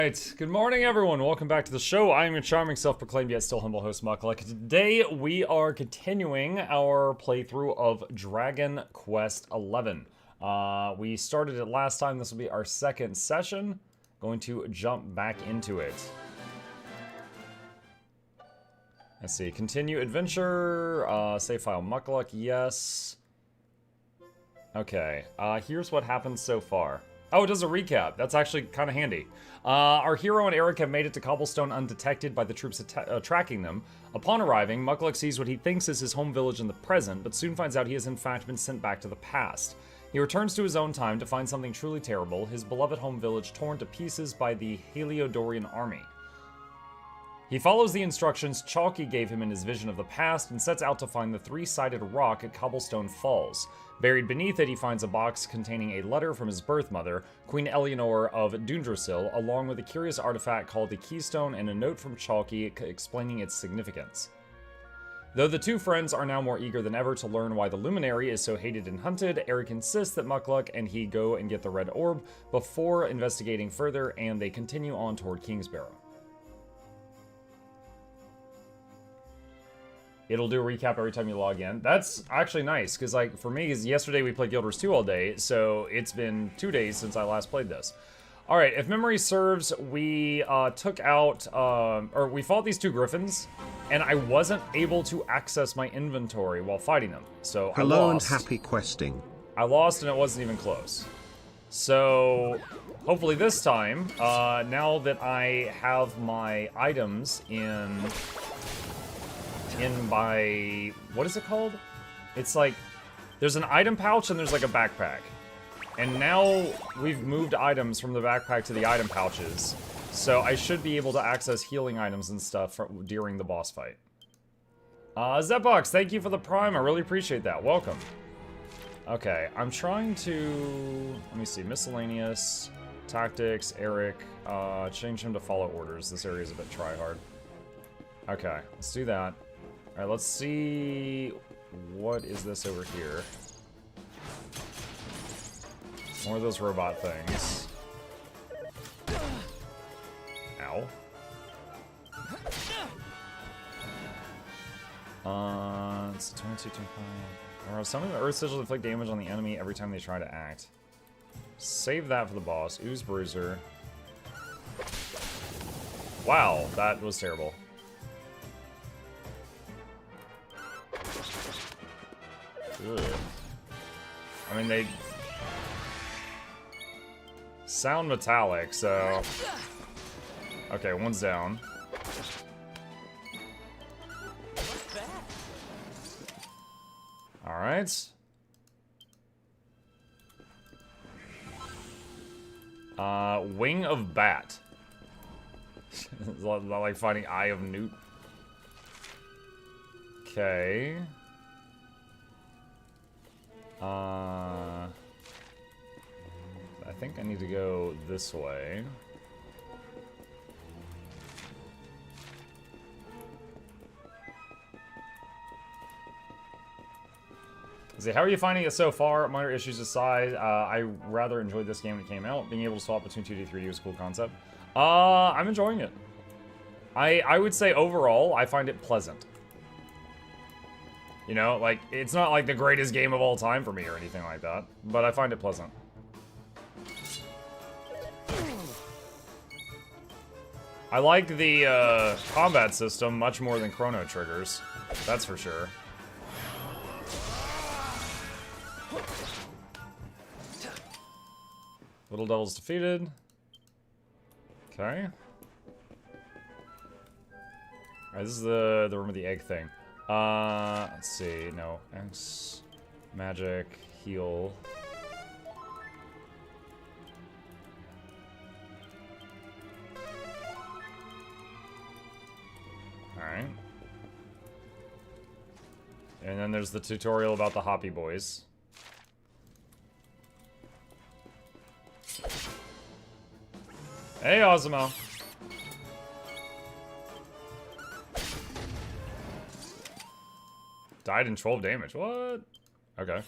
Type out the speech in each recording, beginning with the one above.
Right, good morning everyone, welcome back to the show. I am your charming self-proclaimed yet still humble host Mukluk. Today we are continuing our playthrough of Dragon Quest XI. We started it last time, this will be our second session. Going to jump back into it. Let's see, continue adventure, save file Mukluk, yes. Okay, here's what happened so far. Oh, it does a recap. That's actually kind of handy. Our hero and Eric have made it to Cobblestone undetected by the troops tracking them. Upon arriving, Mukluk sees what he thinks is his home village in the present, but soon finds out he has in fact been sent back to the past. He returns to his own time to find something truly terrible, his beloved home village torn to pieces by the Heliodorian army. He follows the instructions Chalky gave him in his vision of the past and sets out to find the three-sided rock at Cobblestone Falls. Buried beneath it, he finds a box containing a letter from his birth mother, Queen Eleanor of Dundrasil, along with a curious artifact called the Keystone and a note from Chalky explaining its significance. Though the two friends are now more eager than ever to learn why the Luminary is so hated and hunted, Eric insists that Mukluk and he go and get the Red Orb before investigating further, and they continue on toward Kingsbarrow. It'll do a recap every time you log in. That's actually nice, because like for me, yesterday we played Guild Wars 2 all day, so it's been 2 days since I last played this. All right, if memory serves, we took out, or we fought these two griffins, and I wasn't able to access my inventory while fighting them, so I lost. And happy questing. I lost and it wasn't even close. So hopefully this time, now that I have my items in by, what is it called? It's like, there's an item pouch and there's like a backpack. And now we've moved items from the backpack to the item pouches. So I should be able to access healing items and stuff during the boss fight. Zepbox, thank you for the Prime. I really appreciate that. Welcome. Okay, I'm trying to, let me see, miscellaneous, tactics, Eric, change him to follow orders. This area is a bit try-hard. Okay, let's do that. Alright, let's see, what is this over here? More of those robot things. Ow. It's 22, 25. Some of the Earth Sigils inflict damage on the enemy every time they try to act. Save that for the boss. Ooze Bruiser. Wow, that was terrible. Ugh. I mean, they sound metallic, so... Okay, one's down. Alright. Wing of Bat. It's like finding Eye of Newt. Okay. I think I need to go this way. See, how are you finding it so far? Minor issues aside, I rather enjoyed this game when it came out. Being able to swap between 2D, 3D was a cool concept. I'm enjoying it. I would say overall, I find it pleasant. You know, like, it's not like the greatest game of all time for me or anything like that, but I find it pleasant. I like the combat system much more than Chrono Triggers, that's for sure. Little Devil's defeated. Okay. Alright, this is the room with the egg thing. Let's see, no, X, magic, heal. Alright. And then there's the tutorial about the Hoppy Boys. Hey, Osmo. Died in 12 damage. What? Okay.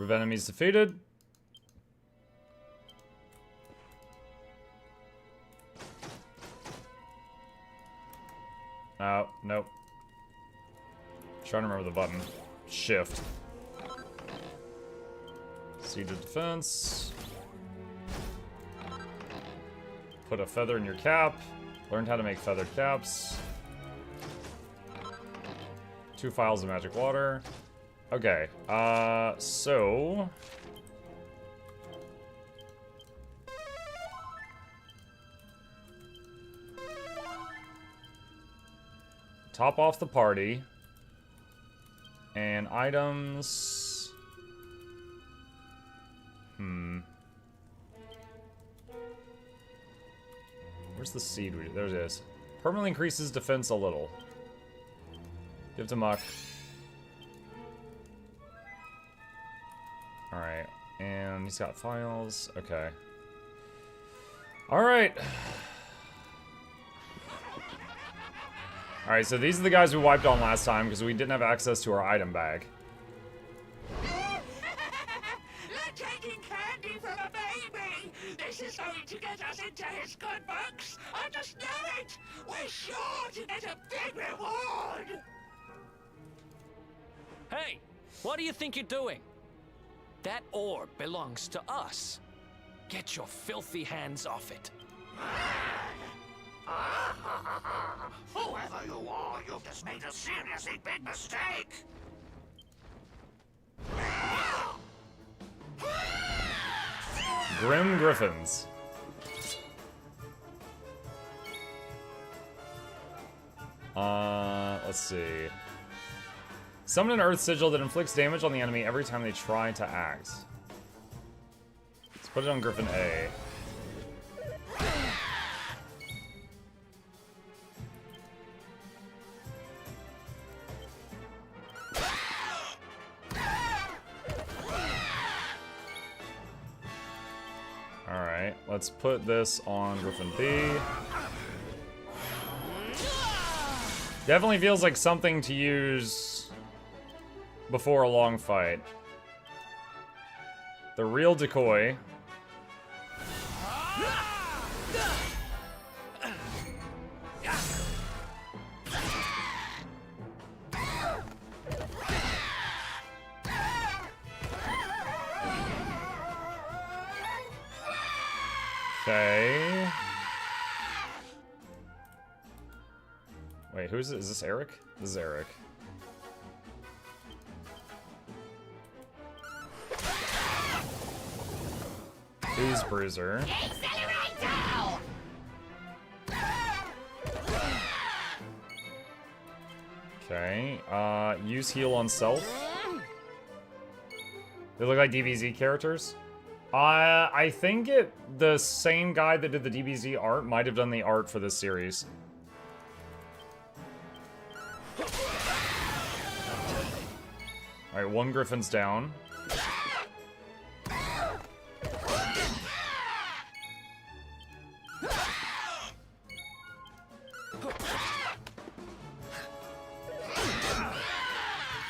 Group of enemies defeated. Oh, nope. Trying to remember the button. Shift. Siege of defense. Put a feather in your cap. Learned how to make feathered caps. 2 vials of magic water. Okay, so... top off the party. And items... Where's the seed? There it is. Permanently increases defense a little. Give to Muck. Alright. And he's got files. Okay. Alright. Alright, so these are the guys we wiped on last time because we didn't have access to our item bag. You're taking candy from a baby! This is going to get us into his good books! I just know it! We're sure to get a big reward! Hey, what do you think you're doing? That orb belongs to us. Get your filthy hands off it. Whoever you are, you've just made a seriously big mistake! Grim Griffins. Let's see. Summon an Earth Sigil that inflicts damage on the enemy every time they try to act. Let's put it on Griffin A. Alright, let's put this on Griffin B. Definitely feels like something to use before a long fight. The real decoy. Okay. Wait, who's it? Is this Eric? This is Eric. Who's Bruiser? Okay. Use heal on self. They look like DBZ characters. I think the same guy that did the DBZ art might have done the art for this series. Alright, one Griffin's down.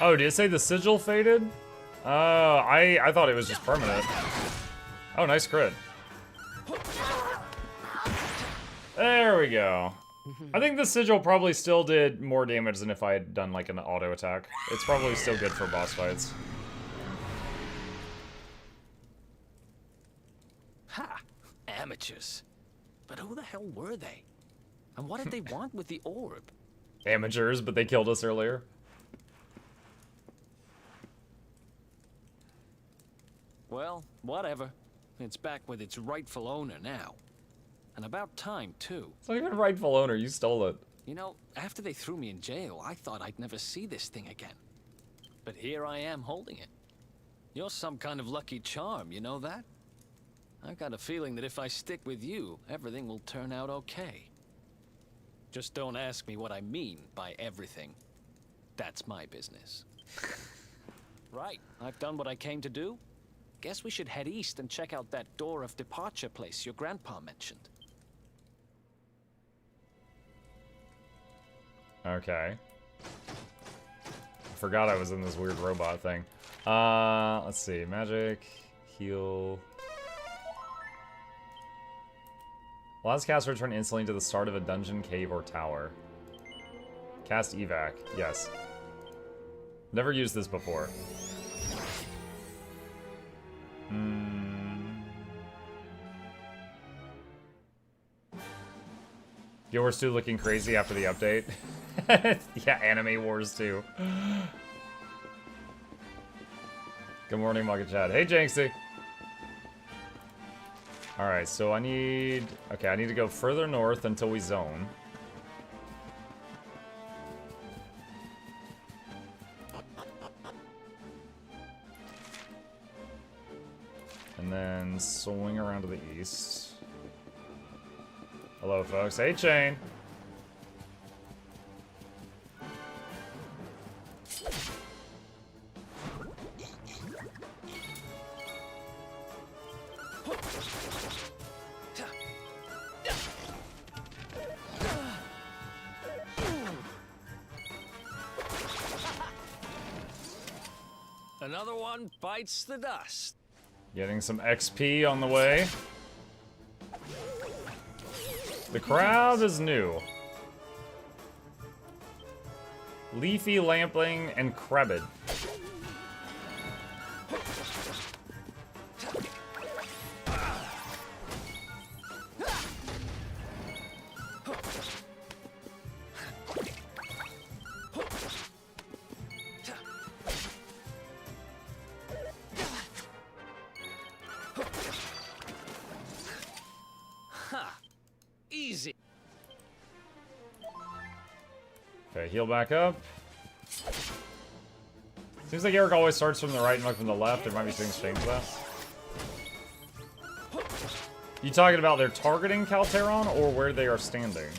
Oh, did it say the sigil faded? I thought it was just permanent. Oh, nice crit. There we go. I think the sigil probably still did more damage than if I had done like an auto attack. It's probably still good for boss fights. Ha! Amateurs. But who the hell were they? And what did they want with the orb? Amateurs, but they killed us earlier. Well, whatever. It's back with its rightful owner now. And about time, too. It's not even rightful owner, you stole it. You know, after they threw me in jail, I thought I'd never see this thing again. But here I am holding it. You're some kind of lucky charm, you know that? I've got a feeling that if I stick with you, everything will turn out okay. Just don't ask me what I mean by everything. That's my business. Right, I've done what I came to do. Guess we should head east and check out that door of departure place your grandpa mentioned. Okay. forgot I was in this weird robot thing. Let's see. Magic, heal. Allows cast return instantly to the start of a dungeon, cave, or tower. Cast evac. Yes. Never used this before. Guild Wars 2 looking crazy after the update. Yeah, Anime Wars 2. Good morning, Mugga Chad. Hey, Janksy. Alright, so I need... Okay, I need to go further north until we zone. And then swing around to the east. Hello, folks. Hey, Chain. Another one bites the dust. Getting some XP on the way. The crowd is new. Leafy, Lampling, and Crebid. Easy. Okay, heal back up. Seems like Eric always starts from the right and not from the left. There might be things change that. You talking about they're targeting Calteron or where they are standing?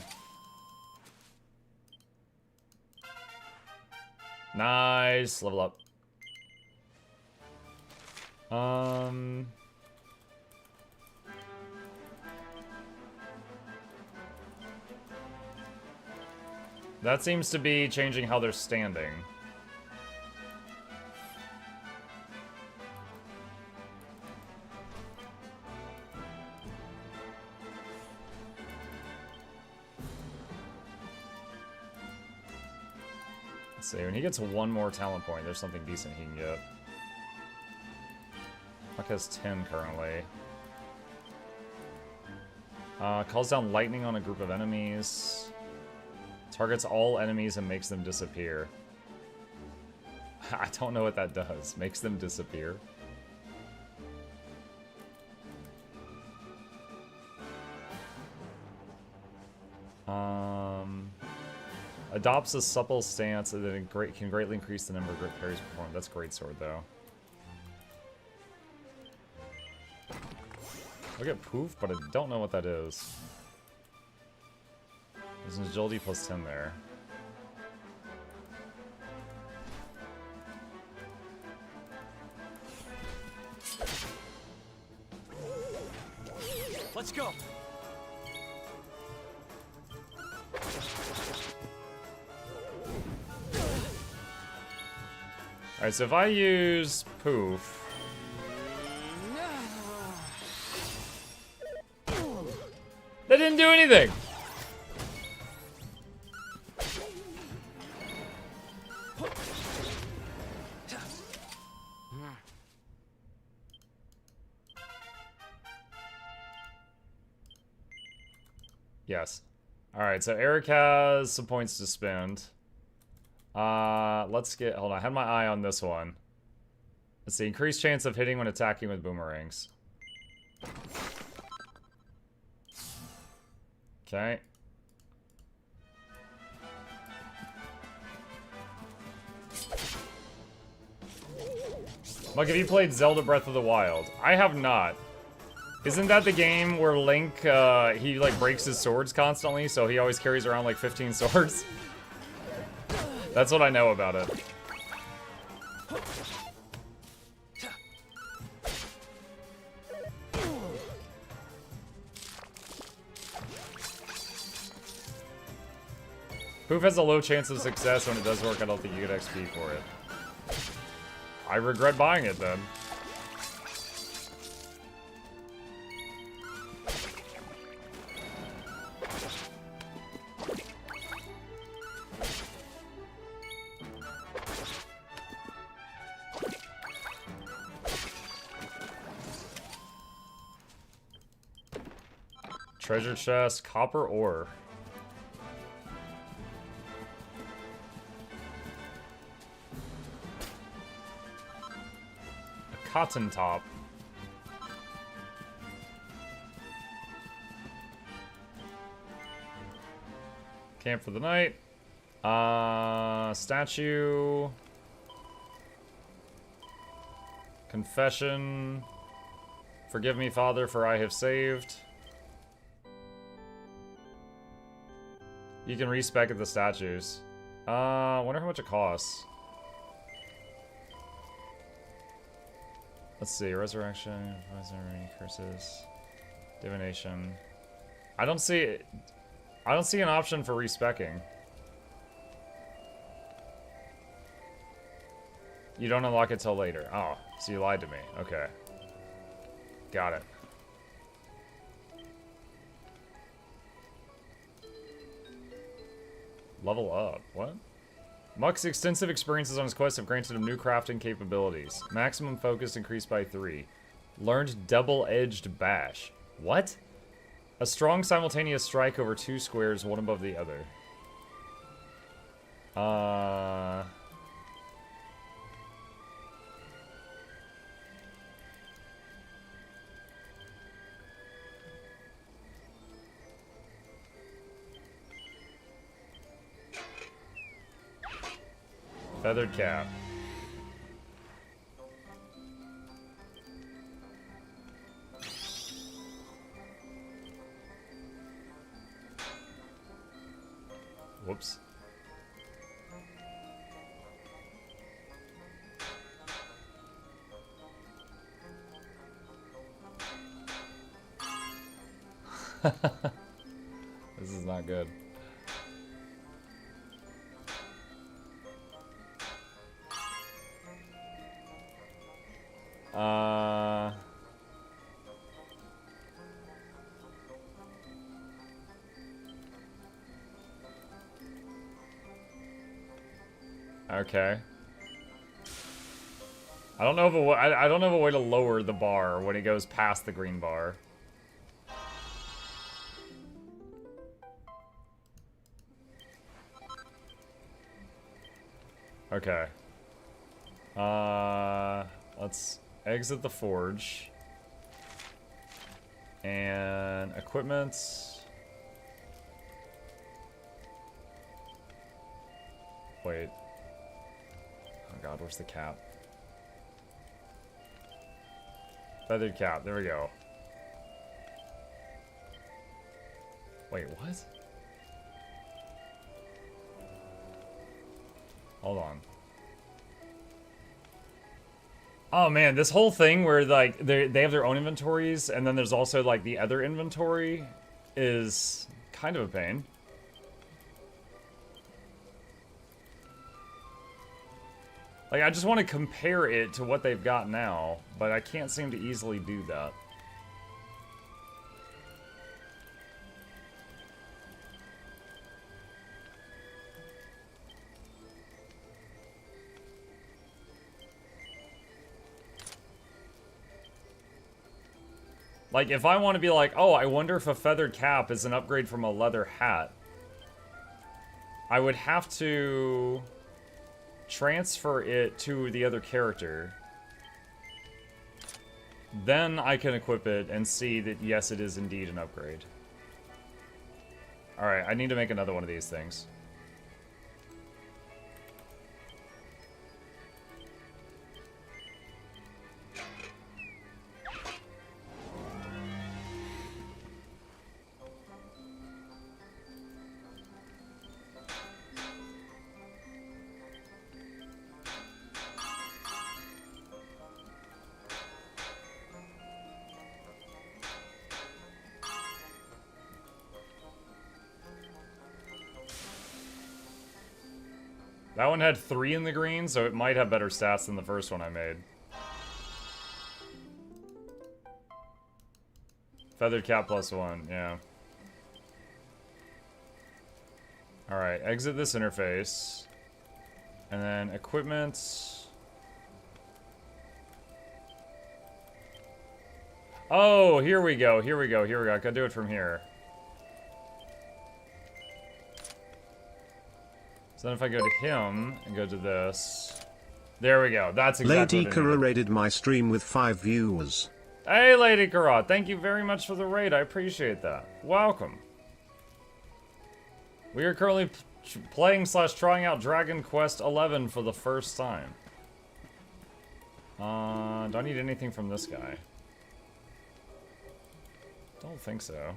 Nice. Level up. That seems to be changing how they're standing. Let's see, when he gets one more talent point, there's something decent he can get. Puck has 10 currently. Calls down lightning on a group of enemies. Targets all enemies and makes them disappear. I don't know what that does. Makes them disappear. Adopts a supple stance and then it can greatly increase the number of grip parries performed. That's great sword though. Look at poof, but I don't know what that is. There's an agility plus 10 there. Let's go. Alright, so if I use poof... That didn't do anything! Yes. Alright, so Eric has some points to spend. Let's get... Hold on, I had my eye on this one. Let's see, increased chance of hitting when attacking with boomerangs. Okay. Like, have you played Zelda Breath of the Wild? I have not. Isn't that the game where Link, he, like, breaks his swords constantly, so he always carries around, like, 15 swords? That's what I know about it. Poof has a low chance of success. When it does work, I don't think you get XP for it. I regret buying it then. Treasure chest, copper ore. A cotton top. Camp for the night. Statue. Confession. Forgive me, Father, for I have saved. You can respec at the statues. Wonder how much it costs. Let's see, resurrection, curses, divination. I don't see an option for respecking. You don't unlock it till later. Oh, so you lied to me. Okay. Got it. Level up. What? Muck's extensive experiences on his quest have granted him new crafting capabilities. Maximum focus increased by 3. Learned double-edged bash. What? A strong simultaneous strike over 2 squares, one above the other. Feathered cap. Whoops. This is not good. Okay. I don't know of I don't have a way to lower the bar when it goes past the green bar. Okay. Let's exit the forge. And equipment. Wait. Oh god, where's the cap? Feathered cap, there we go. Wait, what? Hold on. Oh man, this whole thing where like they have their own inventories and then there's also like the other inventory is kind of a pain. Like, I just want to compare it to what they've got now, but I can't seem to easily do that. Like, if I want to be like, oh, I wonder if a feathered cap is an upgrade from a leather hat, I would have to transfer it to the other character. Then I can equip it and see that, yes, it is indeed an upgrade. Alright, I need to make another one of these things. That one had 3 in the green, so it might have better stats than the first one I made. Feathered cap +1, yeah. Alright, exit this interface. And then equipment. Oh, here we go, here we go, here we go. I can do it from here. So then if I go to him and go to this. There we go. That's exactly Lady Kara raided my stream with 5 viewers. Hey, Lady Kara, thank you very much for the raid. I appreciate that. Welcome. We are currently playing / trying out Dragon Quest XI for the first time. Do I need anything from this guy? Don't think so.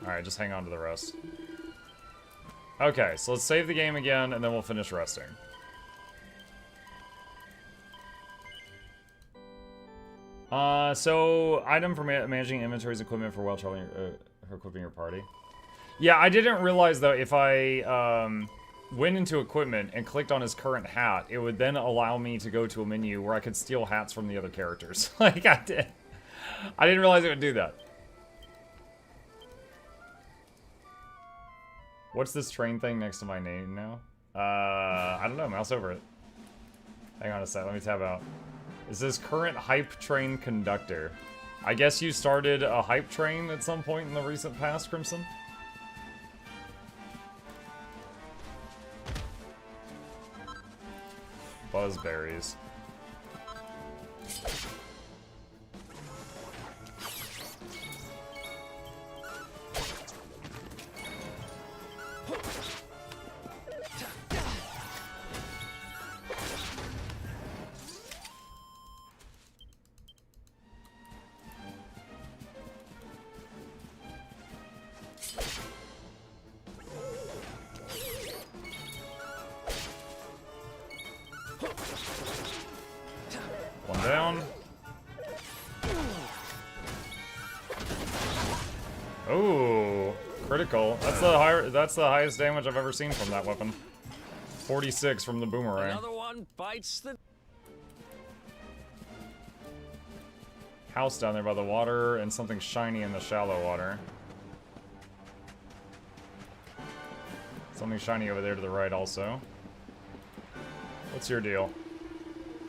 Alright, just hang on to the rest. Okay, so let's save the game again, and then we'll finish resting. So, item for managing inventories, equipment for traveling, equipping your party. Yeah, I didn't realize, though, if I went into equipment and clicked on his current hat, it would then allow me to go to a menu where I could steal hats from the other characters. Like, I didn't realize it would do that. What's this train thing next to my name now? I don't know, mouse over it. Hang on a sec, let me tab out. It says current hype train conductor. I guess you started a hype train at some point in the recent past, Crimson? Buzzberries. One down. Oh, critical. That's the highest damage I've ever seen from that weapon. 46 from the boomerang. Another one bites the House down there by the water and something shiny in the shallow water. Something shiny over there to the right also. What's your deal?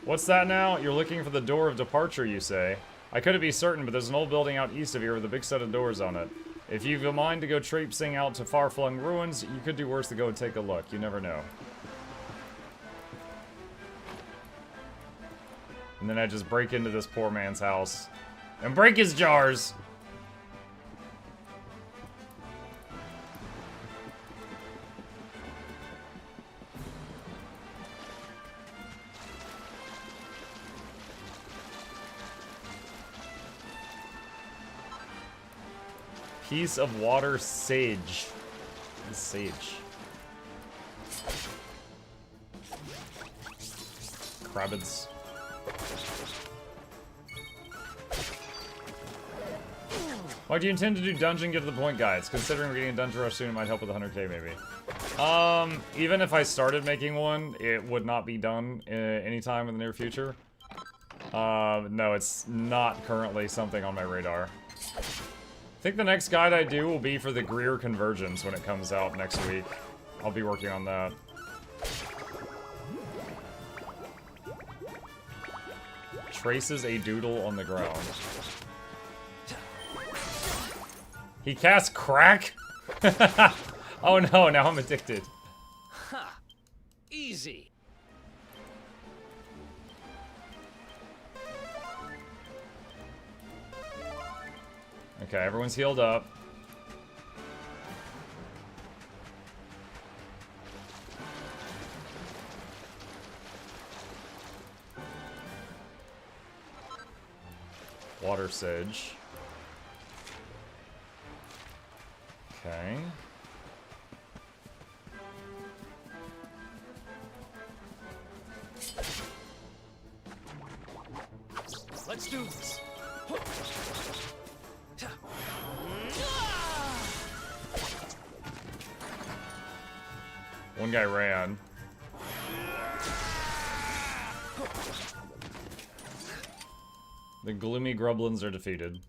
What's that now? You're looking for the door of departure, you say. I couldn't be certain, but there's an old building out east of here with a big set of doors on it. If you've a mind to go traipsing out to far-flung ruins, you could do worse to go and take a look. You never know. And then I just break into this poor man's house and break his jars. Piece of water sage. Sage. Crabbids. Why do you intend to do dungeon get to the point guides? Considering we're getting a dungeon rush soon, it might help with 100k maybe. Even if I started making one, it would not be done anytime in the near future. No, it's not currently something on my radar. I think the next guide I do will be for the Greer Convergence when it comes out next week. I'll be working on that. Traces a doodle on the ground. He casts crack? Oh no, now I'm addicted. Ha! Easy. Okay, everyone's healed up. Water sage. Okay. Let's do this. One guy ran. The gloomy grublins are defeated.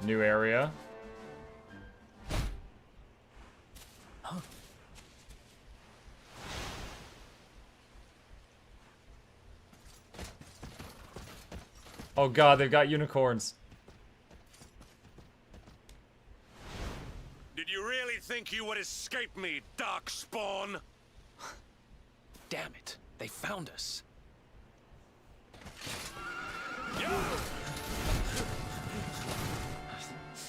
New area. Oh god, they've got unicorns. Did you really think you would escape me, Darkspawn? Damn it. They found us.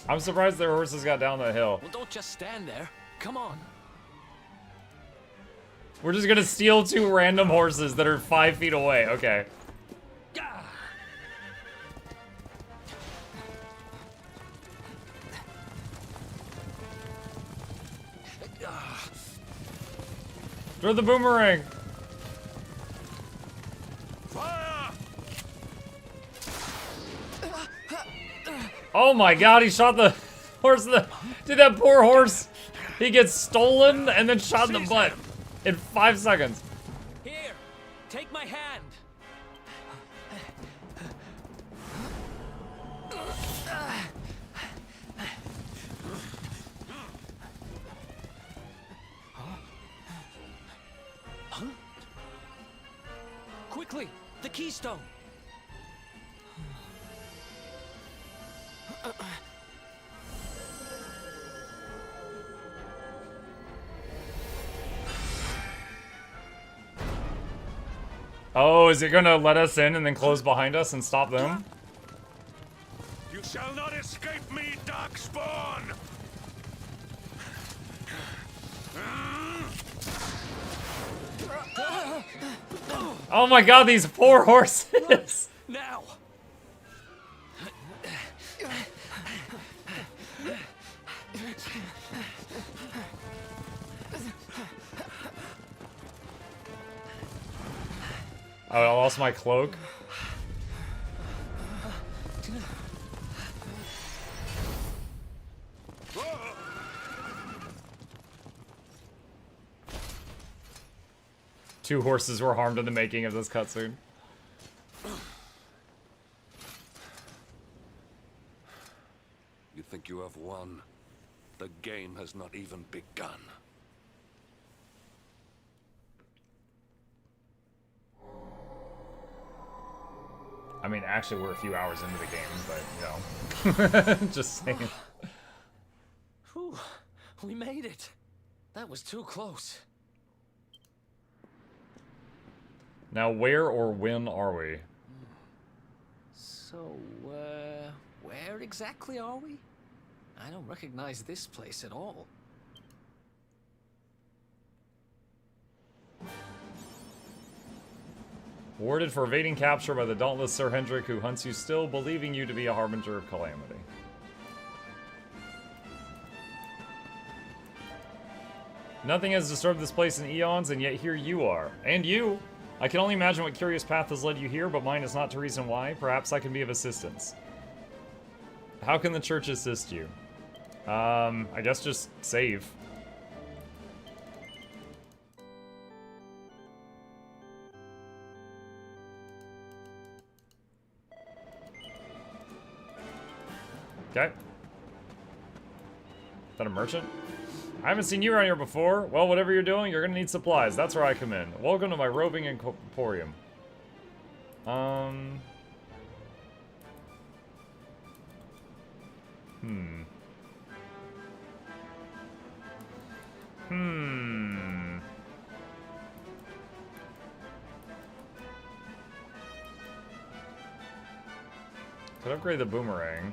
I'm surprised their horses got down that hill. Well, don't just stand there. Come on. We're just gonna steal 2 random horses that are 5 feet away. Okay. Gah! Throw the boomerang. Fire! Oh my god, he shot the horse. Dude, that poor horse. He gets stolen and then shot in the butt in 5 seconds. Here, take my hand. Huh? Quickly, the keystone. Oh, is it gonna let us in and then close behind us and stop them? You shall not escape me, Darkspawn! Oh my god, these poor horses! Now. Oh, I lost my cloak. Two horses were harmed in the making of this cutscene. You think you have won? The game has not even begun. I mean, actually, we're a few hours into the game, but, you know. Just saying. Whew, we made it. That was too close. Now, where or when are we? So, where exactly are we? I don't recognize this place at all. Awarded for evading capture by the dauntless Sir Hendrik, who hunts you still, believing you to be a harbinger of calamity. Nothing has disturbed this place in eons, and yet here you are. And you! I can only imagine what curious path has led you here, but mine is not to reason why. Perhaps I can be of assistance. How can the church assist you? I guess just save. Okay. Is that a merchant? I haven't seen you around here before. Well, whatever you're doing, you're gonna need supplies. That's where I come in. Welcome to my roving emporium. Could upgrade the boomerang.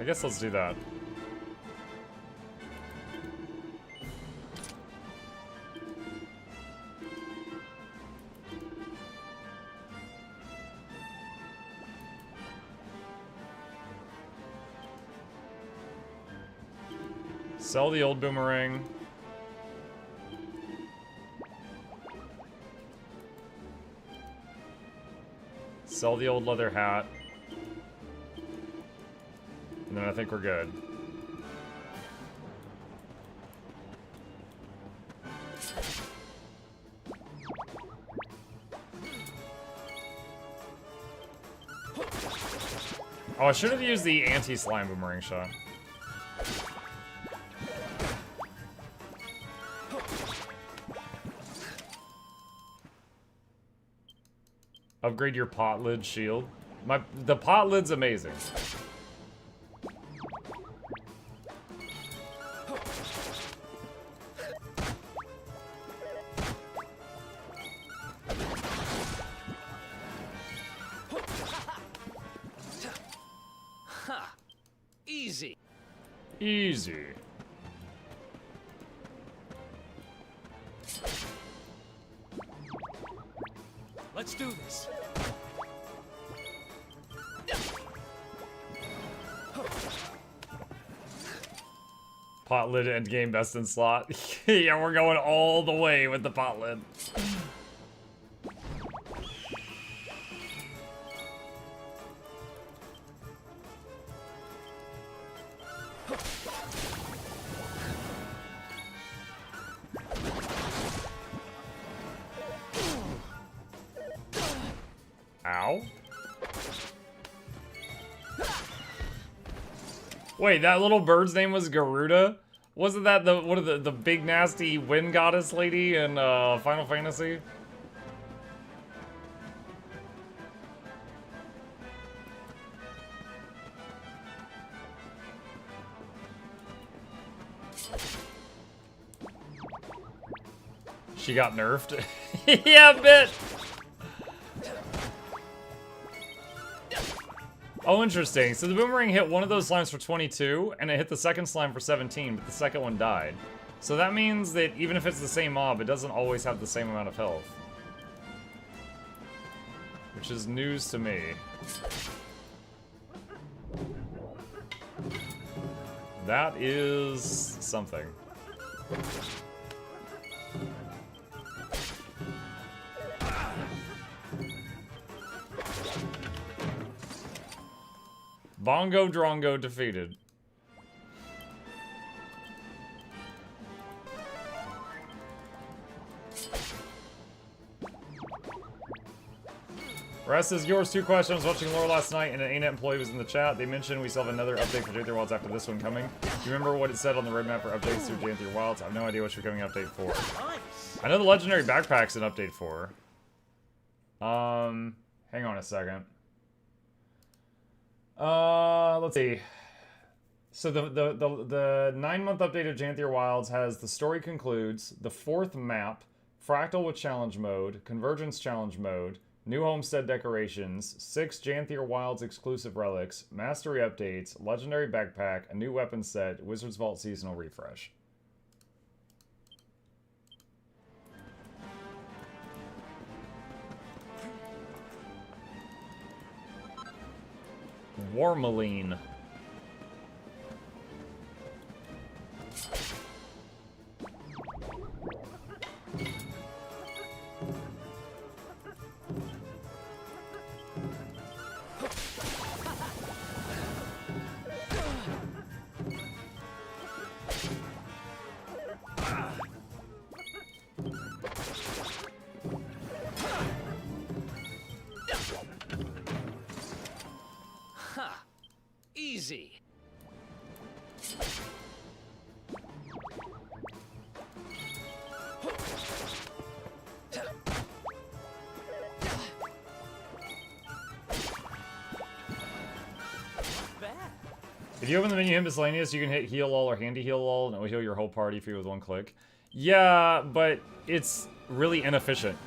I guess let's do that. Sell the old boomerang. Sell the old leather hat. And then I think we're good. Oh, I should have used the anti-slime boomerang shot. Upgrade your pot lid shield. The pot lid's amazing. Ha! Easy. Easy. Let's do this. Pot lid endgame best in slot. Yeah, we're going all the way with the pot lid. Ow. Wait, that little bird's name was Garuda? Wasn't that the big nasty wind goddess lady in Final Fantasy? She got nerfed? Yeah, a bit! Oh, interesting. So the boomerang hit one of those slimes for 22, and it hit the second slime for 17, but the second one died. So that means that even if it's the same mob, it doesn't always have the same amount of health. Which is news to me. That is something. Bongo Drongo defeated. Rest is yours. 2 questions. Watching lore last night, and an ANET employee was in the chat. They mentioned we still have another update for Janther Wilds after this one coming. Do you remember what it said on the roadmap for updates through Janther Wilds? I have no idea what you're coming update for. I know the legendary backpack's an update for. Hang on a second. Let's see. So the 9-month update of Janther Wilds has the story concludes, the 4th map, fractal with challenge mode, convergence challenge mode, new homestead decorations, 6 Janther Wilds exclusive relics, mastery updates, legendary backpack, a new weapon set, Wizard's Vault seasonal refresh. Warmaline. Easy. If you open the menu hit miscellaneous, you can hit heal all or handy heal all, and it will heal your whole party for you with 1 click. Yeah, but it's really inefficient.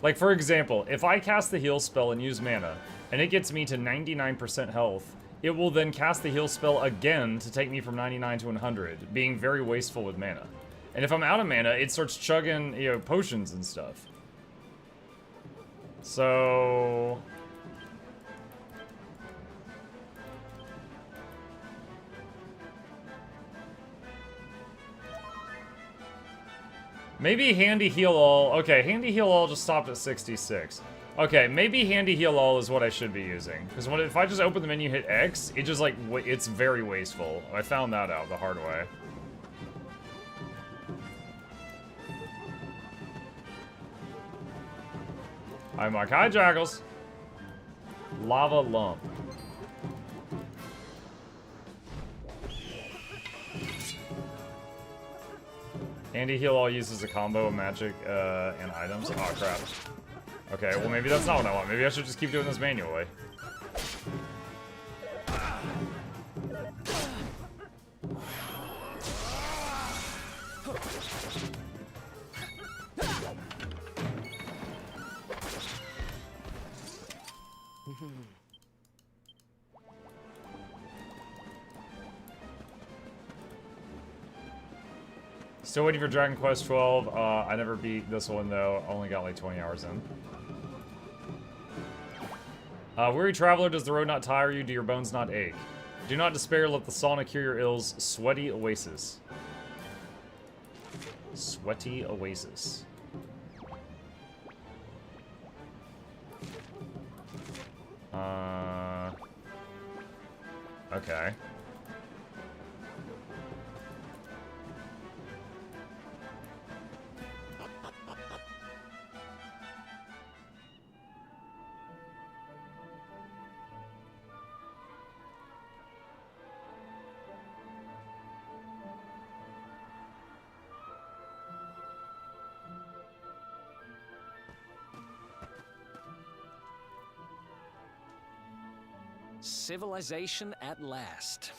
Like, for example, if I cast the heal spell and use mana, and it gets me to 99% health, it will then cast the heal spell again to take me from 99 to 100, being very wasteful with mana. And if I'm out of mana, it starts chugging, you know, potions and stuff. So... Maybe Handy Heal All. Okay, Handy Heal All just stopped at 66. Okay, maybe Handy Heal All is what I should be using. Because if I just open the menu, hit X, it just like, it's very wasteful. I found that out the hard way. Hi, Mark. Hi, Jackals. Lava Lump. Handy Heal All uses a combo of magic and items. Oh, crap. Okay, well, maybe that's not what I want. Maybe I should just keep doing this manually. Still waiting for Dragon Quest 12. I never beat this one, though. Only got like 20 hours in. Weary Traveler, does the road not tire you? Do your bones not ache? Do not despair, let the sauna cure your ills. Sweaty Oasis. Sweaty Oasis. Okay. Civilization at last.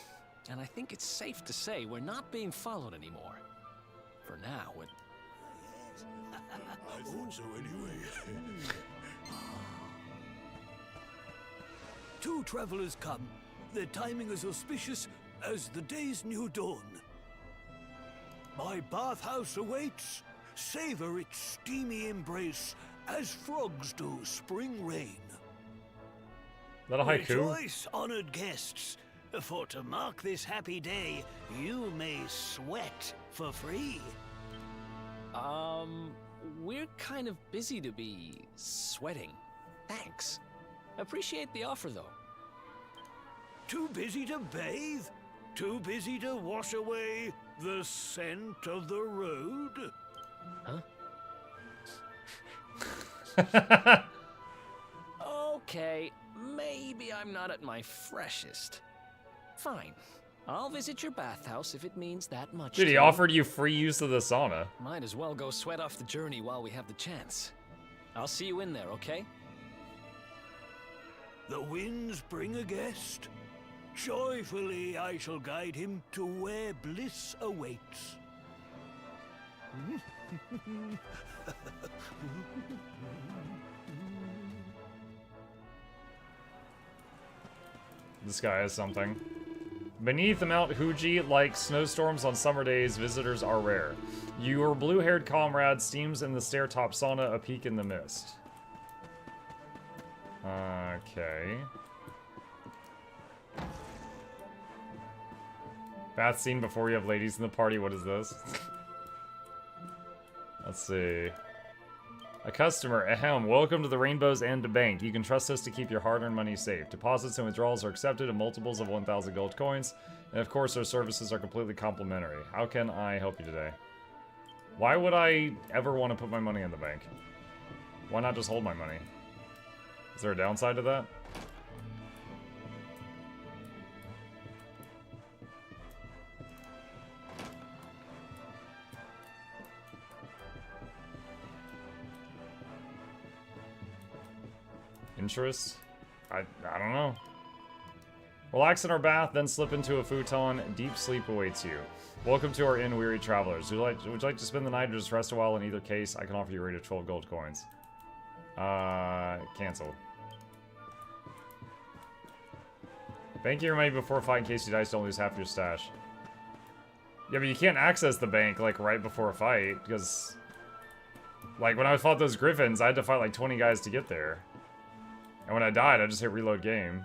And I think it's safe to say we're not being followed anymore. For now, it... I thought so anyway. Two travelers come. Their timing is auspicious as the day's new dawn. My bathhouse awaits. Savor its steamy embrace as frogs do spring rain. Is that a haiku? Rejoice, honored guests, for to mark this happy day, you may sweat for free. We're kind of busy to be sweating. Thanks. Appreciate the offer, though. Too busy to bathe? Too busy to wash away the scent of the road? Huh? Okay, maybe I'm not at my freshest. Fine. I'll visit your bathhouse if it means that much. Dude, he offered you free use of the sauna. Might as well go sweat off the journey while we have the chance. I'll see you in there, okay? The winds bring a guest. Joyfully I shall guide him to where bliss awaits. This guy has something. Beneath the Mount Fuji, like snowstorms on summer days, visitors are rare. Your blue-haired comrade steams in the stair-top sauna, a peak in the mist. Okay. Bath scene before you have ladies in the party, what is this? Let's see. A customer, ahem, welcome to the Rainbow's End Bank. You can trust us to keep your hard-earned money safe. Deposits and withdrawals are accepted in multiples of 1,000 gold coins. And of course, our services are completely complimentary. How can I help you today? Why would I ever want to put my money in the bank? Why not just hold my money? Is there a downside to that? Interest? I don't know. Relax in our bath, then slip into a futon. Deep sleep awaits you. Welcome to our inn, weary travelers. Would you like to spend the night or just rest a while? In either case, I can offer you a rate of 12 gold coins. Cancel. Bank your money before fight in case you dice, don't lose half your stash. Yeah, but you can't access the bank, like, right before a fight, because... Like, when I fought those griffins, I had to fight, like, 20 guys to get there. And when I died, I just hit reload game.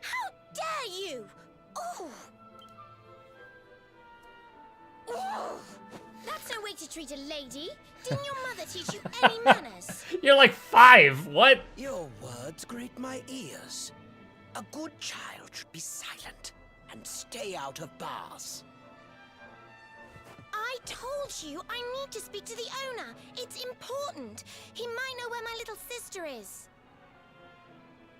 How dare you! Oh! Oh! That's no way to treat a lady. Didn't your mother teach you any manners? You're like 5. What? Your words grate my ears. A good child should be silent and stay out of bars. I told you I need to speak to the owner. It's important. He might know where my little sister is.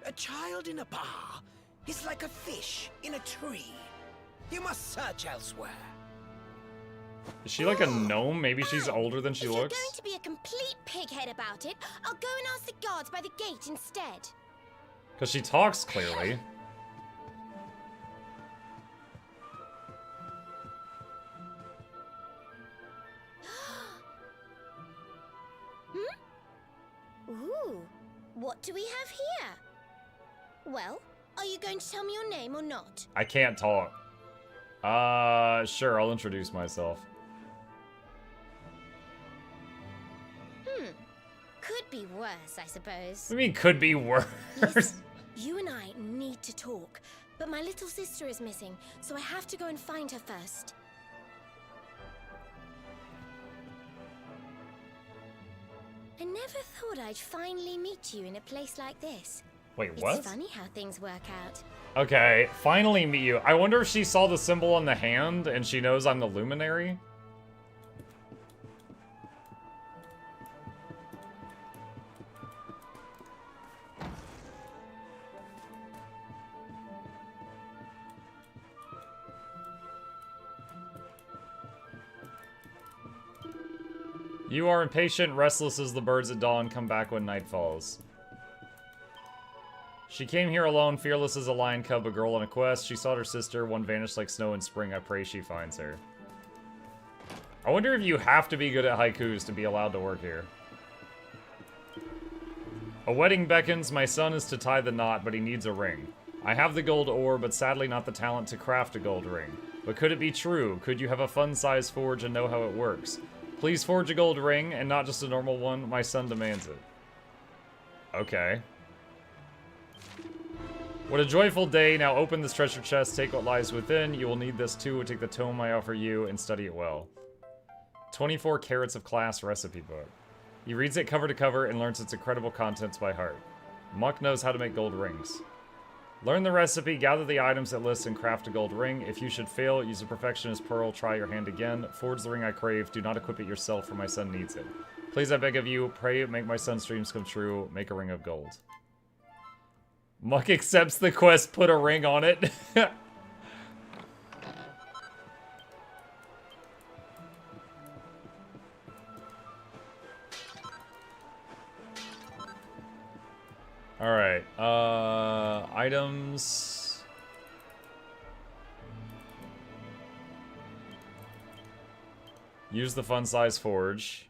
A child in a bar is like a fish in a tree. You must search elsewhere. Is she like a gnome? Maybe she's Fine. older than she if looks? If you're going to be a complete pighead about it, I'll go and ask the guards by the gate instead. Because she talks clearly. Ooh, what do we have here? Well, are you going to tell me your name or not? I can't talk. Sure, I'll introduce myself. Could be worse, I suppose. What do you mean, could be worse? Listen, you and I need to talk, but my little sister is missing, so I have to go and find her first. I never thought I'd finally meet you in a place like this. Wait, what? It's funny how things work out. Okay, finally meet you. I wonder if she saw the symbol on the hand and she knows I'm the luminary? You are impatient, restless as the birds at dawn, come back when night falls. She came here alone, fearless as a lion cub, a girl on a quest. She sought her sister, one vanished like snow in spring. I pray she finds her. I wonder if you have to be good at haikus to be allowed to work here. A wedding beckons, my son is to tie the knot, but he needs a ring. I have the gold ore, but sadly not the talent to craft a gold ring. But could it be true? Could you have a fun-sized forge and know how it works? Please forge a gold ring, and not just a normal one. My son demands it. Okay. What a joyful day. Now open this treasure chest, take what lies within. You will need this too. Take the tome I offer you and study it well. 24 Carats of Class recipe book. He reads it cover to cover and learns its incredible contents by heart. Muck knows how to make gold rings. Learn the recipe, gather the items it lists, and craft a gold ring. If you should fail, use a perfectionist pearl, try your hand again. Forge the ring I crave. Do not equip it yourself, for my son needs it. Please, I beg of you, pray make my son's dreams come true. Make a ring of gold. Muck accepts the quest, put a ring on it. Alright, items. Use the fun size forge.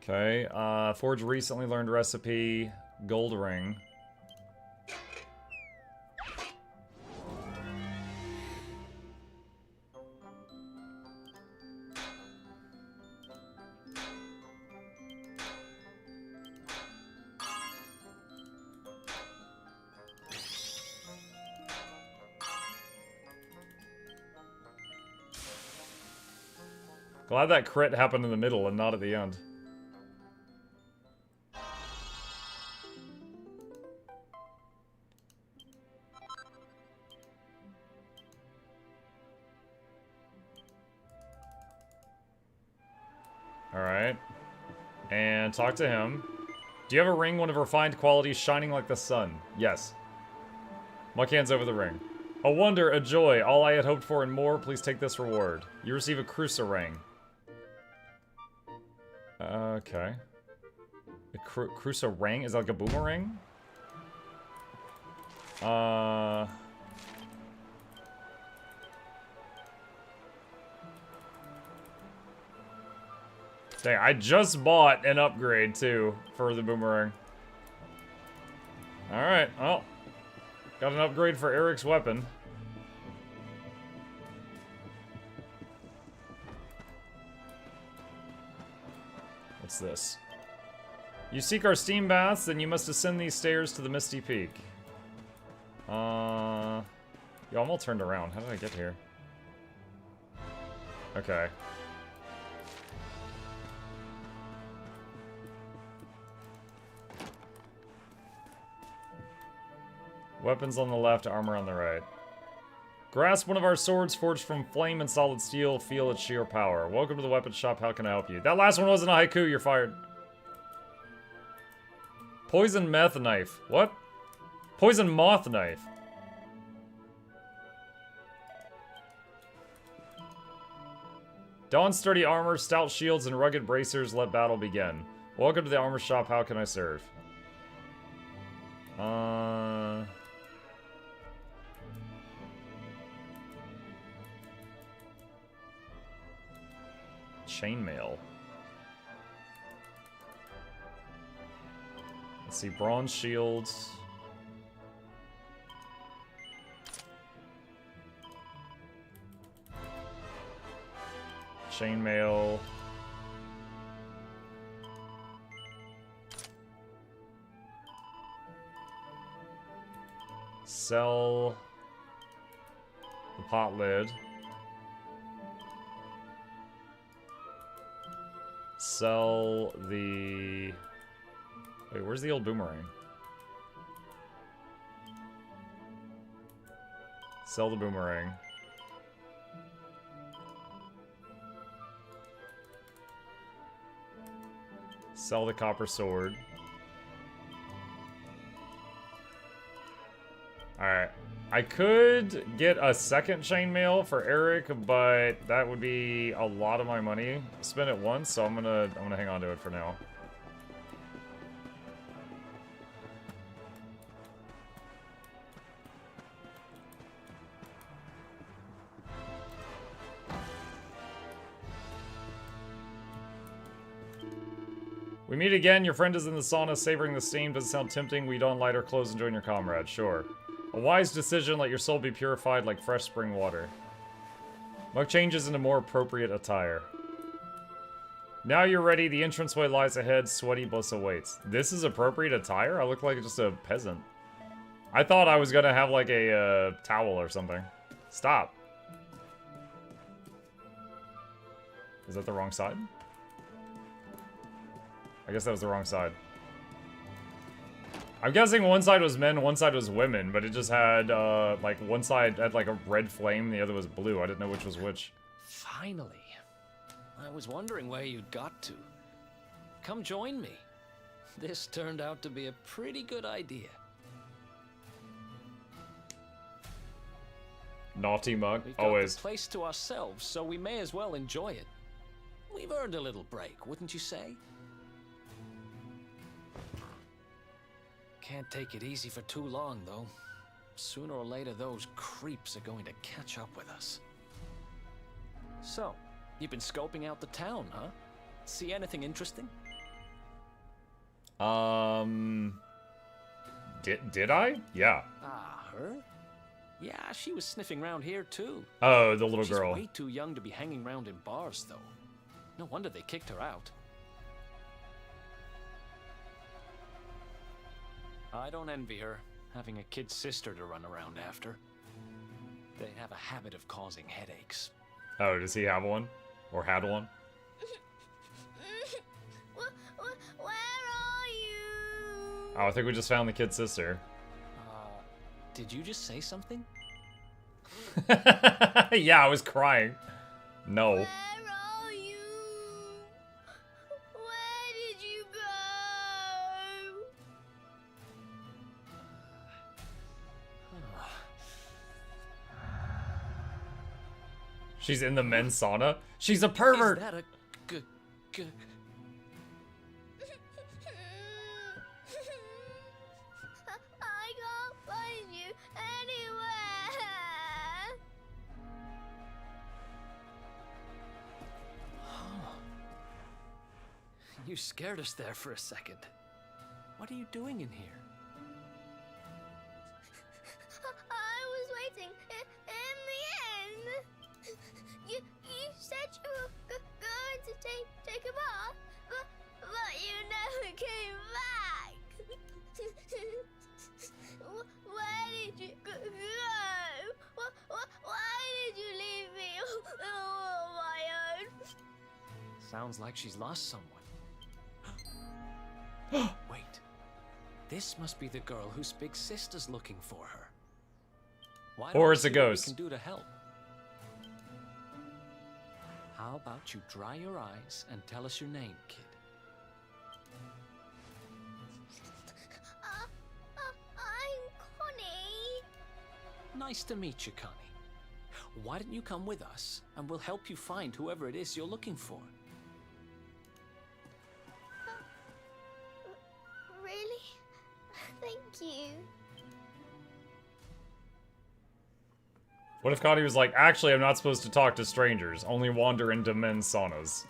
Okay, forge recently learned recipe, gold ring. Glad that crit happened in the middle and not at the end. Alright. And talk to him. Do you have a ring, one of refined qualities, shining like the sun? Yes. Muck hands over the ring. A wonder, a joy, all I had hoped for and more. Please take this reward. You receive a crucial ring. Okay. A crucial ring? Is that like a boomerang? Dang, I just bought an upgrade, too, for the boomerang. Alright, well. Got an upgrade for Eric's weapon. What's this? You seek our steam baths, then you must ascend these stairs to the Misty Peak. Yo, I'm all turned around. How did I get here? Okay. Weapons on the left, armor on the right. Grasp one of our swords forged from flame and solid steel. Feel its sheer power. Welcome to the weapon shop. How can I help you? That last one wasn't a haiku. You're fired. Poison meth knife. What? Poison moth knife. Don sturdy armor, stout shields, and rugged bracers. Let battle begin. Welcome to the armor shop. How can I serve? Chainmail. Let's see, bronze shields. Chainmail. Sell the pot lid. Sell the... Wait, where's the old boomerang? Sell the boomerang. Sell the copper sword. Alright. I could get a second chainmail for Eric, but that would be a lot of my money. Spend it once, so I'm gonna hang on to it for now. We meet again. Your friend is in the sauna, savoring the steam. Doesn't sound tempting. We don light our clothes and join your comrade. Sure. A wise decision. Let your soul be purified like fresh spring water. Muk changes into more appropriate attire. Now you're ready. The entranceway lies ahead. Sweaty bliss awaits. This is appropriate attire? I look like just a peasant. I thought I was gonna have like a towel or something. Stop. Is that the wrong side? I guess that was the wrong side. I'm guessing one side was men, one side was women, but it just had, like, one side had, like, a red flame, the other was blue. I didn't know which was which. Finally. I was wondering where you'd got to. Come join me. This turned out to be a pretty good idea. Naughty Muk, We've got always. the place to ourselves, so we may as well enjoy it. We've earned a little break, wouldn't you say? Can't take it easy for too long, though. Sooner or later, those creeps are going to catch up with us. So, you've been scoping out the town, huh? See anything interesting? Did I? Yeah. Ah, her? Yeah, she was sniffing around here, too. Oh, the little girl. She's way too young to be hanging around in bars, though. No wonder they kicked her out. I don't envy her, having a kid sister to run around after. They have a habit of causing headaches. Oh, does he have one? Or had one? Where are you? Oh, I think we just found the kid's sister. Did you just say something? Yeah, I was crying. No. Where are you? Where did you go? She's in the men's sauna? She's a pervert! Is that a I can't find you anywhere. You scared us there for a second. What are you doing in here? I was waiting in the end. You said you were going to take a bath, but you never came back. Where did you go? Why did you leave me all on my Sounds like she's lost someone. Wait. This must be the girl whose big sister's looking for her. Why don't Or we it's a see what we ghost. can do to help? How about you dry your eyes and tell us your name, kid? I'm Connie. Nice to meet you, Connie. Why don't you come with us, and we'll help you find whoever it is you're looking for. Really? Thank you. What if Connie was like, actually, I'm not supposed to talk to strangers, only wander into men's saunas.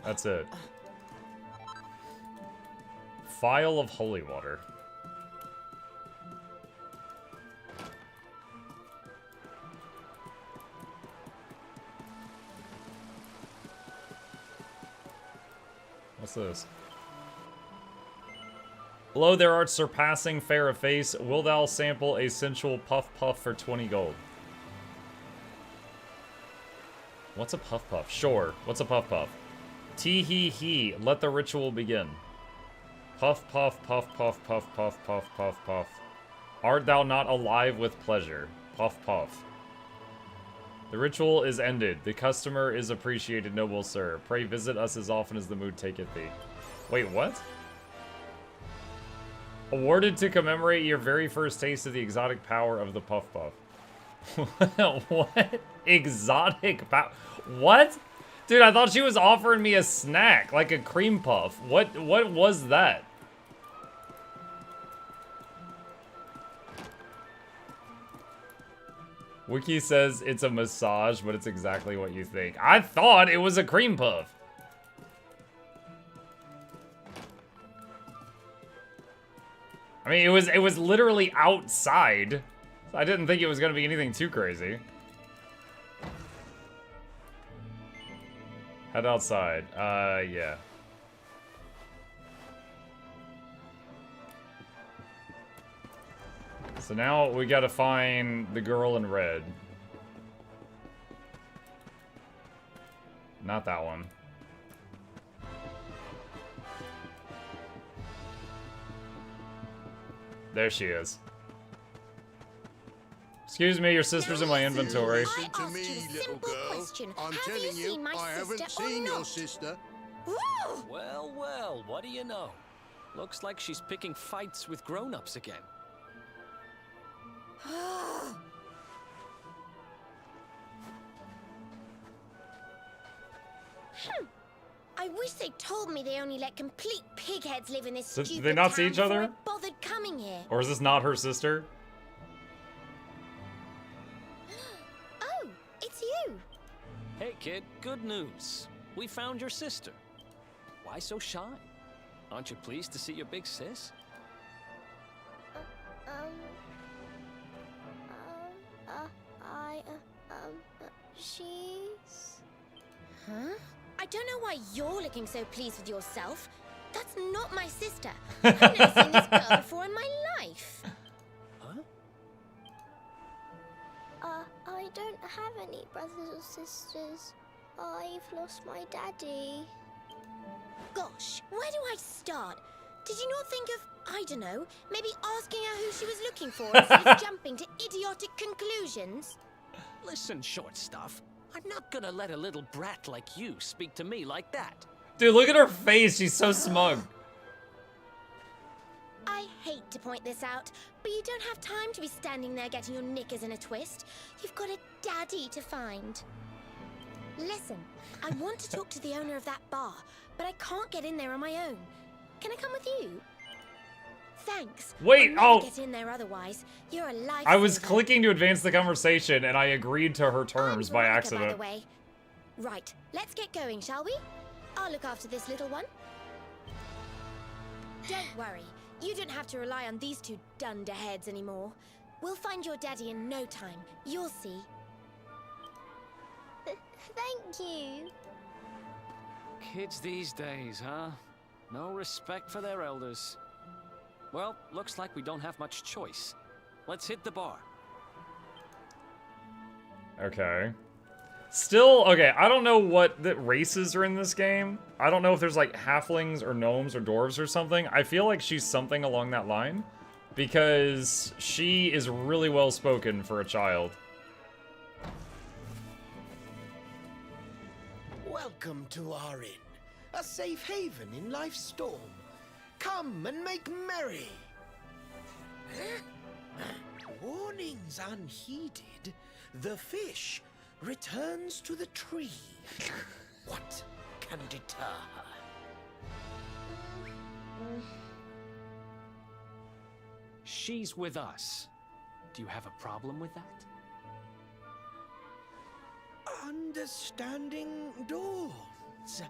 That's it. Phial of holy water. What's this? Hello there, art surpassing fair of face. Will thou sample a sensual puff puff for 20 gold? What's a puff puff? Sure. What's a puff puff? Tee hee hee. Let the ritual begin. Puff puff puff puff puff puff puff puff puff. Art thou not alive with pleasure? Puff puff. The ritual is ended. The customer is appreciated, noble sir. Pray visit us as often as the mood taketh thee. Wait, what? Awarded to commemorate your very first taste of the exotic power of the puff puff. What? Exotic power? What? Dude, I thought she was offering me a snack, like a cream puff. What was that? Wiki says it's a massage, but it's exactly what you think. I thought it was a cream puff. I mean, it was literally outside. So I didn't think it was gonna be anything too crazy. Head outside. Yeah. So now we gotta find the girl in red. Not that one. There she is. Excuse me, your sister's in my inventory. Listen to me, little girl. I'm telling you, I haven't seen your sister. Well, well, what do you know? Looks like she's picking fights with grown-ups again. I wish they told me they only let complete pigheads live in this So stupid do they not see town each other? before I bothered coming here. Or is this not her sister? Oh, it's you. Hey, kid, good news. We found your sister. Why so shy? Aren't you pleased to see your big sis? She's... Huh? I don't know why you're looking so pleased with yourself. That's not my sister. I've never seen this girl before in my life. Huh? I don't have any brothers or sisters. I've lost my daddy. Gosh, where do I start? Did you not think of, I don't know, maybe asking her who she was looking for instead of jumping to idiotic conclusions? Listen, short stuff. I'm not gonna let a little brat like you speak to me like that. Dude, look at her face. She's so smug. I hate to point this out, but you don't have time to be standing there getting your knickers in a twist. You've got a daddy to find. Listen, I want to talk to the owner of that bar, but I can't get in there on my own. Can I come with you? Thanks. Wait, I'll never get in there otherwise. You're a lifesaver. I was clicking to advance the conversation, and I agreed to her terms by Veronica, accident. By the way. Right, let's get going, shall we? I'll look after this little one. Don't worry. You don't have to rely on these two dunderheads anymore. We'll find your daddy in no time. You'll see. Thank you. Kids these days, huh? No respect for their elders. Well, looks like we don't have much choice. Let's hit the bar. Okay. Still, okay, I don't know what the races are in this game. I don't know if there's like halflings or gnomes or dwarves or something. I feel like she's something along that line because she is really well spoken for a child. Welcome to our inn, a safe haven in life's storm. Come and make merry. Warnings unheeded, the fish returns to the tree. What can deter her? She's with us. Do you have a problem with that? Understanding dawns.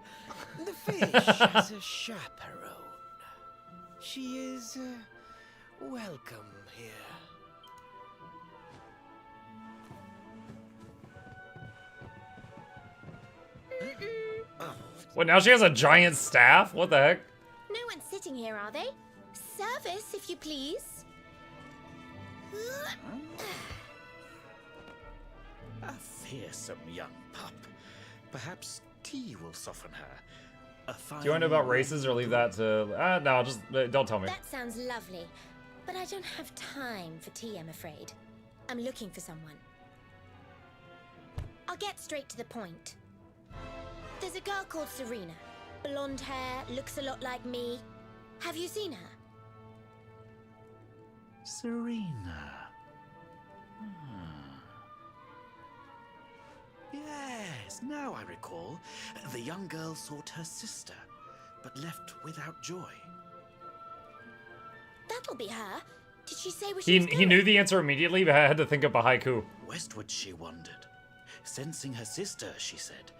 The fish has a chaperone. She is welcome here. What, now she has a giant staff? What the heck? No one's sitting here, are they? Service, if you please. A fearsome young pup. Perhaps tea will soften her. Do you want to know about races or leave that to... no, just don't tell me. That sounds lovely, but I don't have time for tea, I'm afraid. I'm looking for someone. I'll get straight to the point. There's a girl called Serena. Blonde hair, looks a lot like me. Have you seen her? Serena. Yes, now I recall. The young girl sought her sister, but left without joy. That'll be her. Did she say what she was doing? He knew the answer immediately, but I had to think up a haiku. Westward she wandered, sensing her sister, she said,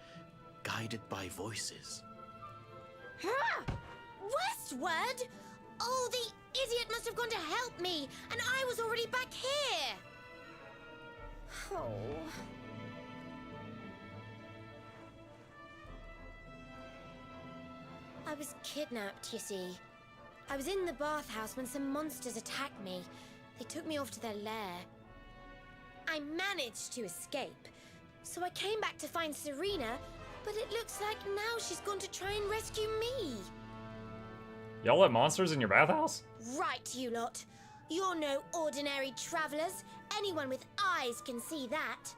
guided by voices. Westward? Oh, the idiot must have gone to help me, and I was already back here. Oh. I was kidnapped, you see. I was in the bathhouse when some monsters attacked me. They took me off to their lair. I managed to escape, so I came back to find Serena, but it looks like now she's gone to try and rescue me. Y'all let monsters in your bathhouse? Right, you lot. You're no ordinary travelers. Anyone with eyes can see that.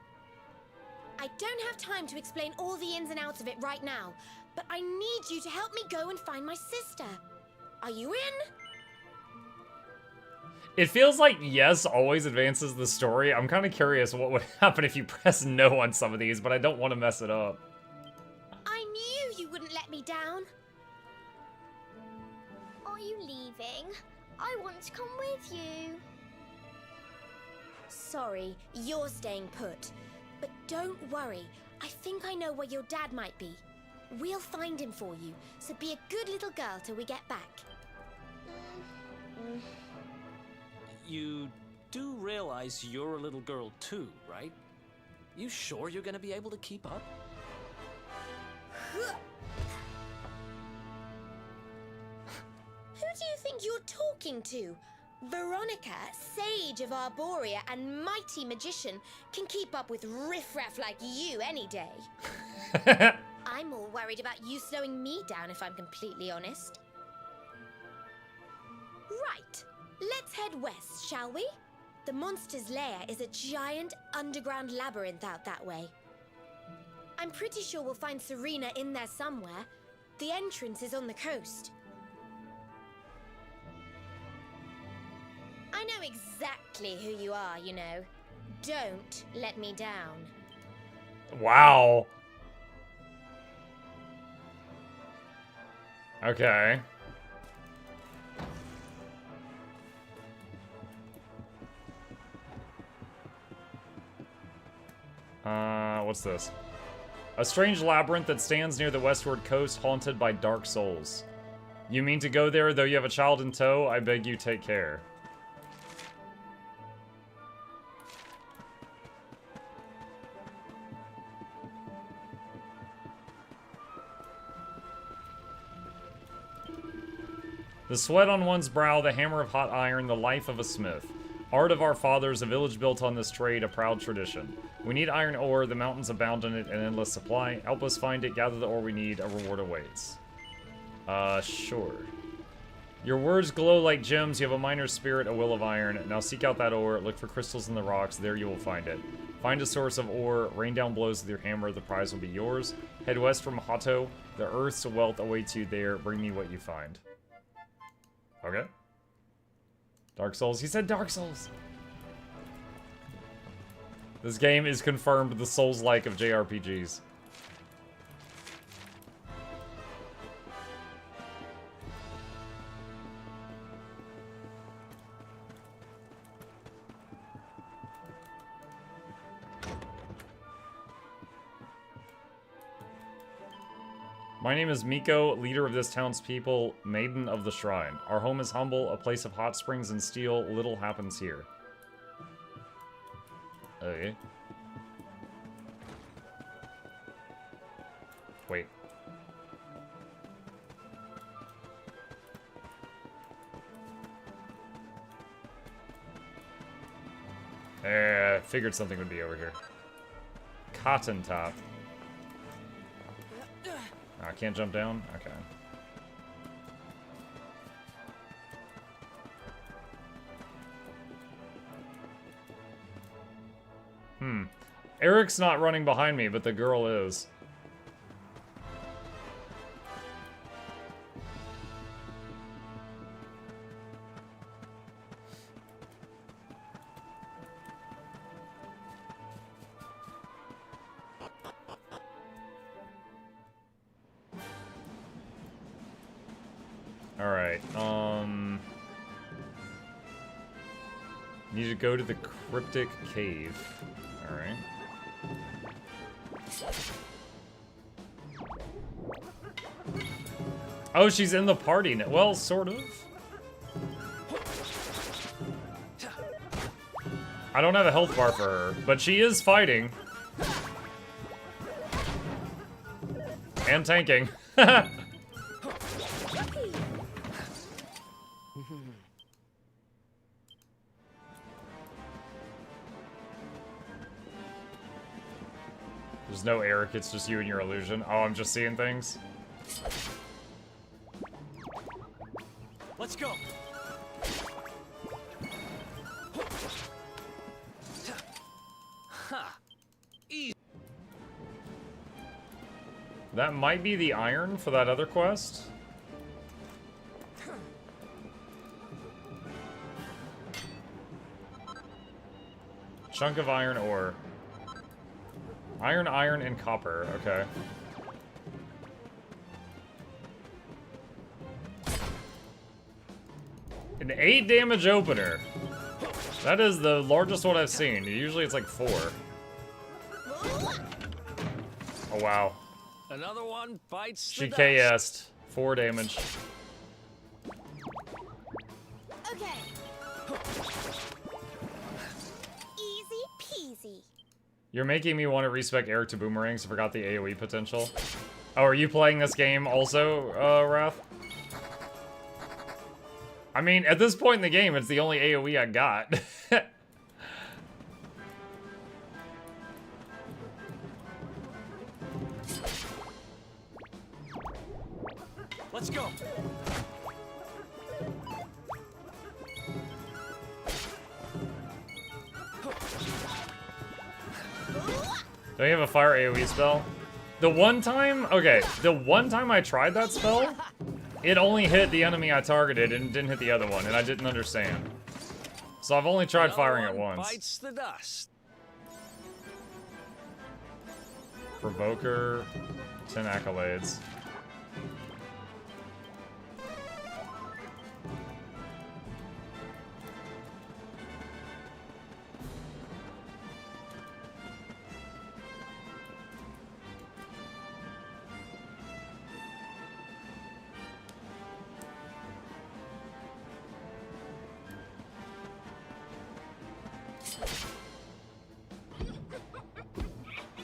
I don't have time to explain all the ins and outs of it right now, but I need you to help me go and find my sister. Are you in? It feels like yes always advances the story. I'm kind of curious what would happen if you press no on some of these, but I don't want to mess it up. I knew you wouldn't let me down. Are you leaving? I want to come with you. Sorry, you're staying put. But don't worry, I think I know where your dad might be. We'll find him for you, so be a good little girl till we get back. You do realize you're a little girl too, right? You sure you're gonna be able to keep up? Who do you think you're talking to? Veronica, sage of Arborea and mighty magician, can keep up with riffraff like you any day. I'm more worried about you slowing me down, if I'm completely honest. Right, let's head west, shall we? The monster's lair is a giant underground labyrinth out that way. I'm pretty sure we'll find Serena in there somewhere. The entrance is on the coast. I know exactly who you are, you know. Don't let me down. Wow. Okay. What's this? A strange labyrinth that stands near the westward coast, haunted by dark souls. You mean to go there, though you have a child in tow? I beg you, take care. The sweat on one's brow, the hammer of hot iron, the life of a smith. Art of our fathers, a village built on this trade, a proud tradition. We need iron ore, the mountains abound in it, an endless supply. Help us find it, gather the ore we need, a reward awaits. Sure. Your words glow like gems, you have a miner's spirit, a will of iron. Now seek out that ore, look for crystals in the rocks, there you will find it. Find a source of ore, rain down blows with your hammer, the prize will be yours. Head west from Hotto, the earth's wealth awaits you there, bring me what you find. Okay. Dark Souls, he said Dark Souls! This game is confirmed the Souls-like of JRPGs. My name is Miko, leader of this town's people, maiden of the shrine. Our home is humble, a place of hot springs and steel. Little happens here. Okay. Wait. I figured something would be over here. Cotton top. I can't jump down? Okay. Eric's not running behind me, but the girl is. Alright, need to go to the Cryptic Cave. Alright. Oh, she's in the party now. Well, sort of. I don't have a health bar for her, but she is fighting. And tanking. There's no Eric, it's just you and your illusion. Oh, I'm just seeing things. Let's go. That might be the iron for that other quest. Chunk of iron ore. Iron, iron, and copper. Okay. An 8 damage opener. That is the largest one I've seen. Usually it's like 4. Oh, wow. Another one bites She the KS'd. 4 damage. Okay. Easy peasy. You're making me want to respec Eric to boomerangs. I forgot the AoE potential. Oh, are you playing this game also, Wrath? I mean, at this point in the game, it's the only AoE I got. Let's go. Do you have a fire AoE spell? The one time, okay, the one time I tried that spell, it only hit the enemy I targeted and didn't hit the other one, and I didn't understand. So I've only tried firing it once. Bites the dust. Provoker, 10 accolades.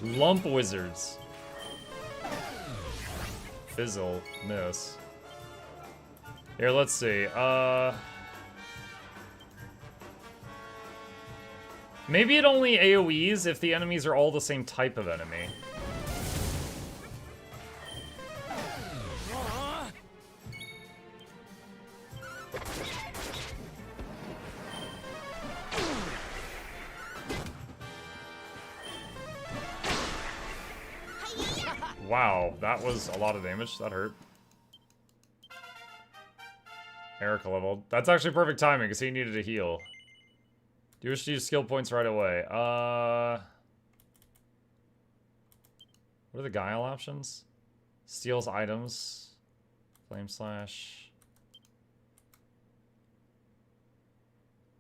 Lump wizards. Fizzle, miss. Here, let's see. Maybe it only AoEs if the enemies are all the same type of enemy. Wow, that was a lot of damage. That hurt. Erica leveled. That's actually perfect timing because he needed a heal. Do you wish to use skill points right away? What are the guile options? Steals items. Flame slash.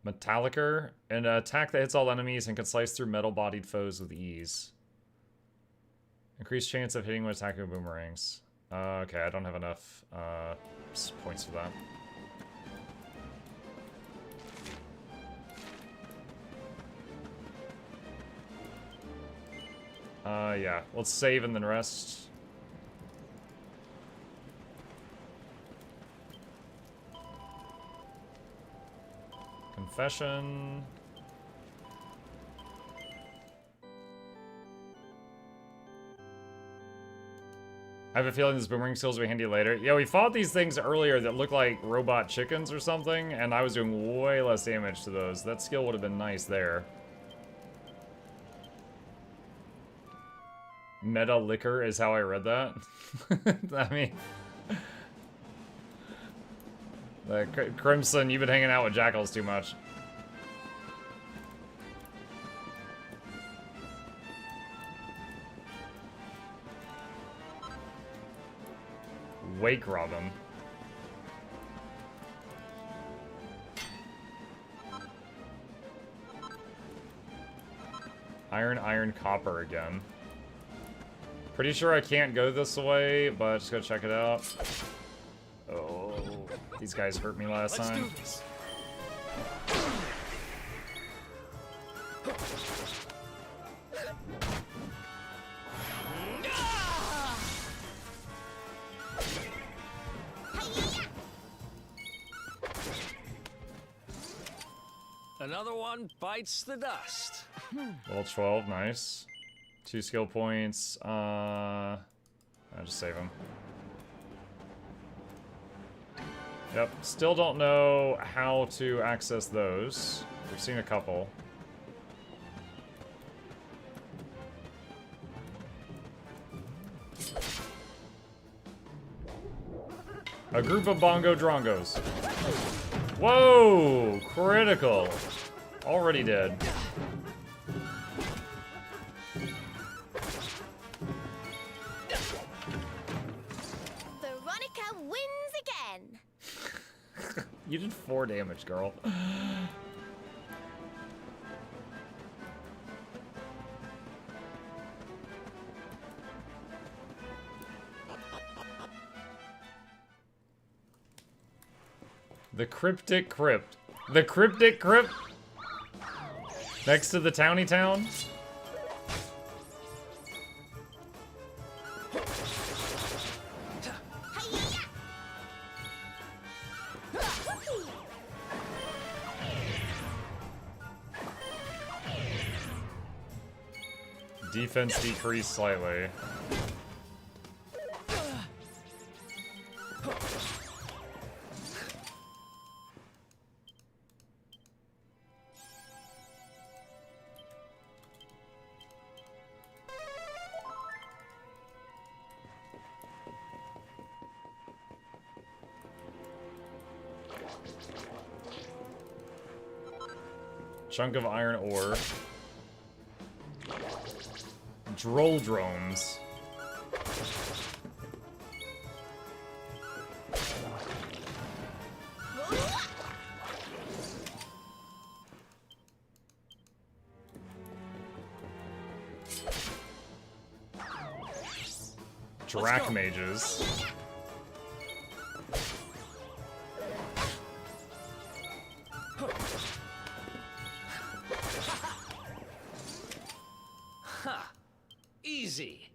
Metallicer. An attack that hits all enemies and can slice through metal-bodied foes with ease. Increased chance of hitting when attacking with boomerangs. Okay, I don't have enough points for that. Yeah, let's save and then rest. Confession. I have a feeling this boomerang skills will be handy later. Yeah, we fought these things earlier that looked like robot chickens or something, and I was doing way less damage to those. That skill would have been nice there. Meta liquor is how I read that. I mean... Crimson, you've been hanging out with jackals too much. Wake Robin. Iron, copper again. Pretty sure I can't go this way, but just go check it out. Oh, these guys hurt me last time. Let's do this. Another one bites the dust. Level 12, nice. 2 skill points. I'll just save them. Yep, still don't know how to access those. We've seen a couple. A group of bongo drongos. Whoa! Critical. Already dead. Veronica wins again. You did 4 damage, girl. The Cryptic Crypt. The Cryptic Crypt? Next to the Towny Town? Defense decreased slightly. Chunk of iron ore. Droll drones. Drac mages. Easy.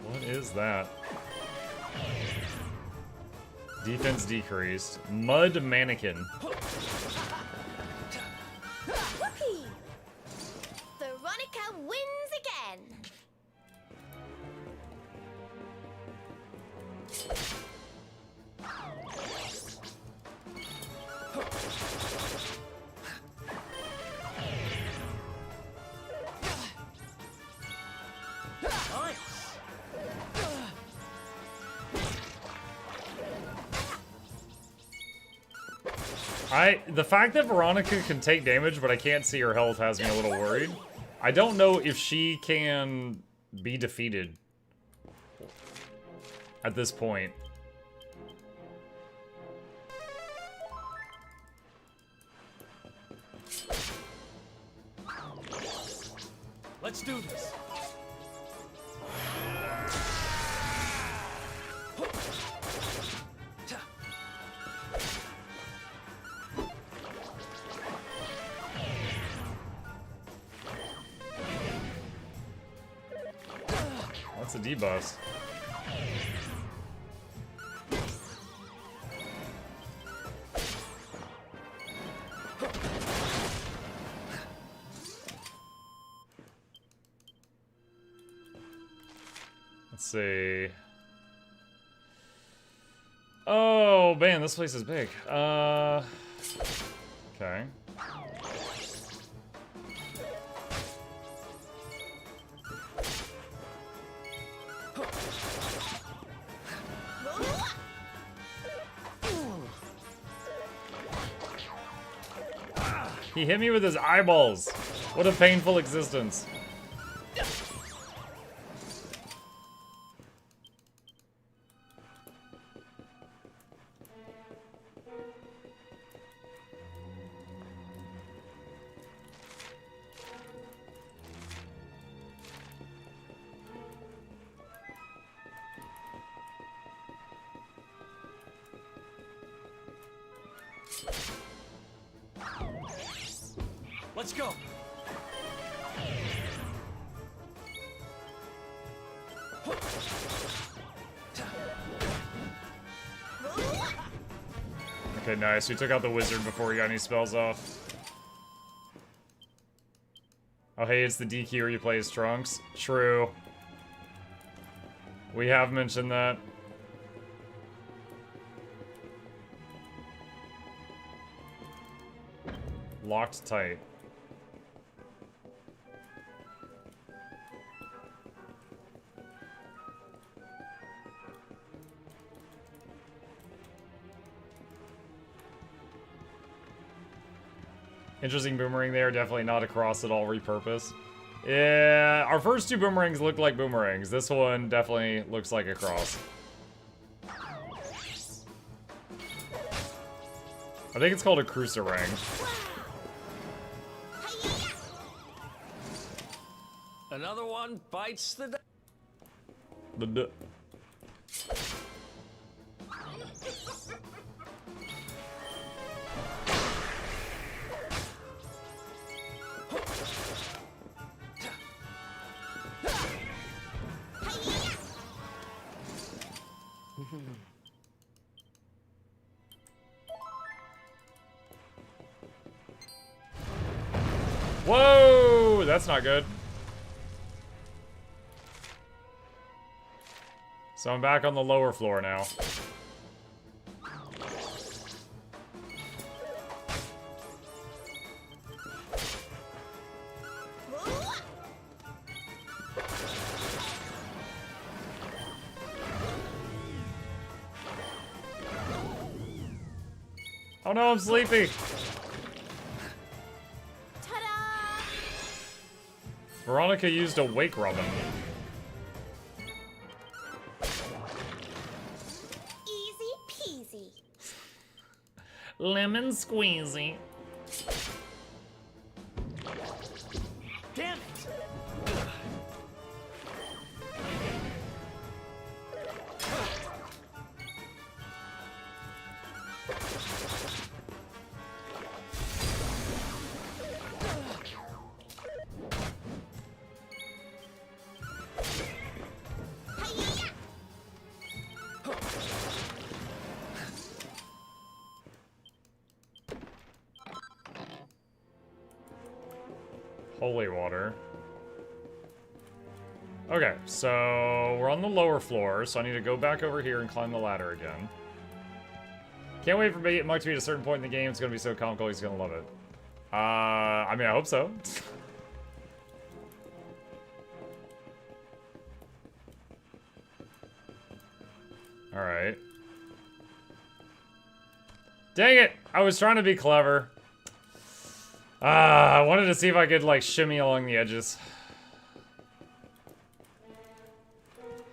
What is that? Defense decreased. Mud mannequin. Whoopee! Veronica wins again. The fact that Veronica can take damage, but I can't see her health has me a little worried. I don't know if she can be defeated at this point. Let's do this. That's a debuff. Let's see. Oh, man, this place is big. Okay. He hit me with his eyeballs. What a painful existence. Let's go. Okay, nice. We took out the wizard before he got any spells off. Oh, hey, it's the DQ where you play as Trunks. True. We have mentioned that. Locked tight. Interesting boomerang there. Definitely not a cross at all repurposed. Yeah, our first two boomerangs look like boomerangs. This one definitely looks like a cross. I think it's called a cruiserang. Another one bites the dust. Whoa, that's not good. So I'm back on the lower floor now. Oh no, I'm sleepy. Ta-da! Veronica used a wake robin. Easy peasy. Lemon squeezy. Damn it! Holy water. Okay, so we're on the lower floor, so I need to go back over here and climb the ladder again. Can't wait for Muck to be at a certain point in the game. It's gonna be so comical, he's gonna love it. I mean, I hope so. Alright. Dang it! I was trying to be clever. I wanted to see if I could, like, shimmy along the edges.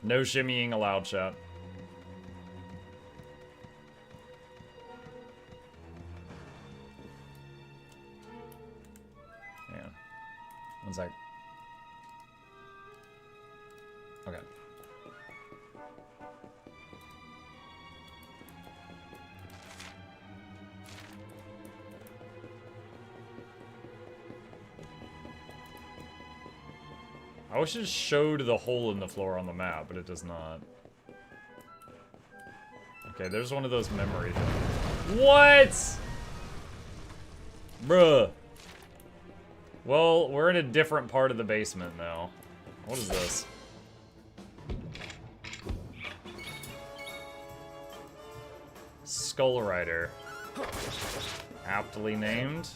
No shimmying allowed, chat. Yeah. One sec. Okay. I wish it showed the hole in the floor on the map, but it does not. Okay, there's one of those memory things. What? Bruh. Well, we're in a different part of the basement now. What is this? Skull Rider. Aptly named.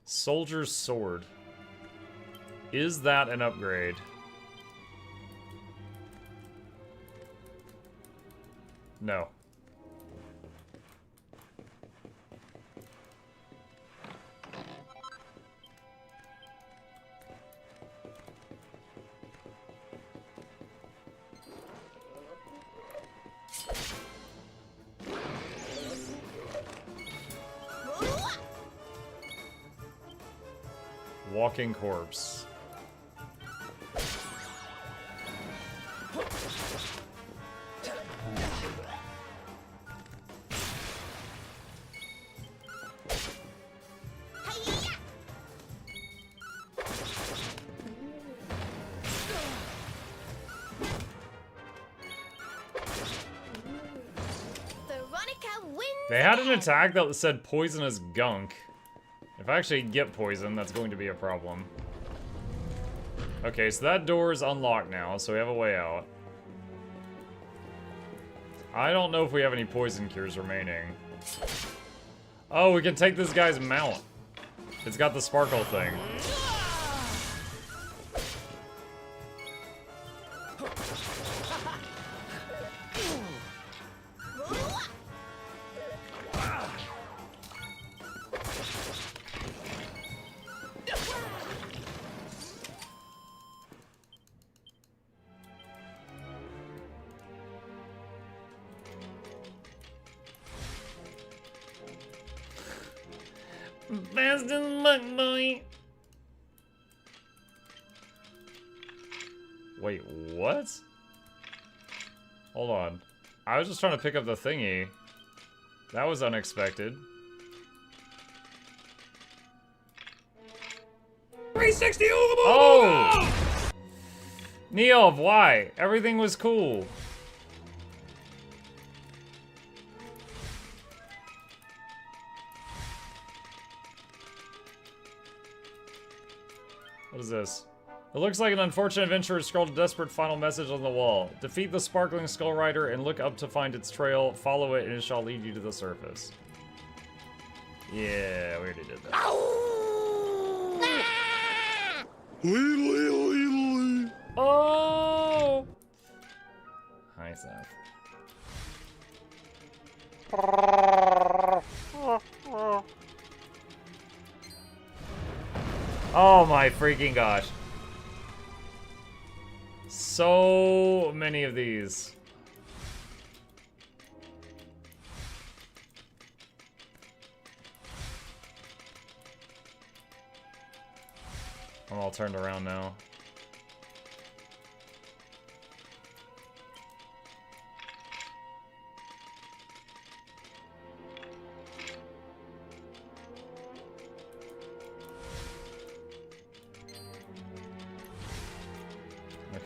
Soldier's Sword. Is that an upgrade? No. Walking corpse. Veronica wins. They had an attack that said poisonous gunk. If I actually get poison, that's going to be a problem. Okay, so that door is unlocked now, so we have a way out. I don't know if we have any poison cures remaining. Oh, we can take this guy's mount. It's got the sparkle thing. Best of luck, boy. Wait, what? Hold on. I was just trying to pick up the thingy. That was unexpected. 360 over the Oh! Neov, why? Everything was cool. What is this? It looks like an unfortunate adventurer scrawled a desperate final message on the wall. Defeat the sparkling skull rider and look up to find its trail. Follow it and it shall lead you to the surface. Yeah, we already did that. Oh! Hi, Seth. Oh my freaking gosh. So many of these. I'm all turned around now.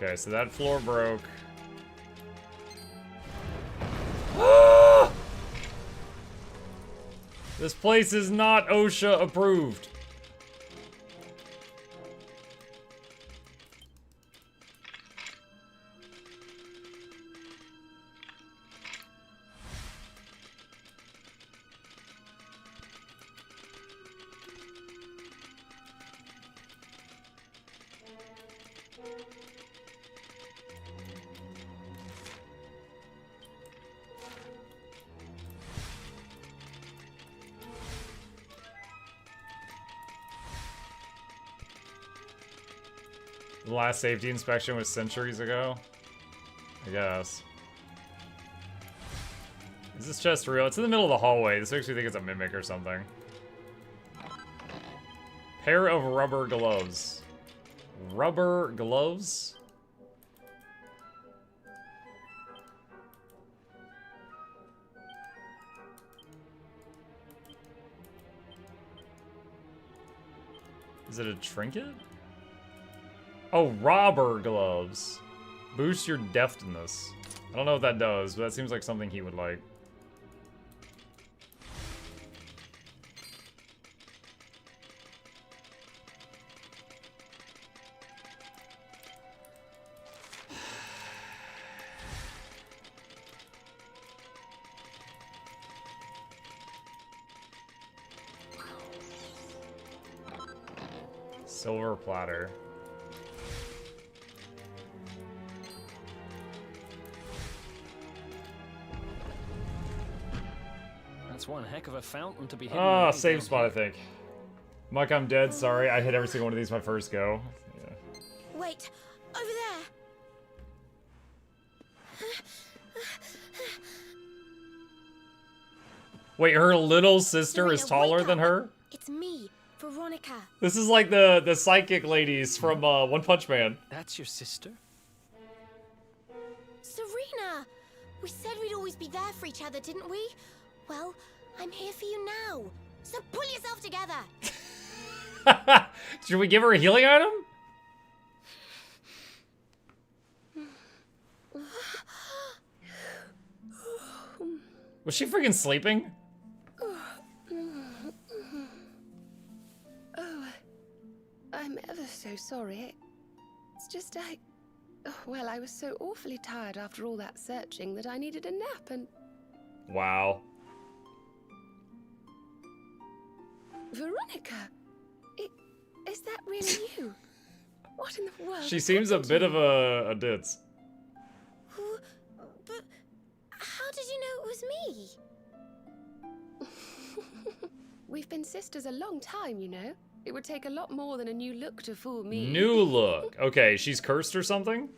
Okay, so that floor broke. This place is not OSHA approved. The last safety inspection was centuries ago? I guess. Is this chest real? It's in the middle of the hallway. This makes me think it's a mimic or something. Pair of rubber gloves. Rubber gloves? Is it a trinket? Oh, robber gloves. Boost your deftness. I don't know what that does, but that seems like something he would like. Silver platter. That's one heck of a fountain to be hitting. Ah, save spot, I think. Muck, I'm dead. Sorry, I hit every single one of these my first go. Yeah. Wait, over there. Wait, her little sister Serena, is taller wake than up. her? It's me, Veronica. This is like the psychic ladies from One Punch Man. That's your sister? Serena! We said we'd always be there for each other, didn't we? Well, I'm here for you now. So pull yourself together. Should we give her a healing item? Was she freaking sleeping? Oh, I'm ever so sorry. It's just well, I was so awfully tired after all that searching that I needed a nap and... Wow. Veronica! Is that really you? What in the world? She seems a bit of a ditz. But how did you know it was me? We've been sisters a long time, you know. It would take a lot more than a new look to fool me. New look. Okay, she's cursed or something?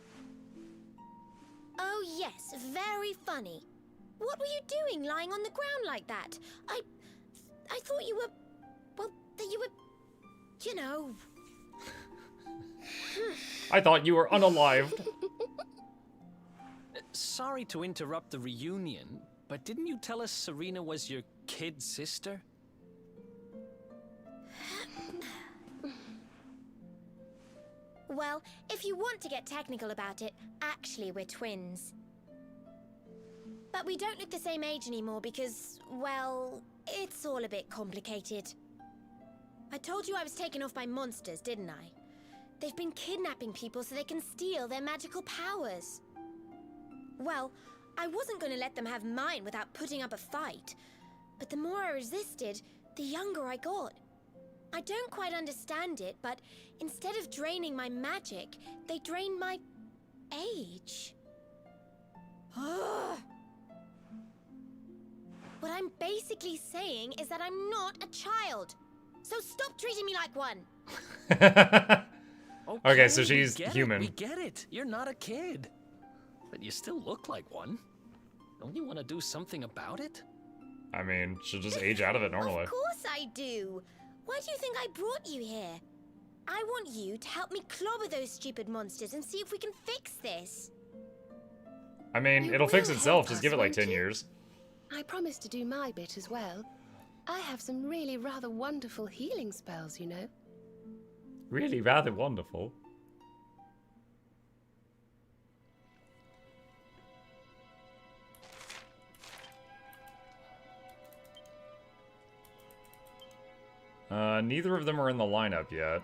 Oh yes, very funny. What were you doing lying on the ground like that? I thought you were... well, that you were... you know... I thought you were unalived. Sorry to interrupt the reunion, but didn't you tell us Serena was your kid sister? Well, if you want to get technical about it, actually we're twins. But we don't look the same age anymore because, well, it's all a bit complicated. I told you I was taken off by monsters, didn't I? They've been kidnapping people so they can steal their magical powers. Well, I wasn't going to let them have mine without putting up a fight. But the more I resisted, the younger I got. I don't quite understand it, but instead of draining my magic, they drained my age. What I'm basically saying is that I'm not a child. So stop treating me like one. Okay, so she's human. We get it. You're not a kid. But you still look like one. Don't you want to do something about it? I mean, she'll just age out of it normally. Of course I do. Why do you think I brought you here? I want you to help me clobber those stupid monsters and see if we can fix this. I mean, it'll fix itself. Just give it like 10 years. I promise to do my bit as well. I have some really rather wonderful healing spells, you know. Really rather wonderful. Neither of them are in the lineup yet.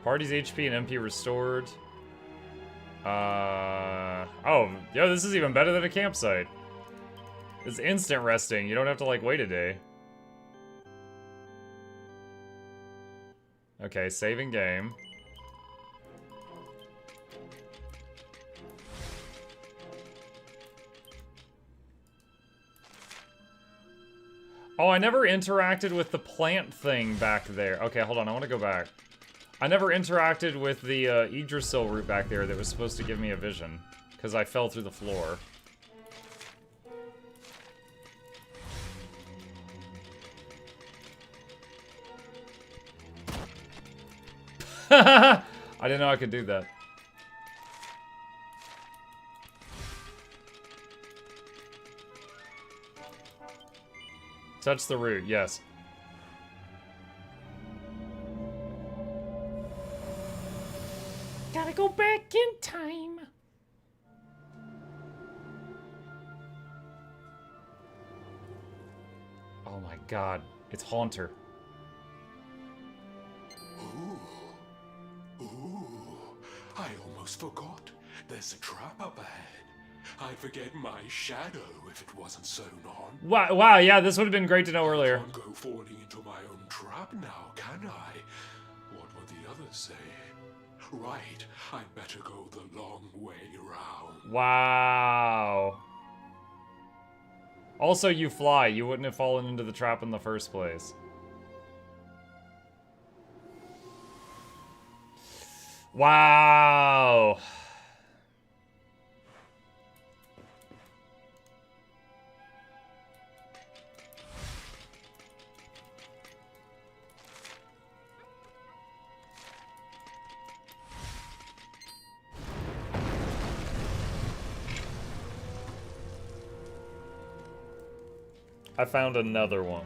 Party's HP and MP restored. Oh, yo, this is even better than a campsite. It's instant resting. You don't have to, like, wait a day. Okay, saving game. Oh, I never interacted with the plant thing back there. Okay, hold on, I want to go back. I never interacted with the Yggdrasil root back there that was supposed to give me a vision. Because I fell through the floor. I didn't know I could do that. Touch the root, yes. Gotta go back in time. Oh my god, it's Haunter. Ooh, I almost forgot. There's a trap up ahead. I'd forget my shadow if it wasn't sewn on. Wow, yeah, this would have been great to know earlier. I can't go falling into my own trap now, can I? What would the others say? Right, I'd better go the long way around. Wow. Also, you fly. You wouldn't have fallen into the trap in the first place. Wow. I found another one.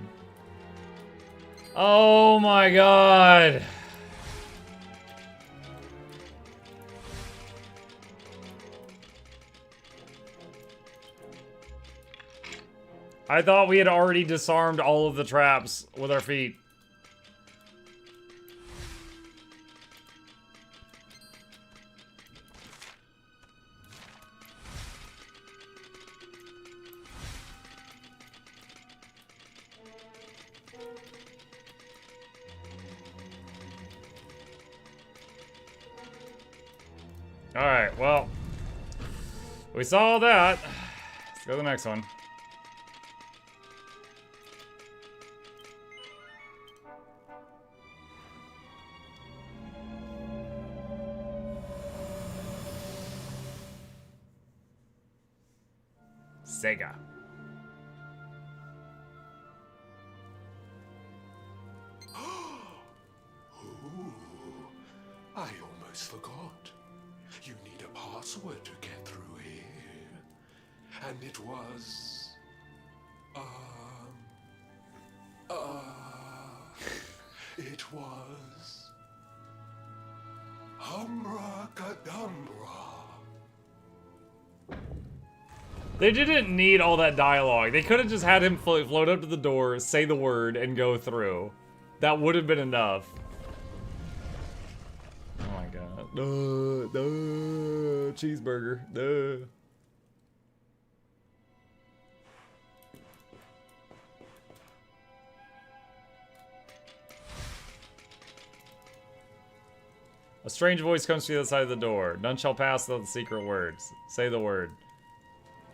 Oh my god. I thought we had already disarmed all of the traps with our feet. Alright, well, we saw that. Let's go to the next one. Sega. Ooh, I almost forgot. You need a password to get through here. And it was... it was... Humracadabra. They didn't need all that dialogue. They could have just had him float up to the door, say the word, and go through. That would have been enough. Oh my god. Cheeseburger. A strange voice comes from the other side of the door. None shall pass without the secret words. Say the word.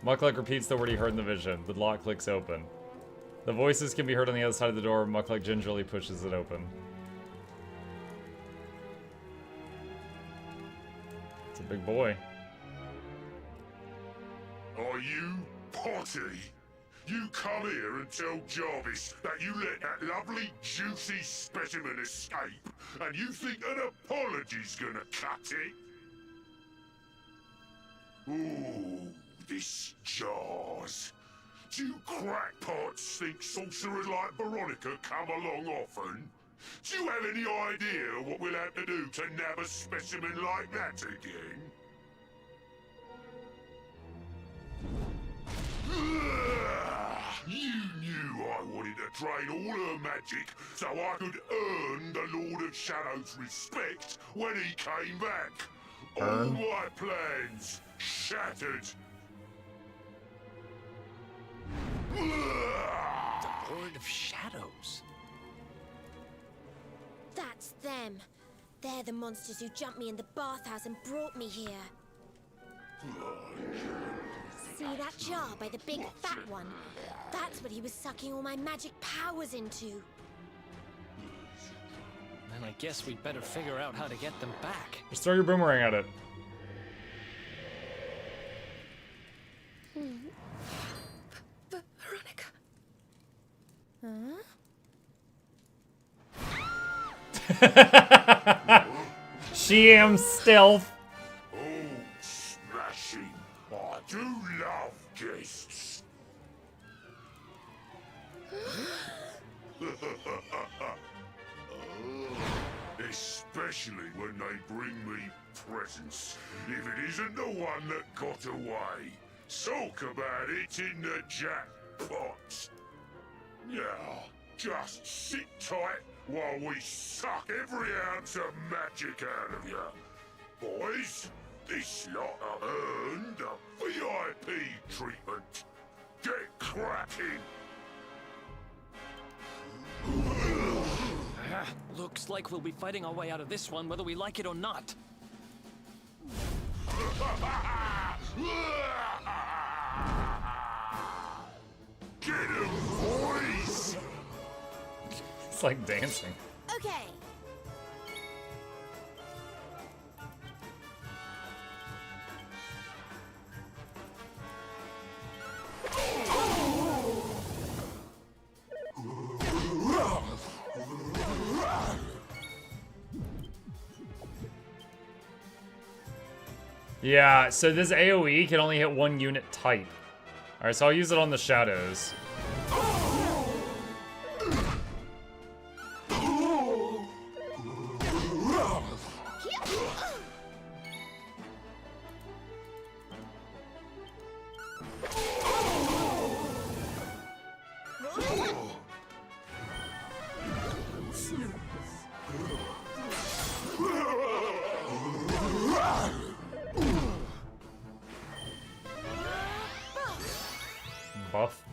Mukluk repeats the word he heard in the vision. The lock clicks open. The voices can be heard on the other side of the door. Mukluk gingerly pushes it open. It's a big boy. Are you Potty? You come here and tell Jarvis that you let that lovely, juicy specimen escape, and you think an apology's gonna cut it? Ooh, this jars. Do you crackpots think sorcerers like Veronica come along often? Do you have any idea what we'll have to do to nab a specimen like that again? You knew I wanted to train all her magic so I could earn the Lord of Shadow's respect when he came back. All my plans shattered. The Lord of Shadows. That's them. They're the monsters who jumped me in the bathhouse and brought me here. See that jar by the big fat one? That's what he was sucking all my magic powers into. Then I guess we'd better figure out how to get them back. Just throw your boomerang at it. Veronica. Huh? She am stealth. Oh, smashing. I do love guests. Especially when they bring me presents. If it isn't the one that got away. Talk about it in the jackpot. Now, just sit tight while we suck every ounce of magic out of you. Boys, this lot have earned a VIP treatment. Get cracking. Looks like we'll be fighting our way out of this one, whether we like it or not. Get him, boys! It's like dancing. Okay. Yeah, so this AoE can only hit one unit type. Alright, so I'll use it on the shadows. Buff.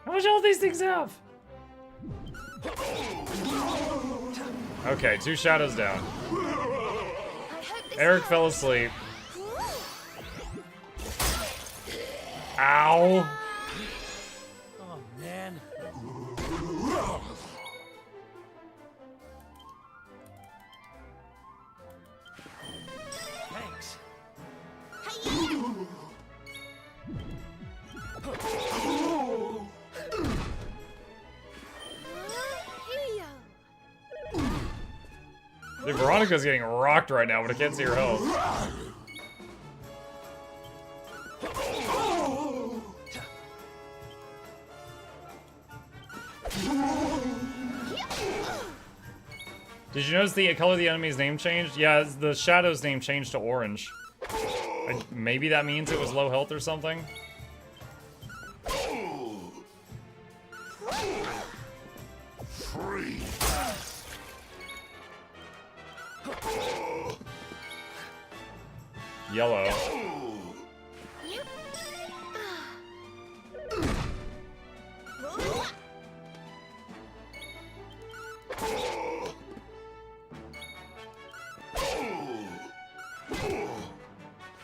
How much all these things have? Okay, 2 shadows down. Eric fell asleep. Ow. Oh, man. Thanks. Dude, Veronica's getting rocked right now, but I can't see her health. Did you notice the color of the enemy's name changed? Yeah, the shadow's name changed to orange. Maybe that means it was low health or something? Free. Yellow.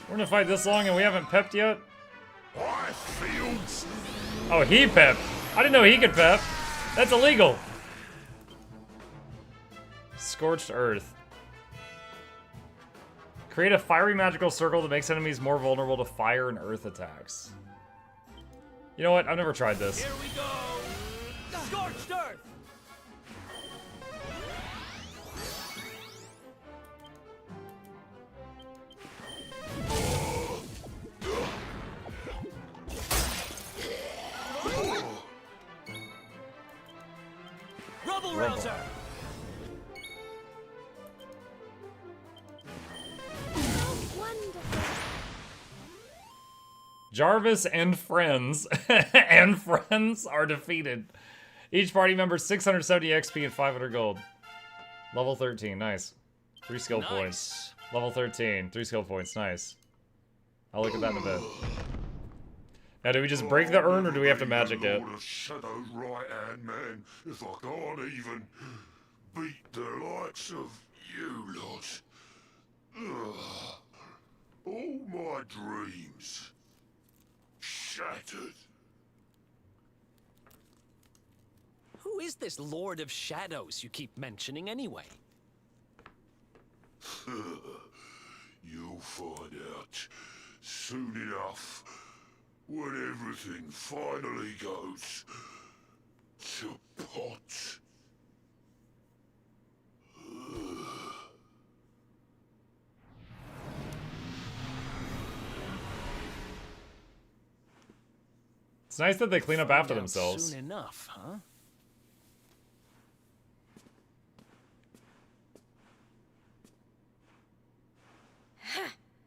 We're gonna fight this long and we haven't pepped yet? Oh, he pepped. I didn't know he could pep. That's illegal. Scorched Earth. Create a fiery magical circle that makes enemies more vulnerable to fire and earth attacks. You know what? I've never tried this. Here we go! Scorched Earth! shelter. Jarvis and friends are defeated. Each party member 670 XP and 500 gold. Level 13, nice. 3 skill points. Level 13, 3 skill points, nice. I'll look at that in a bit. Now, do we just break the urn or do we have to magic it? Lord of Shadow's right-hand man if I can't even beat the likes of you lot. Ugh. All my dreams shattered. Who is this Lord of Shadows you keep mentioning anyway? You'll find out soon enough when everything finally goes to pot. It's nice that they clean up after themselves. Soon enough, huh?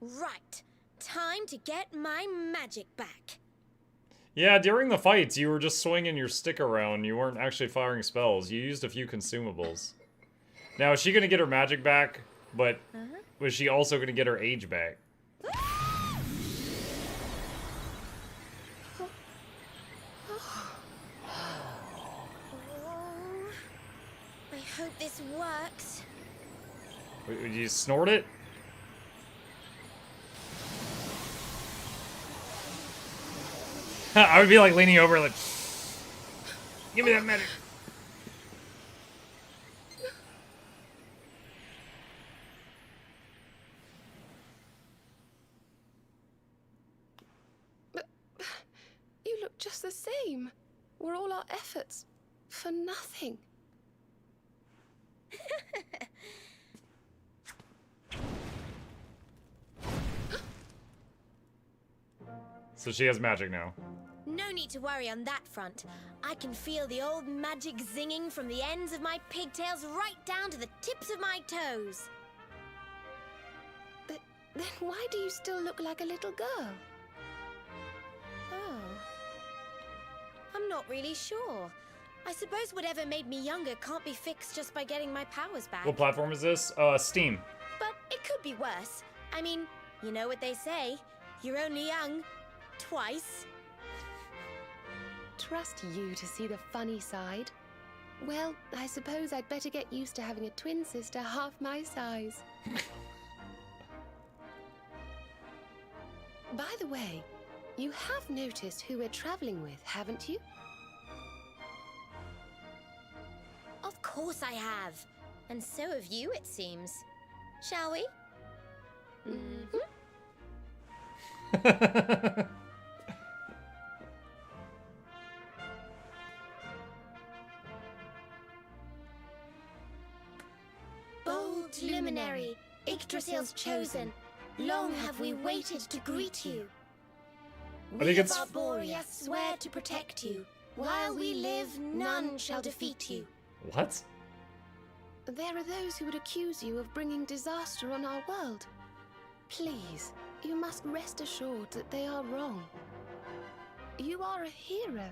Right. Time to get my magic back. Yeah, during the fights, you were just swinging your stick around. You weren't actually firing spells. You used a few consumables. Now, is she going to get her magic back? But was she also going to get her age back? I hope this works. Would you snort it? I would be like leaning over like, give me that magic. But you look just the same. Were all our efforts for nothing? So she has magic now. No need to worry on that front. I can feel the old magic zinging from the ends of my pigtails right down to the tips of my toes. But then why do you still look like a little girl? Oh. I'm not really sure. I suppose whatever made me younger can't be fixed just by getting my powers back. What platform is this? Steam. But it could be worse. I mean, you know what they say. You're only young twice. Trust you to see the funny side. Well, I suppose I'd better get used to having a twin sister half my size. By the way, you have noticed who we're traveling with, haven't you? Of course I have. And so have you, it seems. Shall we? Bold luminary, Yggdrasil's chosen, long have we waited to greet you. I think it's... Arborea swear to protect you. While we live, none shall defeat you. What? There are those who would accuse you of bringing disaster on our world. Please, you must rest assured that they are wrong. You are a hero.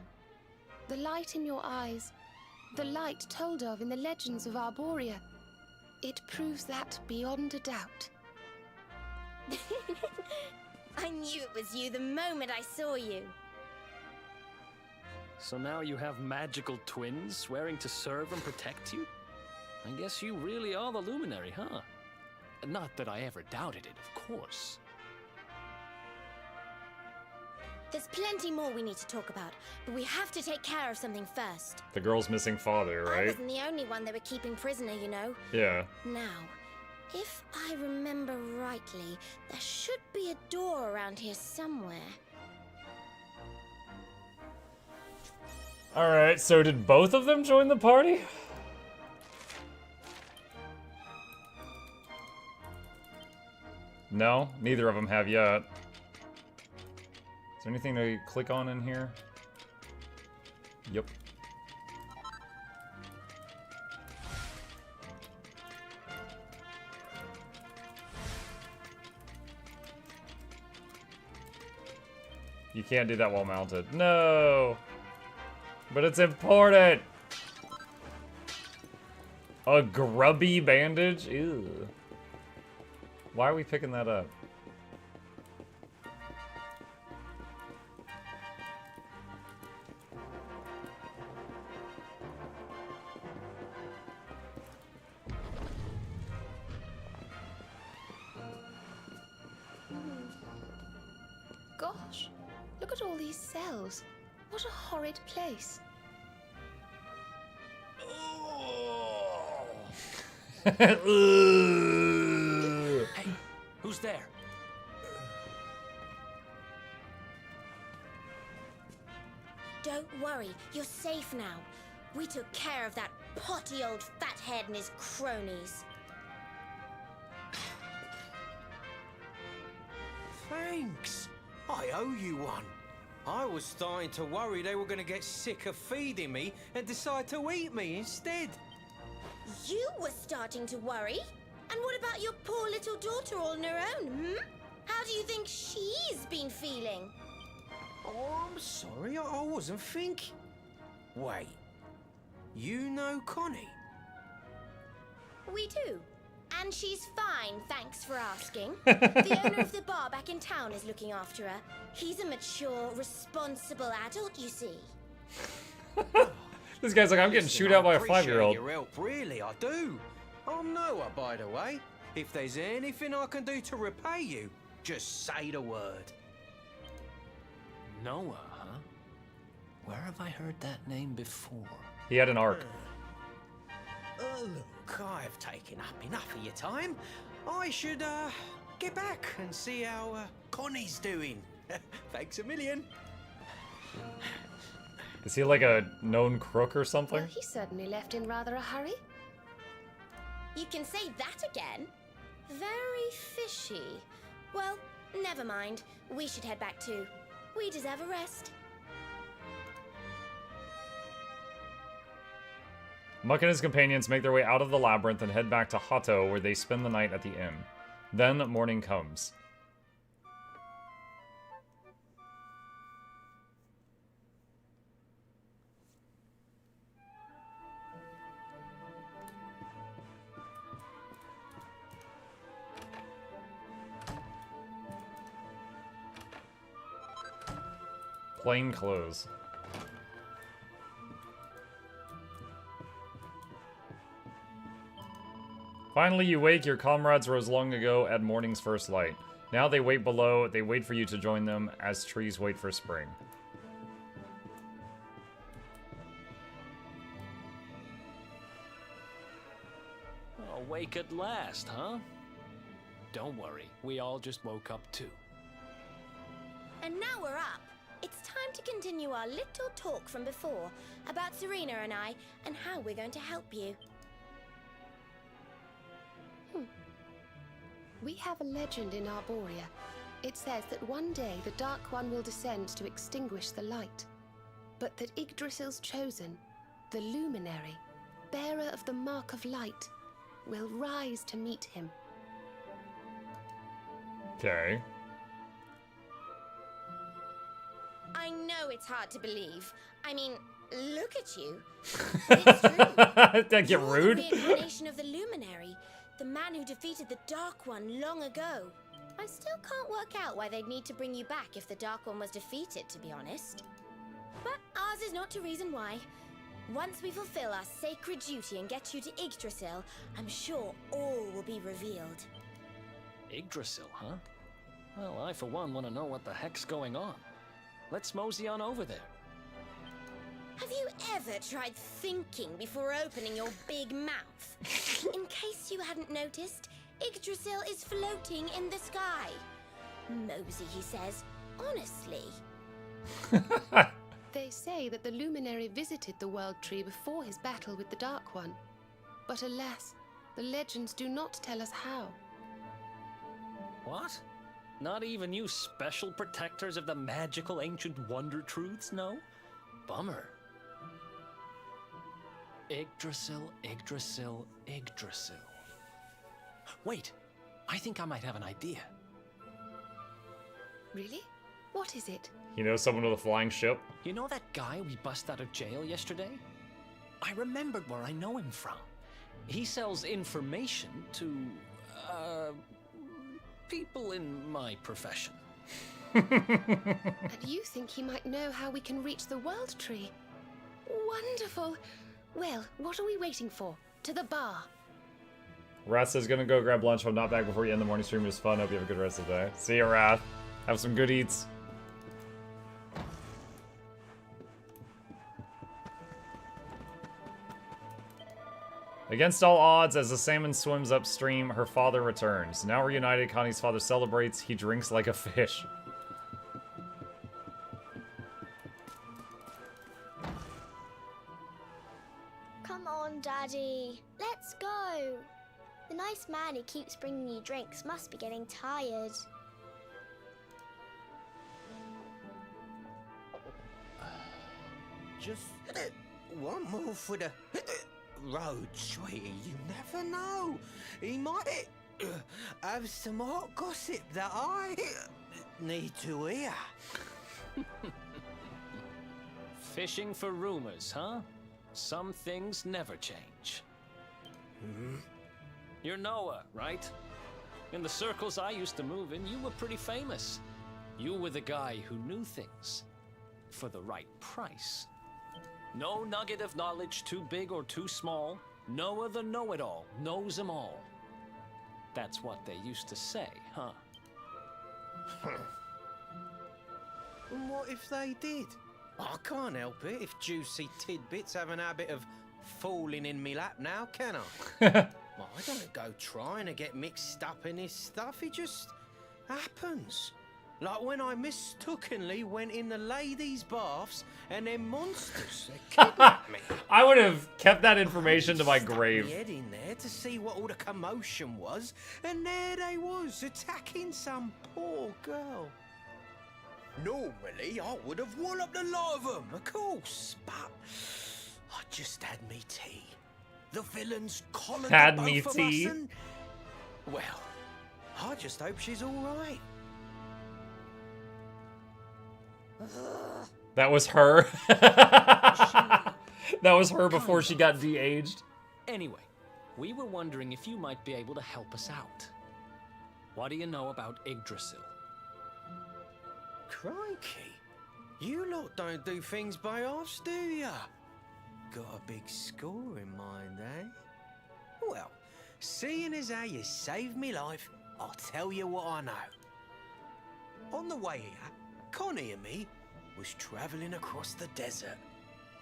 The light in your eyes, the light told of in the legends of Arborea, it proves that beyond a doubt. I knew it was you the moment I saw you. So now you have magical twins swearing to serve and protect you? I guess you really are the luminary, huh? Not that I ever doubted it, of course. There's plenty more we need to talk about, but we have to take care of something first. The girl's missing father, I right? wasn't the only one they were keeping prisoner, you know. Yeah. Now, if I remember rightly, there should be a door around here somewhere. Alright, so did both of them join the party? No, neither of them have yet. Is there anything to click on in here? Yep. You can't do that while mounted. No! But it's important! A grubby bandage? Ew. Why are we picking that up? Gosh, look at all these cells. What a horrid place. Hey, who's there? Don't worry, you're safe now. We took care of that potty old fathead and his cronies. Thanks. I owe you one. I was starting to worry they were going to get sick of feeding me and decide to eat me instead. You were starting to worry? And what about your poor little daughter all on her own, hmm? How do you think she's been feeling? Oh, I'm sorry, I wasn't thinking. Wait, you know Connie? We do. And she's fine, thanks for asking. The owner of the bar back in town is looking after her. He's a mature, responsible adult, you see. This guy's like, I'm getting chewed out by a 5-year-old. Your help, really, I do. I'm Noah, by the way. If there's anything I can do to repay you, just say the word. Noah, huh? Where have I heard that name before? He had an arc. Look, I've taken up enough of your time. I should, get back and see how, Connie's doing. Thanks a million. Is he like a known crook or something? Well, he certainly left in rather a hurry. You can say that again. Very fishy. Well, never mind. We should head back too. We deserve a rest. Muck and his companions make their way out of the labyrinth and head back to Hotto, where they spend the night at the inn. Then morning comes. Plain clothes. Finally, you wake. Your comrades rose long ago at morning's first light. Now they wait below. They wait for you to join them as trees wait for spring. Awake at last, huh? Don't worry, we all just woke up too. And now we're up. It's time to continue our little talk from before about Serena and I and how we're going to help you. We have a legend in Arborea. It says that one day the Dark One will descend to extinguish the light, but that Yggdrasil's chosen, the Luminary, bearer of the Mark of Light, will rise to meet him. Okay. I know it's hard to believe. I mean, look at you. But it's true. Don't get rude. You're the reincarnation of the Luminary, the man who defeated the Dark One long ago. I still can't work out why they'd need to bring you back if the Dark One was defeated, to be honest. But ours is not to reason why. Once we fulfill our sacred duty and get you to Yggdrasil, I'm sure all will be revealed. Yggdrasil, huh? Well, I for one want to know what the heck's going on. Let's mosey on over there. Have you ever tried thinking before opening your big mouth? In case you hadn't noticed, Yggdrasil is floating in the sky. Mosey, he says. Honestly. They say that the Luminary visited the World Tree before his battle with the Dark One. But alas, the legends do not tell us how. What? Not even you special protectors of the magical ancient wonder truths, no? Bummer. Yggdrasil, Yggdrasil, Yggdrasil. Wait, I think I might have an idea. Really? What is it? You know someone with a flying ship? You know that guy we bust out of jail yesterday? I remembered where I know him from. He sells information to, people in my profession. And you think he might know how we can reach the World Tree? Wonderful. Well, what are we waiting for? To the bar. Wrath says, gonna go grab lunch. If I'm not back before you end the morning stream. It was fun. Hope you have a good rest of the day. See you, Wrath. Have some good eats. Against all odds, as the salmon swims upstream, her father returns. Now reunited, Connie's father celebrates. He drinks like a fish. Come on, Daddy. Let's go. The nice man who keeps bringing you drinks must be getting tired. Just one more for the road, sweetie. You never know. He might have some hot gossip that I need to hear. Fishing for rumors, huh? Some things never change. You're Noah, right? In the circles I used to move in, you were pretty famous. You were the guy who knew things for the right price. No nugget of knowledge too big or too small. Noah the know-it-all knows them all. That's what they used to say, huh? And what if they did? I can't help it if juicy tidbits have an habit of falling in me lap now, can I? Well, I don't go trying to get mixed up in this stuff. It just happens. Like when I mistakenly went in the ladies' baths and them monsters kidnapped me. I would have kept that information to my grave. I head in there to see what all the commotion was, and there they was, attacking some poor girl. Normally, I would have walloped a lot of them, of course, but I just had me tea. The villains collared Had the me both of tea? us and, well, I just hope she's all right. That was her. That was her before she got de-aged. Anyway, we were wondering if you might be able to help us out. What do you know about Yggdrasil? Crikey, you lot don't do things by halves, do ya? Got a big score in mind, eh? Well, seeing as how you saved me life, I'll tell you what I know. On the way here, Connie and me was travelling across the desert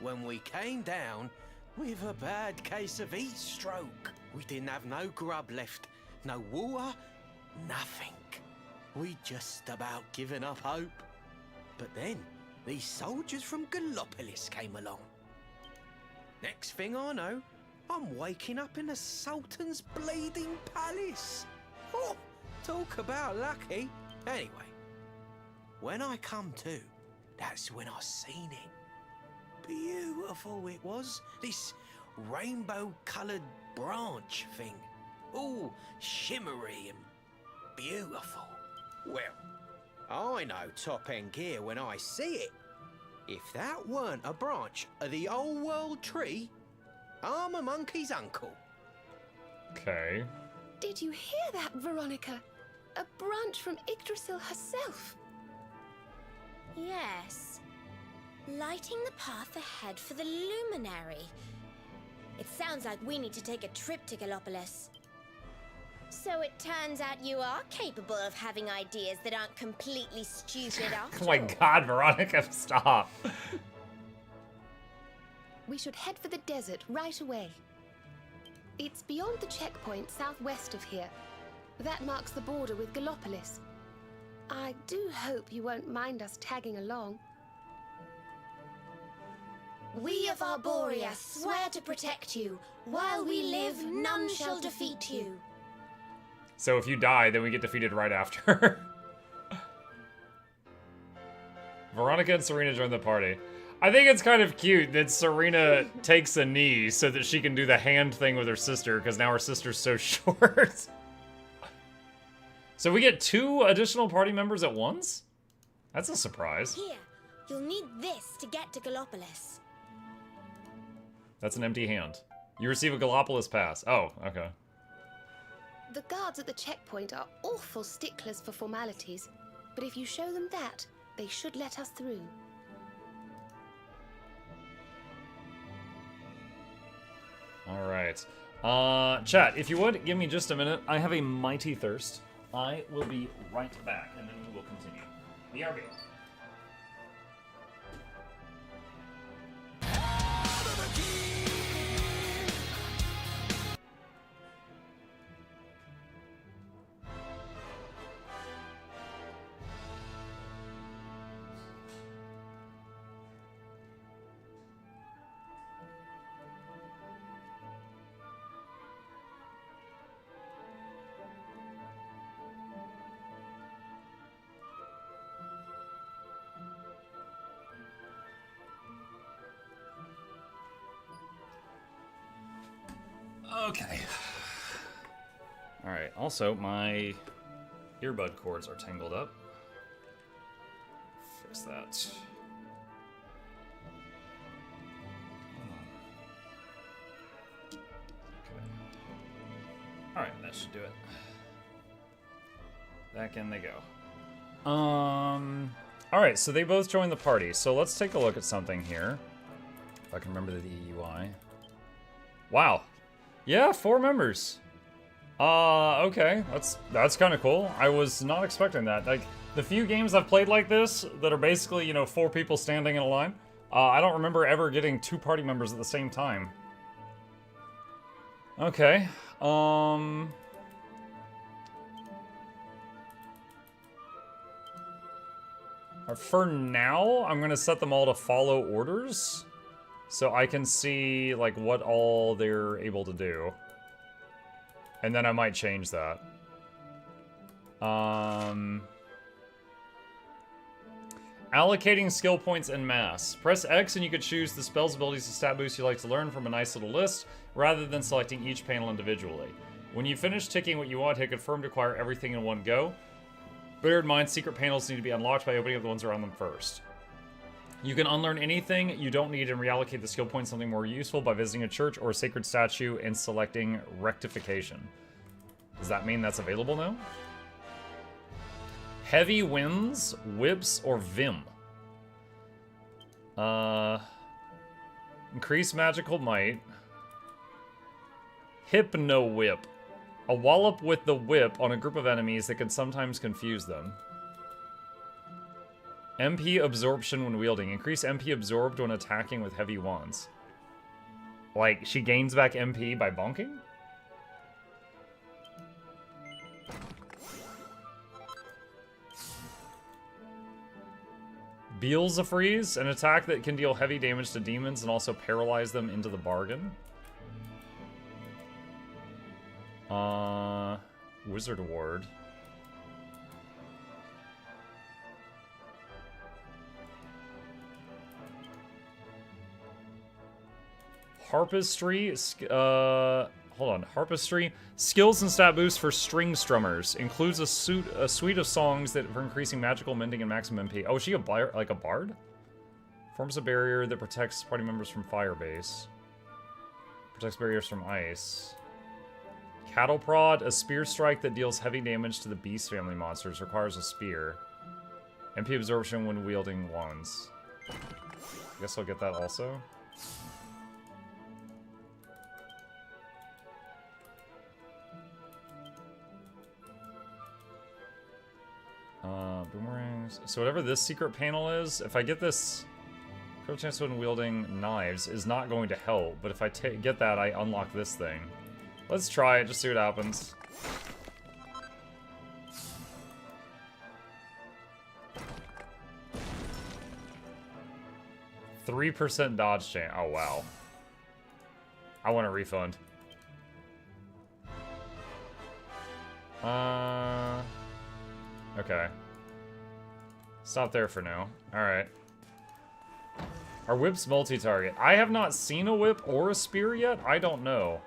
when we came down with a bad case of heat stroke. We didn't have no grub left, no water, nothing. We just about given up hope. But then these soldiers from Gallopolis came along. Next thing I know, I'm waking up in the Sultan's bleeding palace. Oh, talk about lucky. Anyway, when I come to, that's when I seen it. Beautiful it was. This rainbow-coloured branch thing. All shimmery and beautiful. Well, I know top-end gear when I see it. If that weren't a branch of the old world tree, I'm a monkey's uncle. Okay. Did you hear that, Veronica? A branch from Yggdrasil herself. Yes. Lighting the path ahead for the luminary. It sounds like we need to take a trip to Gallopolis. So it turns out you are capable of having ideas that aren't completely stupid after Oh my god, Veronica, stop. We should head for the desert right away. It's beyond the checkpoint southwest of here. That marks the border with Gallopolis. I do hope you won't mind us tagging along. We of Arborea swear to protect you. While we live, none shall defeat you. So if you die, then we get defeated right after. Veronica and Serena join the party. I think it's kind of cute that Serena takes a knee so that she can do the hand thing with her sister, because now her sister's so short. So we get 2 additional party members at once? That's a surprise. Here, you'll need this to get to Gallopolis. That's an empty hand. You receive a Gallopolis pass. Oh, okay. The guards at the checkpoint are awful sticklers for formalities, but if you show them that, they should let us through. All right. Chat, if you would, give me just a minute. I have a mighty thirst. I will be right back, and then we will continue. BRB. Okay. Alright, also, my earbud cords are tangled up. Fix that. Okay. Alright, that should do it. Back in they go. Alright, so they both joined the party. So let's take a look at something here. If I can remember the UI. Wow. Yeah, 4 members. Okay. That's kind of cool. I was not expecting that. Like, the few games I've played like this that are basically, you know, 4 people standing in a line, I don't remember ever getting 2 party members at the same time. Okay. For now, I'm gonna set them all to follow orders. So I can see, like, what all they're able to do. And then I might change that. Allocating skill points en masse. Press X and you could choose the spells, abilities, and stat boosts you like to learn from a nice little list, rather than selecting each panel individually. When you finish ticking what you want, hit confirm to acquire everything in one go. Bear in mind, secret panels need to be unlocked by opening up the ones around them first. You can unlearn anything you don't need and reallocate the skill points to something more useful by visiting a church or a sacred statue and selecting rectification. Does that mean that's available now? Heavy winds, whips, or vim. Increase magical might. Hypno whip. A wallop with the whip on a group of enemies that can sometimes confuse them. MP absorption when wielding. Increase MP absorbed when attacking with heavy wands. Like, she gains back MP by bonking? Beelzefreeze, an attack that can deal heavy damage to demons and also paralyze them into the bargain. Wizard Ward. Harpistry, hold on, Harpistry. Skills and stat boosts for string strummers. Includes a suite of songs that for increasing magical, mending, and maximum MP. Oh, is she a bard? Forms a barrier that protects party members from fire base. Protects barriers from ice. Cattle Prod, a spear strike that deals heavy damage to the beast family monsters. Requires a spear. MP absorption when wielding wands. I guess I'll get that also. Boomerangs. So whatever this secret panel is, if I get this, critical chance when wielding knives is not going to help, but if I get that, I unlock this thing. Let's try it, just see what happens. %3 dodge chance. Oh, wow. I want a refund. Okay. Stop there for now. Alright. Are whips multi-target? I have not seen a whip or a spear yet. I don't know.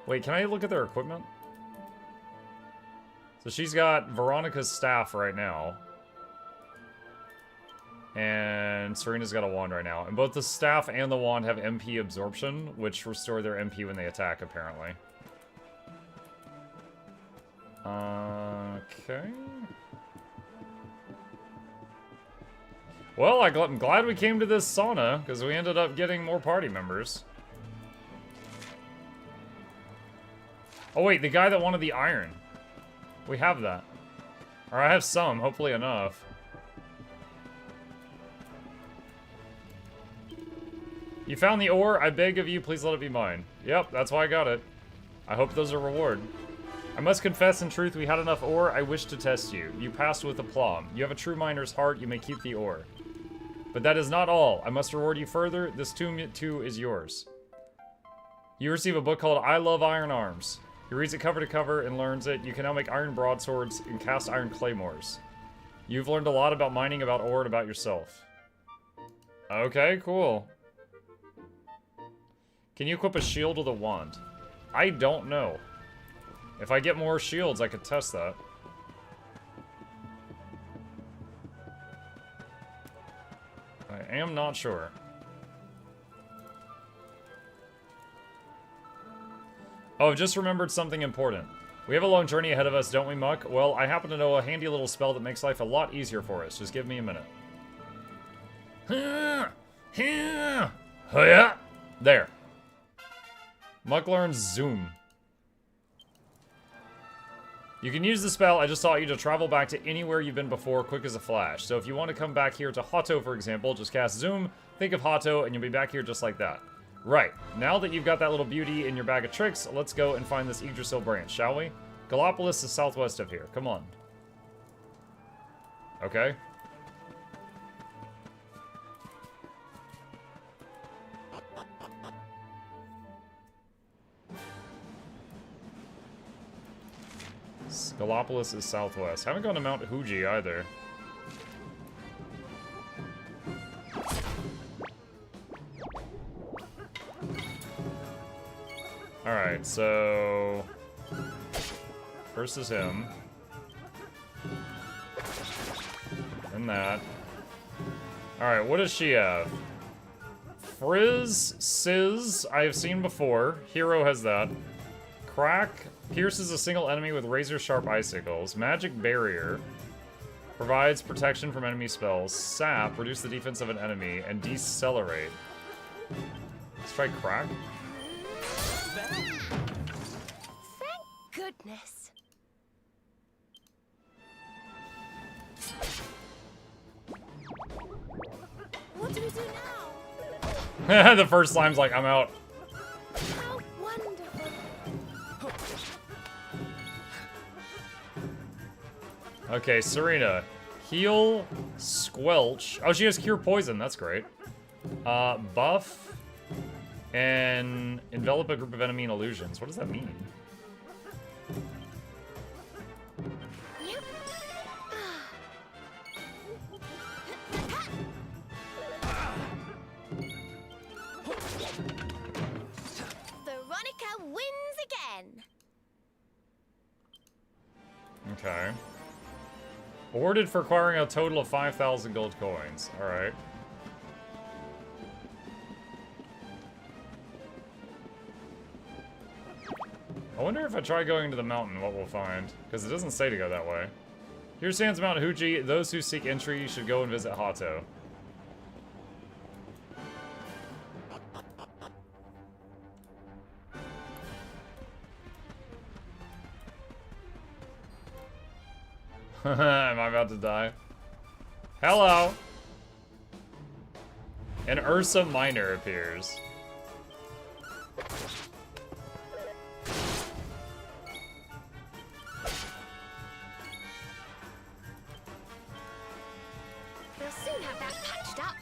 Wait, can I look at their equipment? So she's got Veronica's staff right now. And Serena's got a wand right now. And both the staff and the wand have MP absorption, which restore their MP when they attack, apparently. Okay. Well, I'm glad we came to this sauna, because we ended up getting more party members. Oh wait, the guy that wanted the iron. We have that. Or I have some, hopefully enough. You found the ore, I beg of you, please let it be mine. Yep, that's why I got it. I hope there's a reward. I must confess in truth we had enough ore, I wish to test you. You passed with aplomb. You have a true miner's heart, you may keep the ore. But that is not all. I must reward you further. This tomb too is yours. You receive a book called I Love Iron Arms. He reads it cover to cover and learns it. You can now make iron broadswords and cast iron claymores. You've learned a lot about mining, about ore, and about yourself. Okay, cool. Can you equip a shield with a wand? I don't know. If I get more shields, I could test that. I am not sure. Oh, I've just remembered something important. We have a long journey ahead of us, don't we, Muck? Well, I happen to know a handy little spell that makes life a lot easier for us. Just give me a minute. There. Muck learns Zoom. You can use the spell. I just taught you to travel back to anywhere you've been before, quick as a flash. So if you want to come back here to Hotto, for example, just cast Zoom, think of Hotto, and you'll be back here just like that. Right, now that you've got that little beauty in your bag of tricks, let's go and find this Yggdrasil branch, shall we? Gallopolis is southwest of here, come on. Okay. Gallopolis is southwest. Haven't gone to Mount Huji either. Alright, so... First is him. And that. Alright, what does she have? Frizz, Sizz, I have seen before. Hero has that. Crack, pierces a single enemy with razor-sharp icicles. Magic Barrier. Provides protection from enemy spells. Sap, reduce the defense of an enemy. And Decelerate. Let's try Crack. Thank goodness. What do we do now? The first slime's like, I'm out. How wonderful. Okay, Serena. Heal, Squelch. Oh, she has Cure Poison. That's great. Buff. And envelop a group of enemy in illusions. What does that mean? Veronica wins again. Okay. Awarded for acquiring a total of 5,000 gold coins. Alright. I wonder if I try going to the mountain, what we'll find. Because it doesn't say to go that way. Here stands Mount Huji. Those who seek entry should go and visit Hotto. Am I about to die? Hello! An Ursa Minor appears. We'll soon have that patched up.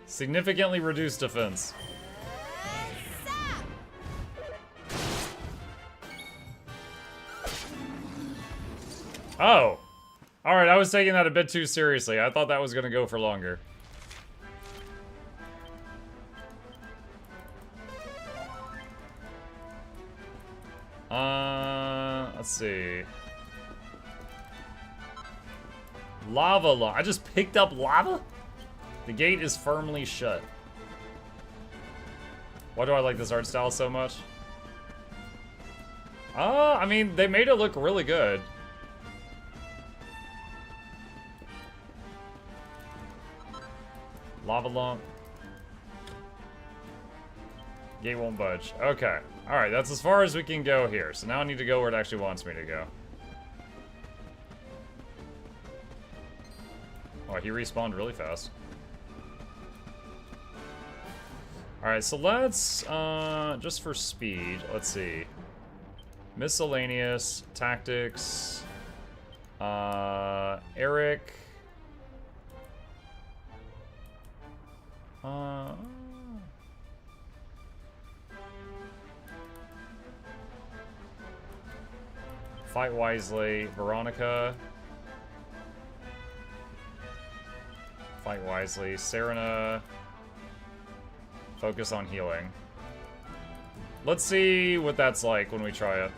Significantly reduced defense. Oh. Alright, I was taking that a bit too seriously. I thought that was gonna go for longer. Let's see. Lava. I just picked up lava? The gate is firmly shut. Why do I like this art style so much? I mean, they made it look really good. Lava lump. Gate won't budge. Okay. Alright, that's as far as we can go here. So now I need to go where it actually wants me to go. Oh, he respawned really fast. Alright, so let's, just for speed, let's see. Miscellaneous, tactics, Eric. Fight wisely, Veronica. Fight wisely, Serena. Focus on healing. Let's see what that's like when we try it.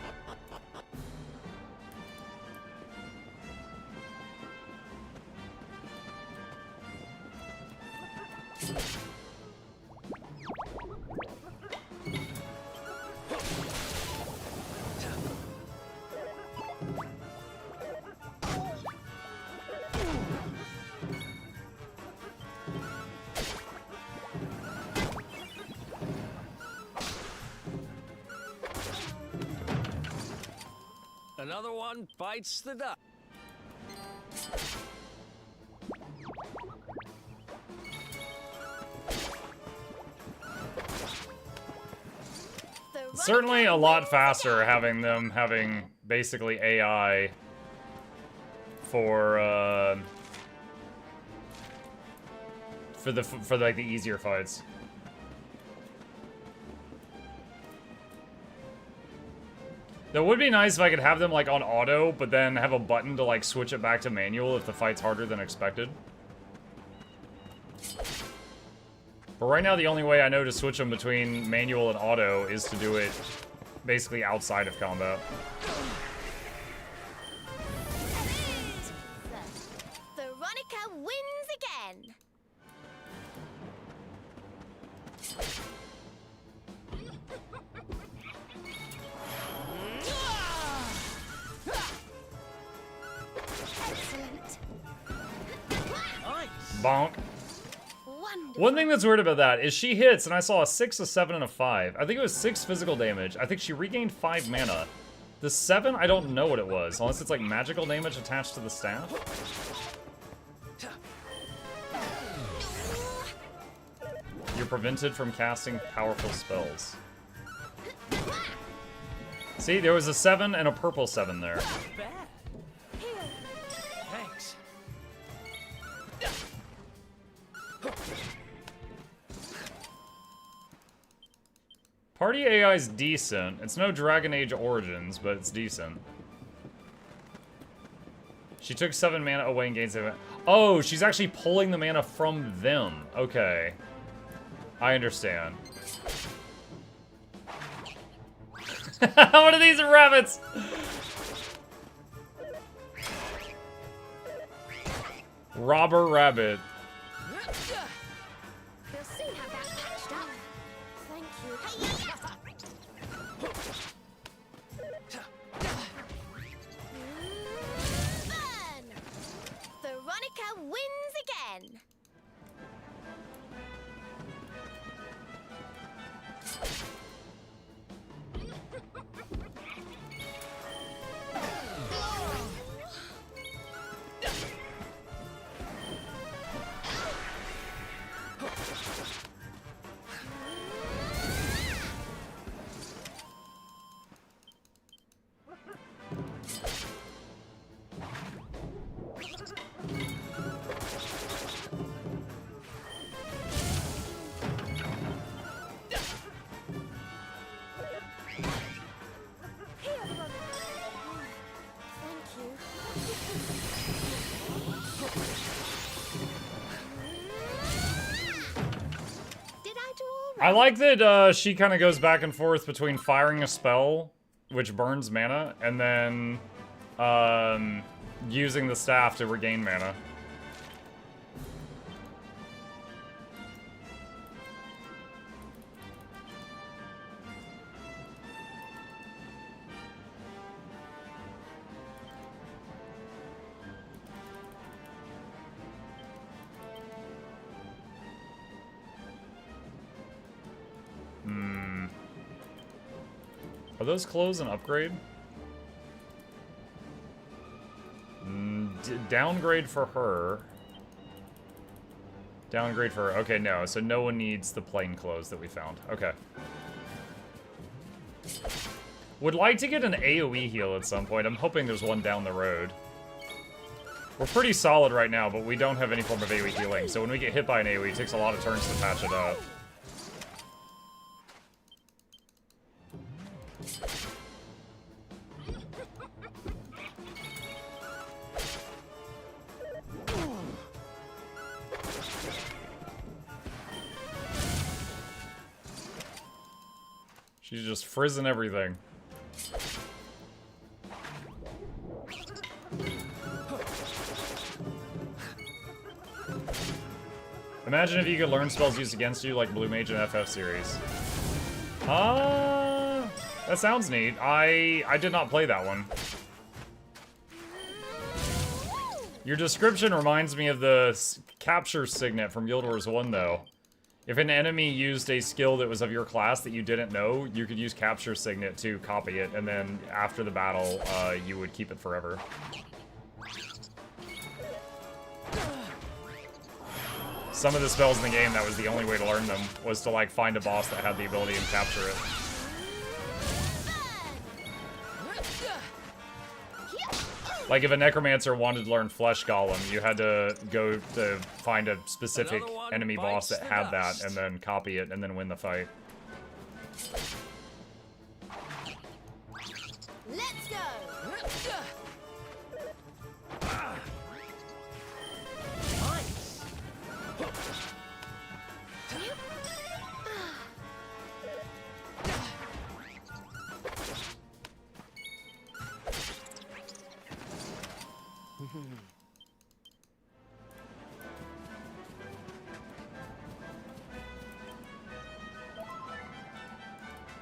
Another one bites the dust. Certainly a lot faster having them having basically AI for like the easier fights. That would be nice if I could have them like on auto, but then have a button to like switch it back to manual if the fight's harder than expected. But right now the only way I know to switch them between manual and auto is to do it basically outside of combat. Veronica wins again. Bonk. One thing that's weird about that is she hits, and I saw a 6, a 7, and a 5. I think it was 6 physical damage. I think she regained 5 mana. The 7, I don't know what it was, unless it's like magical damage attached to the staff. You're prevented from casting powerful spells. See, there was a 7 and a purple 7 there. Thanks. Party AI is decent. It's no Dragon Age Origins, but it's decent. She took 7 mana away and gained 7. Oh, she's actually pulling the mana from them. Okay. I understand. What are these rabbits? Robber Rabbit. We'll soon have that patched up. Thank you. Burn! Veronica wins again. I like that she kind of goes back and forth between firing a spell which burns mana, and then using the staff to regain mana. Are those clothes an upgrade? Downgrade for her. Downgrade for her. Okay, no. So no one needs the plain clothes that we found. Okay. Would like to get an AoE heal at some point. I'm hoping there's one down the road. We're pretty solid right now, but we don't have any form of AoE healing. So when we get hit by an AoE, it takes a lot of turns to patch it up. She's just frizzing everything. Imagine if you could learn spells used against you like Blue Mage and FF series. That sounds neat. I did not play that one. Your description reminds me of the capture signet from Guild Wars 1 though. If an enemy used a skill that was of your class that you didn't know, you could use Capture Signet to copy it, and then after the battle, you would keep it forever. Some of the spells in the game, that was the only way to learn them, was to like find a boss that had the ability and capture it. Like if a Necromancer wanted to learn Flesh Golem, you had to go to find a specific enemy boss that had that, and then copy it, and then win the fight. Let's go.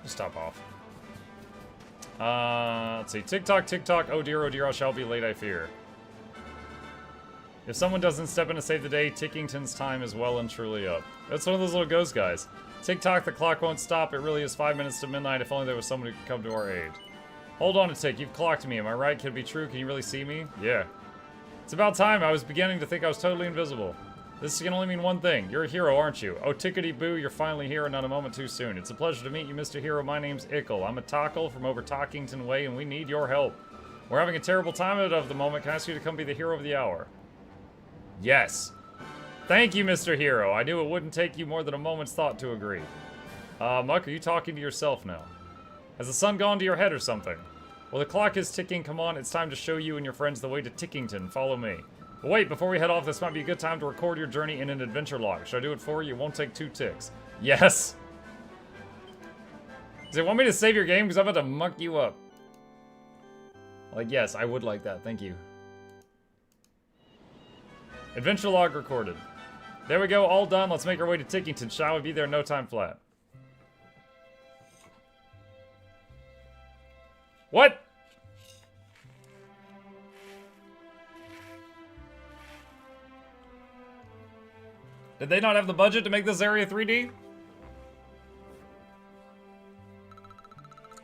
Just stop off. Let's see. TikTok, TikTok. Oh dear, I shall be late, I fear. If someone doesn't step in to save the day, Tickington's time is well and truly up. That's one of those little ghost guys. TikTok, the clock won't stop. It really is 5 minutes to midnight. If only there was someone who could come to our aid. Hold on a tick. You've clocked me. Am I right? Can it be true? Can you really see me? Yeah. It's about time. I was beginning to think I was totally invisible. This can only mean one thing. You're a hero, aren't you? Oh, tickety-boo, you're finally here and not a moment too soon. It's a pleasure to meet you, Mr. Hero. My name's Ickle. I'm a Tackle from over Tickington Way, and we need your help. We're having a terrible time of the moment. Can I ask you to come be the hero of the hour? Yes. Thank you, Mr. Hero. I knew it wouldn't take you more than a moment's thought to agree. Muck, are you talking to yourself now? Has the sun gone to your head or something? Well, the clock is ticking. Come on, it's time to show you and your friends the way to Tickington. Follow me. But wait, before we head off, this might be a good time to record your journey in an adventure log. Should I do it for you? It won't take 2 ticks. Yes! Does it want me to save your game? Because I'm about to muck you up. Like, yes, I would like that. Thank you. Adventure log recorded. There we go, all done. Let's make our way to Tickington. Shall we? Be there in no time flat. What? Did they not have the budget to make this area 3D?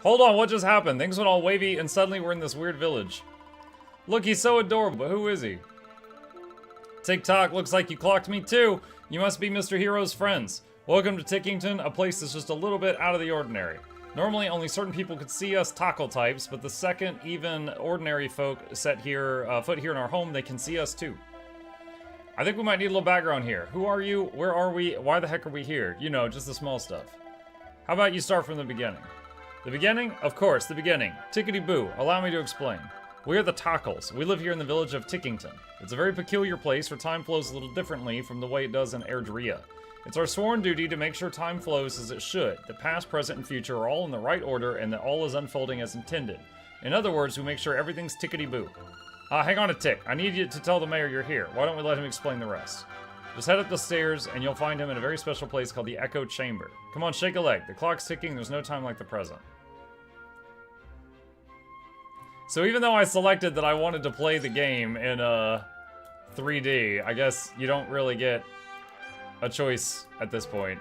Hold on, what just happened? Things went all wavy and suddenly we're in this weird village. Look, he's so adorable, but who is he? TikTok, looks like you clocked me too. You must be Mr. Hero's friends. Welcome to Tickington, a place that's just a little bit out of the ordinary. Normally, only certain people could see us tackle types, but the second even ordinary folk set here, foot here in our home, they can see us too. I think we might need a little background here. Who are you? Where are we? Why the heck are we here? You know, just the small stuff. How about you start from the beginning? The beginning? Of course, the beginning. Tickety-boo, allow me to explain. We are the Tackles. We live here in the village of Tickington. It's a very peculiar place where time flows a little differently from the way it does in Erdrea. It's our sworn duty to make sure time flows as it should, that past, present, and future are all in the right order, and that all is unfolding as intended. In other words, we make sure everything's tickety-boo. Hang on a tick. I need you to tell the mayor you're here. Why don't we let him explain the rest? Just head up the stairs, and you'll find him in a very special place called the Echo Chamber. Come on, shake a leg. The clock's ticking. There's no time like the present. So even though I selected that I wanted to play the game in 3D, I guess you don't really get a choice at this point.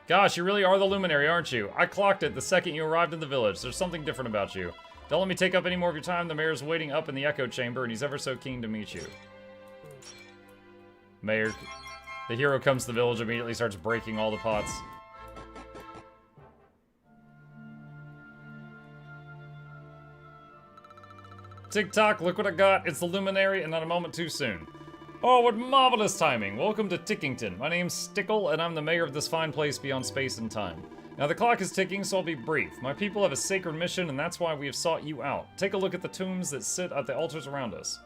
Gosh, you really are the luminary, aren't you? I clocked it the second you arrived in the village. There's something different about you. Don't let me take up any more of your time. The mayor's waiting up in the Echo Chamber, and he's ever so keen to meet you. Mayor. The hero comes to the village, immediately starts breaking all the pots. Tick-tock, look what I got. It's the luminary, and not a moment too soon. Oh, what marvelous timing! Welcome to Tickington. My name's Stickle, and I'm the mayor of this fine place beyond space and time. Now, the clock is ticking, so I'll be brief. My people have a sacred mission, and that's why we have sought you out. Take a look at the tombs that sit at the altars around us.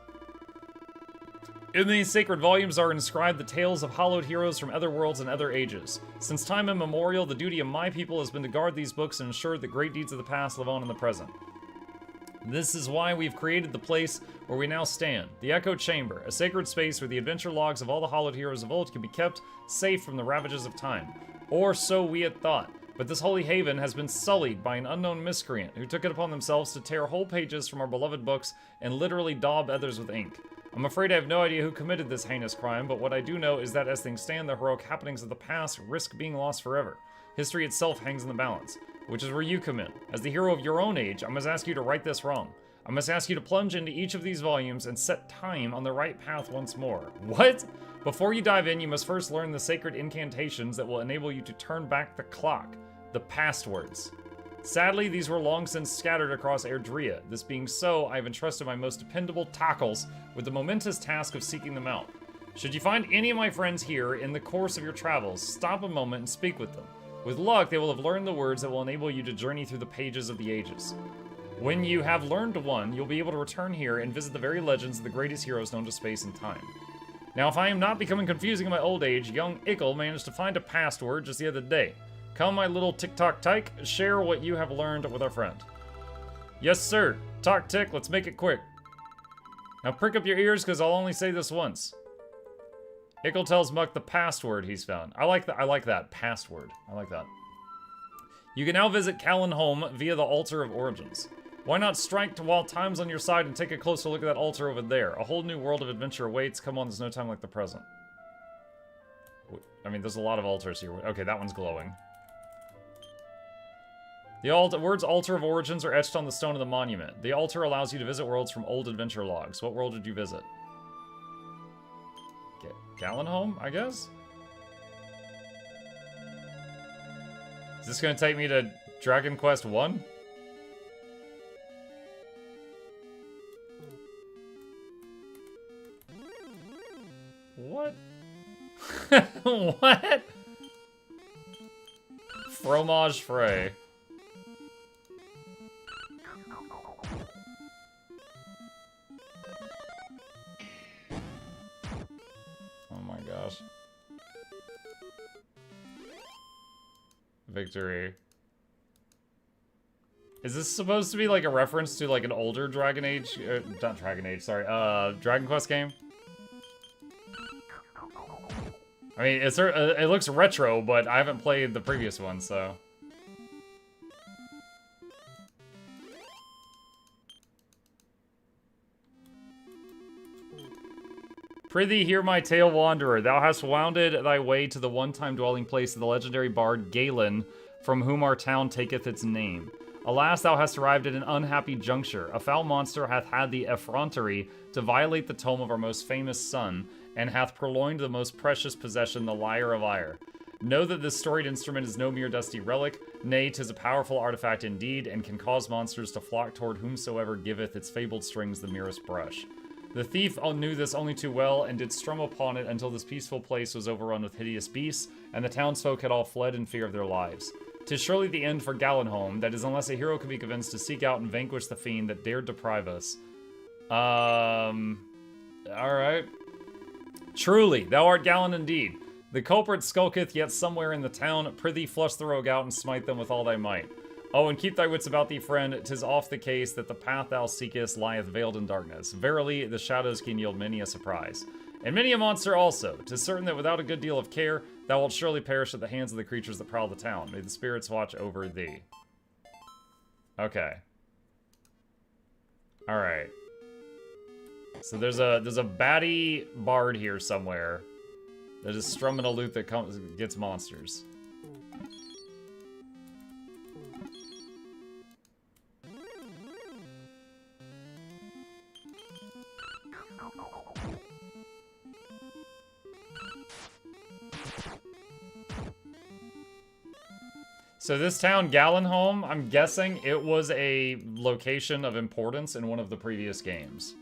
In these sacred volumes are inscribed the tales of hallowed heroes from other worlds and other ages. Since time immemorial, the duty of my people has been to guard these books and ensure that great deeds of the past live on in the present. This is why we've created the place where we now stand, the Echo Chamber, a sacred space where the adventure logs of all the hallowed heroes of old can be kept safe from the ravages of time. Or so we had thought, but this holy haven has been sullied by an unknown miscreant who took it upon themselves to tear whole pages from our beloved books and literally daub others with ink. I'm afraid I have no idea who committed this heinous crime, but what I do know is that as things stand, the heroic happenings of the past risk being lost forever. History itself hangs in the balance. Which is where you come in. As the hero of your own age, I must ask you to right this wrong. I must ask you to plunge into each of these volumes and set time on the right path once more. What? Before you dive in, you must first learn the sacred incantations that will enable you to turn back the clock, the past words. Sadly, these were long since scattered across Erdrea. This being so, I have entrusted my most dependable tackles with the momentous task of seeking them out. Should you find any of my friends here in the course of your travels, stop a moment and speak with them. With luck, they will have learned the words that will enable you to journey through the pages of the ages. When you have learned one, you'll be able to return here and visit the very legends of the greatest heroes known to space and time. Now, if I am not becoming confusing in my old age, young Ickle managed to find a password just the other day. Come, my little tick-tock-tyke, share what you have learned with our friend. Yes, sir. Talk-tick, let's make it quick. Now prick up your ears, because I'll only say this once. Ickle tells Muck the password he's found. I like that. Password. I like that. You can now visit Callan home via the Altar of Origins. Why not strike while time's on your side and take a closer look at that altar over there? A whole new world of adventure awaits. Come on, there's no time like the present. I mean, there's a lot of altars here. Okay, that one's glowing. The words Altar of Origins are etched on the stone of the monument. The altar allows you to visit worlds from old adventure logs. What world did you visit? Gallenholm, I guess? Is this gonna take me to Dragon Quest 1? What? What? Fromage Fray. Gosh. Victory. Is this supposed to be like a reference to like an older Dragon Age, not Dragon Age, sorry, Dragon Quest game? I mean, it looks retro, but I haven't played the previous one, so. Prithee, hear my tale, wanderer. Thou hast wounded thy way to the one-time dwelling place of the legendary bard Galen, from whom our town taketh its name. Alas, thou hast arrived at an unhappy juncture. A foul monster hath had the effrontery to violate the tome of our most famous son, and hath purloined the most precious possession, the Lyre of Ire. Know that this storied instrument is no mere dusty relic, nay, 'tis a powerful artifact indeed, and can cause monsters to flock toward whomsoever giveth its fabled strings the merest brush. The thief knew this only too well, and did strum upon it until this peaceful place was overrun with hideous beasts, and the townsfolk had all fled in fear of their lives. 'Tis surely the end for Gallenholm, that is, unless a hero can be convinced to seek out and vanquish the fiend that dared deprive us. Alright. Truly, thou art Gallen indeed. The culprit skulketh yet somewhere in the town. Prithee, flush the rogue out and smite them with all thy might. Oh, and keep thy wits about thee, friend. 'Tis oft the case that the path thou seekest lieth veiled in darkness. Verily, the shadows can yield many a surprise. And many a monster also. 'Tis certain that without a good deal of care, thou wilt surely perish at the hands of the creatures that prowl the town. May the spirits watch over thee. Okay. Alright. So there's a baddie bard here somewhere that is strumming a lute that gets monsters. So this town, Gallenholm, I'm guessing it was a location of importance in one of the previous games.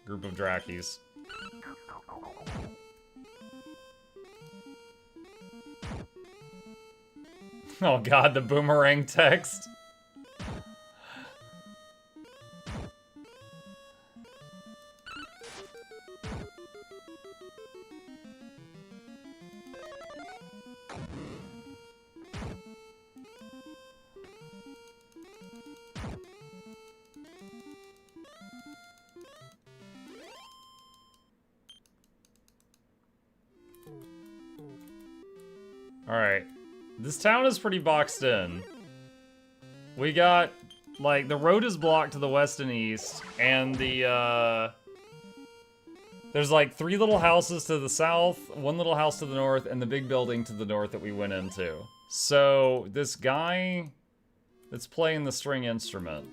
Group of Drakis. Oh god, the boomerang text. Alright. This town is pretty boxed in. We got, like, the road is blocked to the west and east, and the, there's, like, 3 little houses to the south, 1 little house to the north, and the big building to the north that we went into. So, this guy that's playing the string instrument,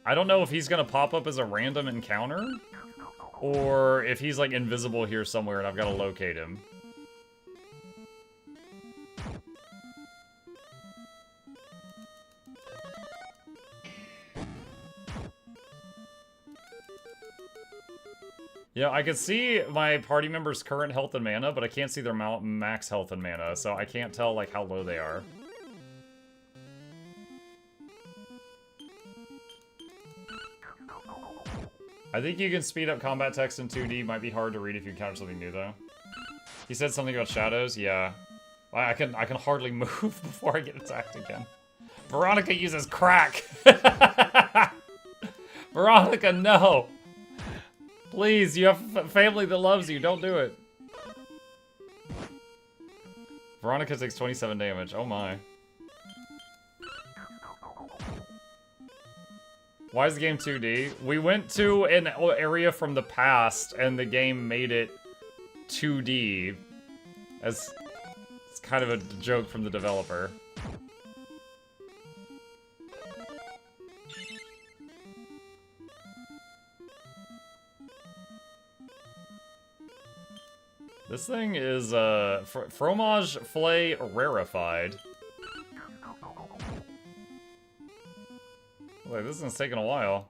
I don't know if he's gonna pop up as a random encounter, or if he's, like, invisible here somewhere and I've gotta locate him. Yeah, I can see my party members' current health and mana, but I can't see their max health and mana, so I can't tell, like, how low they are. I think you can speed up combat text in 2D. Might be hard to read if you encounter something new, though. He said something about shadows? Yeah. I can hardly move before I get attacked again. Veronica uses crack! Veronica, no! Please, you have a family that loves you. Don't do it. Veronica takes 27 damage. Oh my. Why is the game 2D? We went to an area from the past, and the game made it 2D. As it's kind of a joke from the developer. This thing is, fromage filet rarefied. Wait, this one's taking a while.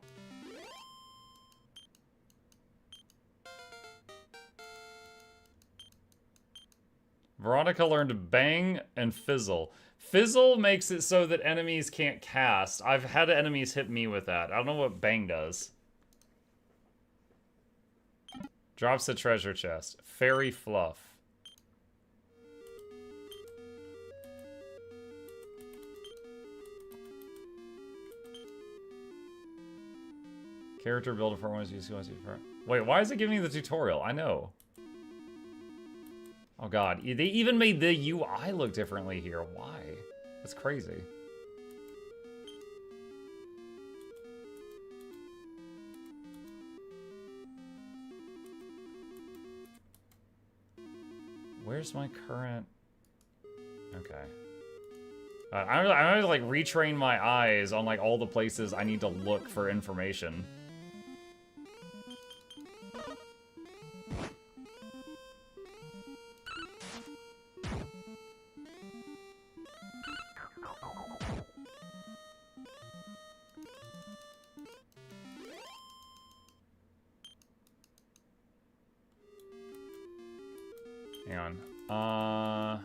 Veronica learned Bang and Fizzle. Fizzle makes it so that enemies can't cast. I've had enemies hit me with that. I don't know what Bang does. Drops a treasure chest. Fairy Fluff. Character builder for one is Wait, why is it giving me the tutorial? I know. Oh god, they even made the UI look differently here. Why? That's crazy. Where's my current... Okay. I'm gonna like retrain my eyes on like all the places I need to look for information. Hang on.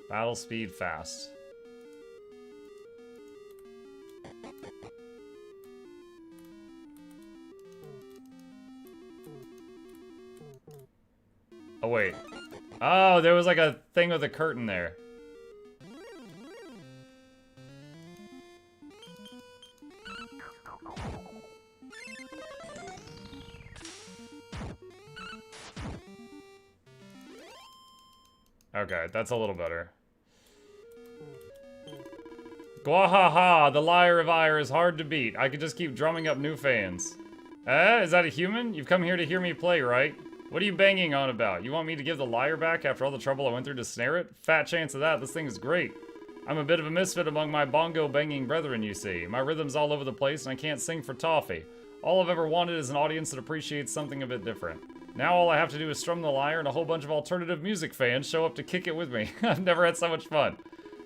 Battle speed fast. Oh, wait. Oh, there was like a thing with a curtain there. Okay, that's a little better. Gwahaha, the liar of ire is hard to beat. I could just keep drumming up new fans. Is that a human? You've come here to hear me play, right? What are you banging on about? You want me to give the lyre back after all the trouble I went through to snare it? Fat chance of that, this thing is great. I'm a bit of a misfit among my bongo banging brethren, you see. My rhythm's all over the place and I can't sing for toffee. All I've ever wanted is an audience that appreciates something a bit different. Now all I have to do is strum the lyre and a whole bunch of alternative music fans show up to kick it with me. I've never had so much fun.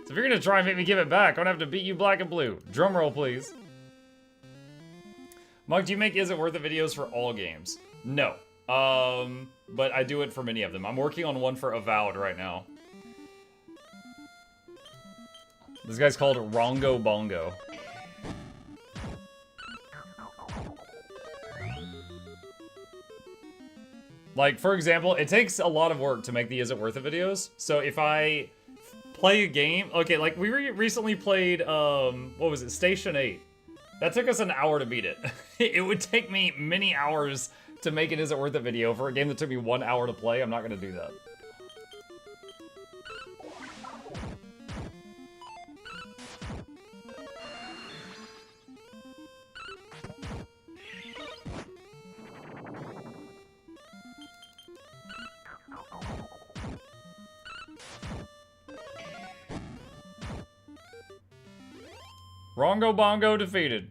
So if you're gonna try and make me give it back, I'm gonna have to beat you black and blue. Drum roll, please. Mug, do you make Is It Worth It videos for all games? No. But I do it for many of them. I'm working on one for Avowed right now. This guy's called Rongo Bongo. Like, for example, it takes a lot of work to make the Is It Worth It videos. So if I play a game... Okay, like, we recently played, what was it? Station 8. That took us an hour to beat it. It would take me many hours to make an Is It Worth It video for a game that took me 1 hour to play. I'm not gonna do that. Rongo Bongo defeated.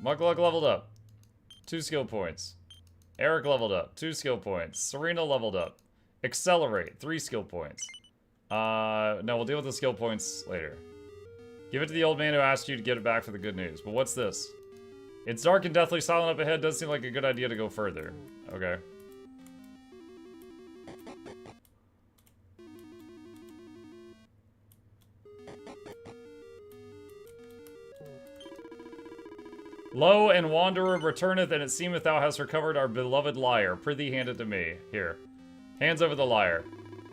Mukluk leveled up. 2 skill points. Eric leveled up. 2 skill points. Serena leveled up. Accelerate. 3 skill points. No, we'll deal with the skill points later. Give it to the old man who asked you to get it back for the good news. But what's this? It's dark and deathly silent up ahead. Does seem like a good idea to go further. Okay. Lo, and Wanderer returneth, and it seemeth thou hast recovered our beloved lyre. Prithee, hand it to me. Here. Hands over the lyre.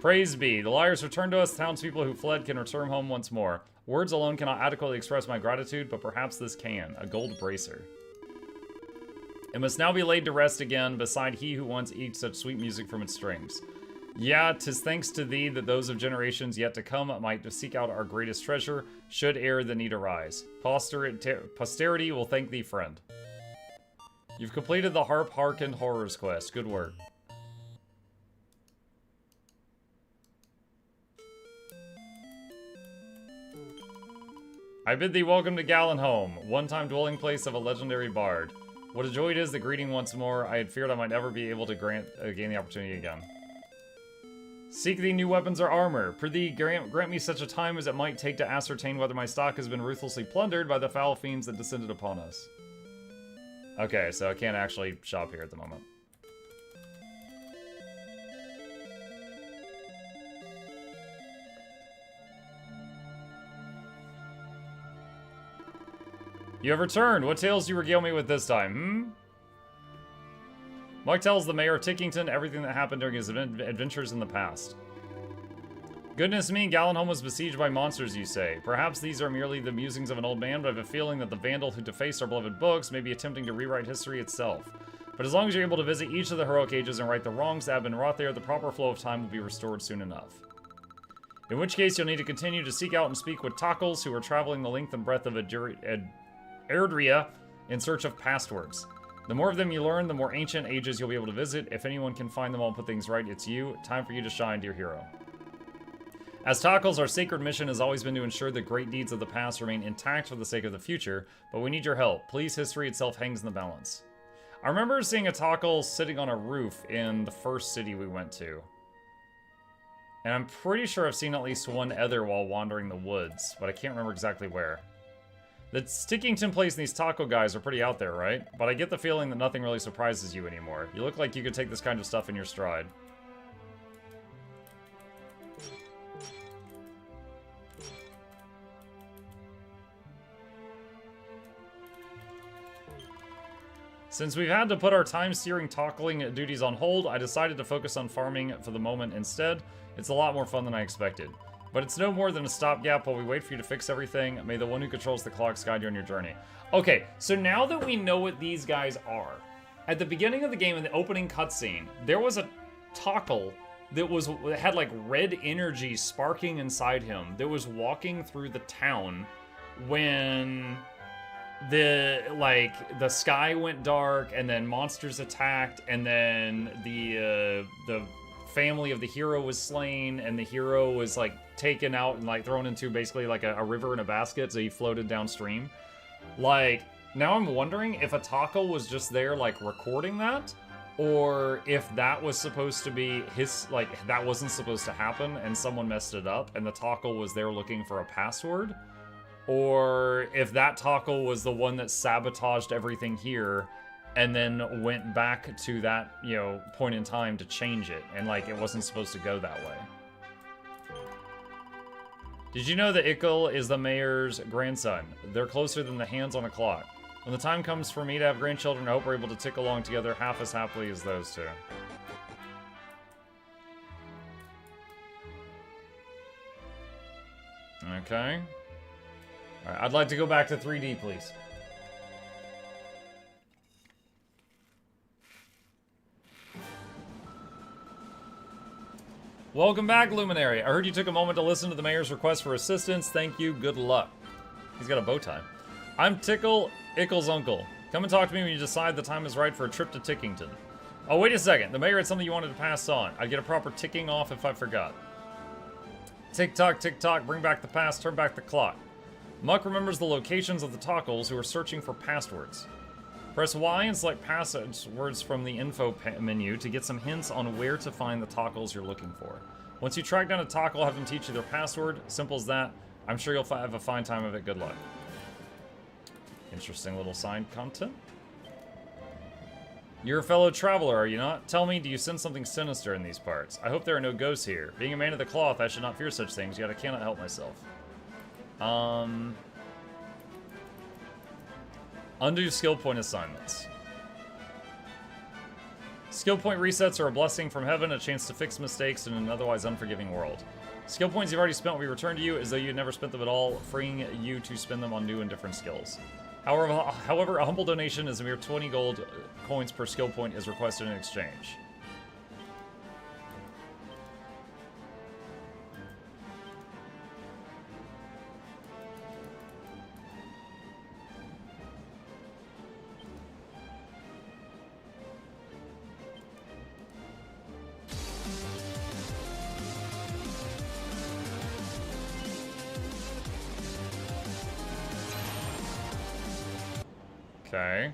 Praise be. The lyre is returned to us. Townspeople who fled can return home once more. Words alone cannot adequately express my gratitude, but perhaps this can. A gold bracer. It must now be laid to rest again beside he who once eked such sweet music from its strings. Yeah, 'tis thanks to thee that those of generations yet to come might seek out our greatest treasure, should e'er the need arise. Posterity will thank thee, friend. You've completed the Harp Harkened Horrors quest. Good work. I bid thee welcome to Gallenholm, one-time dwelling place of a legendary bard. What a joy it is that greeting once more. I had feared I might never be able to gain the opportunity again. Seek thee new weapons or armor. Prithee, grant me such a time as it might take to ascertain whether my stock has been ruthlessly plundered by the foul fiends that descended upon us. Okay, so I can't actually shop here at the moment. You have returned. What tales do you regale me with this time, Mike tells the mayor of Tickington everything that happened during his adventures in the past. Goodness me, Gallenholm was besieged by monsters, you say. Perhaps these are merely the musings of an old man, but I have a feeling that the vandal who defaced our beloved books may be attempting to rewrite history itself. But as long as you're able to visit each of the heroic ages and right the wrongs that have been wrought there, the proper flow of time will be restored soon enough. In which case, you'll need to continue to seek out and speak with Tockles, who are traveling the length and breadth of Erdrea in search of past works. The more of them you learn, the more ancient ages you'll be able to visit. If anyone can find them all and put things right, it's you. Time for you to shine, dear hero. As Tockles, our sacred mission has always been to ensure that great deeds of the past remain intact for the sake of the future, but we need your help. Please, history itself hangs in the balance. I remember seeing a Tockle sitting on a roof in the first city we went to. And I'm pretty sure I've seen at least one other while wandering the woods, but I can't remember exactly where. The Tickington place and these taco guys are pretty out there, right? But I get the feeling that nothing really surprises you anymore. You look like you could take this kind of stuff in your stride. Since we've had to put our time-steering tackling duties on hold, I decided to focus on farming for the moment instead. It's a lot more fun than I expected. But it's no more than a stopgap while we wait for you to fix everything. May the one who controls the clocks guide you on your journey. Okay, so now that we know what these guys are, at the beginning of the game in the opening cutscene, there was a tackle that had like red energy sparking inside him that was walking through the town when the sky went dark and then monsters attacked and then the family of the hero was slain and the hero was like taken out and like thrown into basically like a river in a basket, so he floated downstream. Like, now I'm wondering if Atako was just there like recording that, or if that was supposed to be his, like that wasn't supposed to happen and someone messed it up and the tackle was there looking for a password. Or if that tackle was the one that sabotaged everything here and then went back to that, you know, point in time to change it. And, like, it wasn't supposed to go that way. Did you know that Ickle is the mayor's grandson? They're closer than the hands on a clock. When the time comes for me to have grandchildren, I hope we're able to tick along together half as happily as those two. Okay. Alright, I'd like to go back to 3D, please. Welcome back, Luminary. I heard you took a moment to listen to the mayor's request for assistance. Thank you. Good luck. He's got a bow tie. I'm Tickle, Ickle's uncle. Come and talk to me when you decide the time is right for a trip to Tickington. Oh, wait a second. The mayor had something you wanted to pass on. I'd get a proper ticking off if I forgot. Tick-tock, tick-tock. Bring back the past. Turn back the clock. Muck remembers the locations of the tackles who are searching for passwords. Press Y and select passwords from the info menu to get some hints on where to find the tackles you're looking for. Once you track down a tackle, have them teach you their password. Simple as that. I'm sure you'll have a fine time of it. Good luck. Interesting little side content. You're a fellow traveler, are you not? Tell me, do you sense something sinister in these parts? I hope there are no ghosts here. Being a man of the cloth, I should not fear such things, yet I cannot help myself. Undo skill point assignments. Skill point resets are a blessing from heaven, a chance to fix mistakes in an otherwise unforgiving world. Skill points you've already spent will be returned to you as though you had never spent them at all, freeing you to spend them on new and different skills. However, a humble donation is a mere 20 gold coins per skill point is requested in exchange. Okay.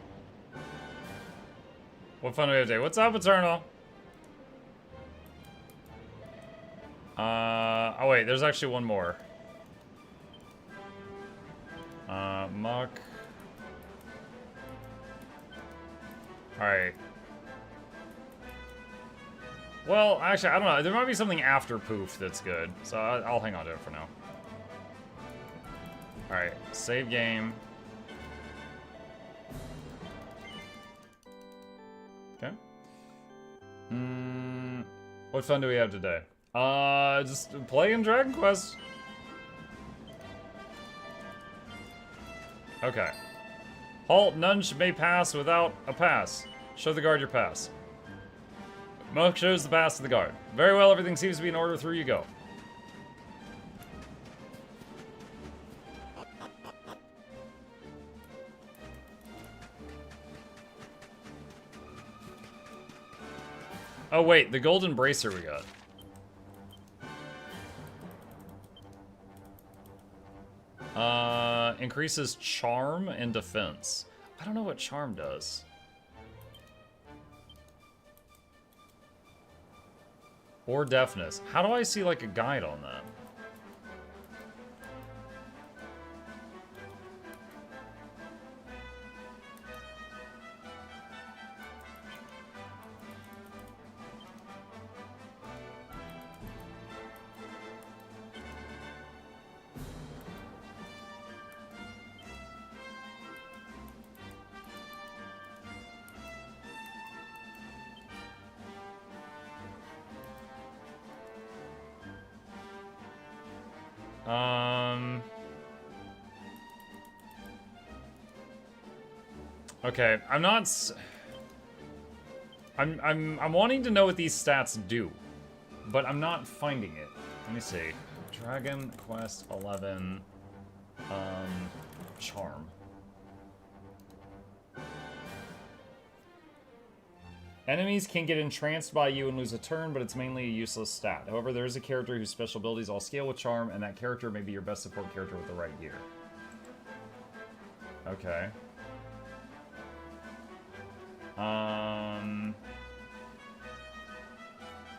What fun do we have today? What's up, Eternal? Oh wait, there's actually one more. Muck. Alright. Well, actually, I don't know. There might be something after Poof that's good. So I'll hang on to it for now. Alright, save game. Okay. What fun do we have today? Just playing Dragon Quest. Okay. Halt, none may pass without a pass. Show the guard your pass. Muck shows the pass to the guard. Very well, everything seems to be in order. Through you go. Oh wait, the golden bracer we got. Increases charm and defense. I don't know what charm does. Or deafness. How do I see like a guide on that? Okay, I'm not. I'm wanting to know what these stats do, but I'm not finding it. Let me see. Dragon Quest 11. Charm. Enemies can get entranced by you and lose a turn, but it's mainly a useless stat. However, there is a character whose special abilities all scale with Charm, and that character may be your best support character with the right gear. Okay.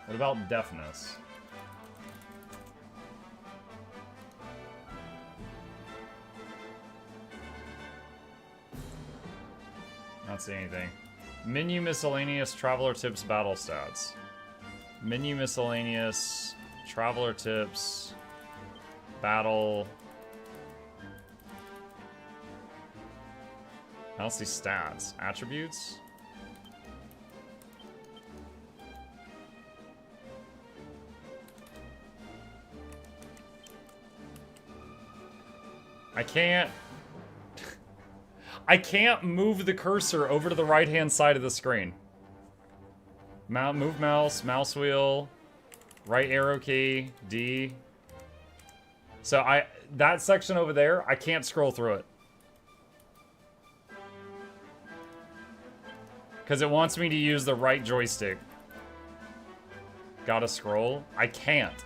What about deafness? Not seeing anything. Menu miscellaneous traveler tips battle stats. Menu miscellaneous traveler tips battle. I don't see stats. Attributes? I can't move the cursor over to the right-hand side of the screen. Move mouse, mouse wheel, right arrow key, D. So that section over there, I can't scroll through it. Because it wants me to use the right joystick. Gotta scroll? I can't.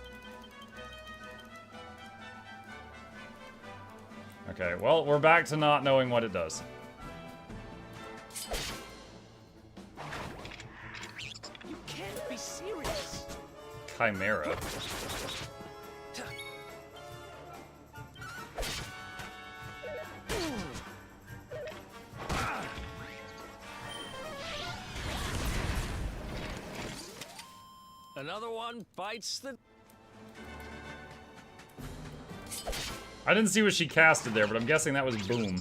Okay, well, we're back to not knowing what it does. You can't be serious. Chimera. Another one bites the... I didn't see what she casted there, but I'm guessing that was boom.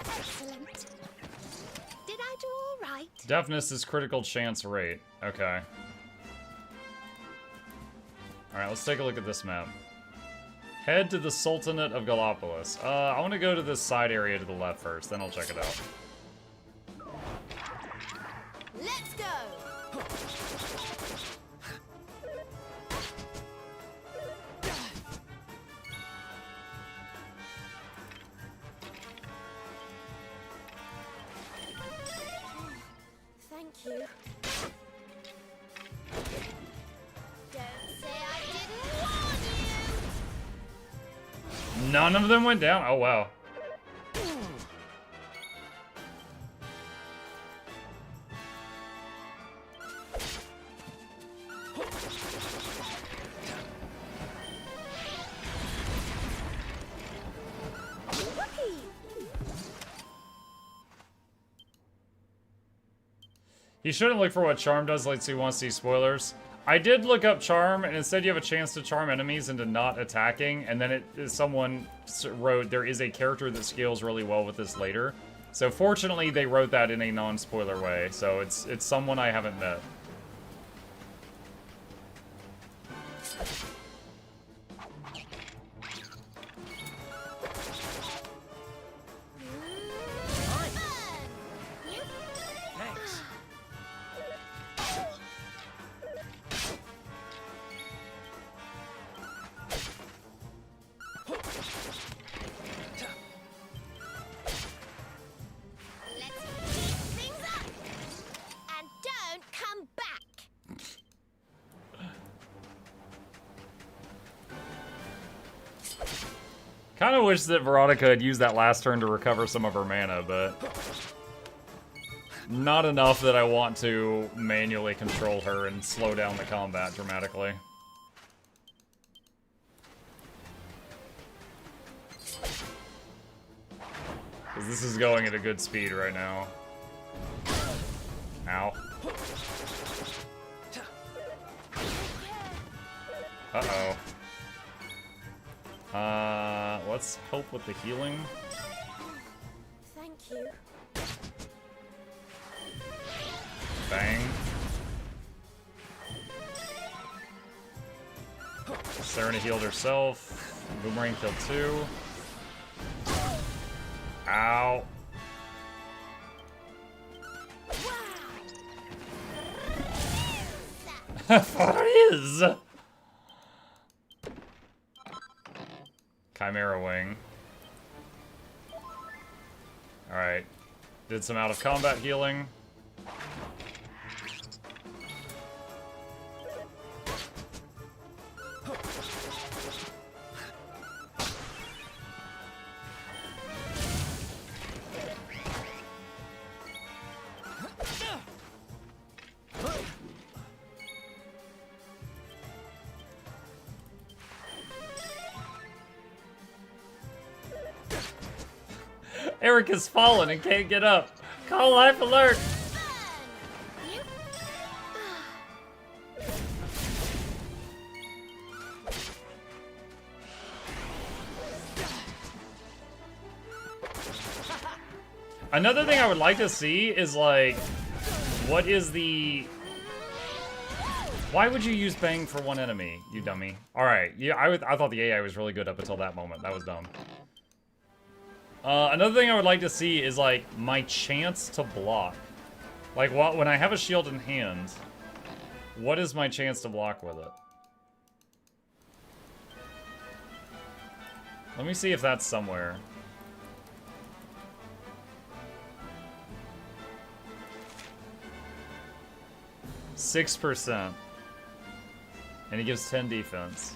Excellent. Did I do all right? Deafness is critical chance rate. Okay. Alright, let's take a look at this map. Head to the Sultanate of Gallopolis. I want to go to this side area to the left first, then I'll check it out. Let's go! Thank you. None of them went down? Oh, wow. You shouldn't look for what Charm does unless you want to see spoilers. I did look up Charm, and instead you have a chance to charm enemies into not attacking, and then someone wrote there is a character that scales really well with this later. So fortunately, they wrote that in a non-spoiler way, so it's someone I haven't met. Kind of wish that Veronica had used that last turn to recover some of her mana, but not enough that I want to manually control her and slow down the combat dramatically. Because this is going at a good speed right now. Ow. Uh-oh. Let's help with the healing. Thank you. Bang. Serena healed herself. Boomerang killed 2. Ow. Frizz! Chimera Wing. Alright. Did some out of combat healing. Eric has fallen and can't get up. Call life alert. Another thing I would like to see is like, what is the... Why would you use Bang for one enemy, you dummy? Alright, yeah, I thought the AI was really good up until that moment. That was dumb. Another thing I would like to see is, like, my chance to block. Like, when I have a shield in hand, what is my chance to block with it? Let me see if that's somewhere. %. And he gives 10 defense.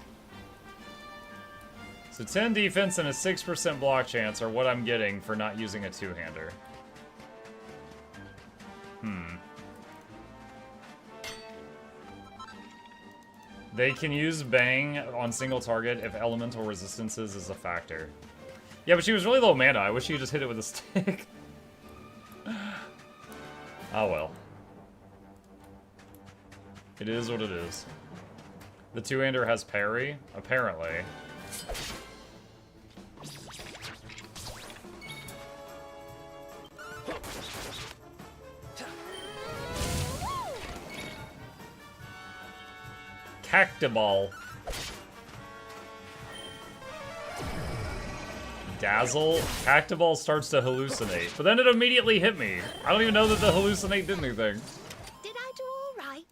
So 10 defense and a 6% block chance are what I'm getting for not using a two-hander. They can use Bang on single target if elemental resistances is a factor. Yeah, but she was really low mana. I wish she could just hit it with a stick. Oh well. It is what it is. The two-hander has parry, apparently. Cactiball. Dazzle. Cactiball starts to hallucinate, but then it immediately hit me. I don't even know that the hallucinate did anything. Did I do all right?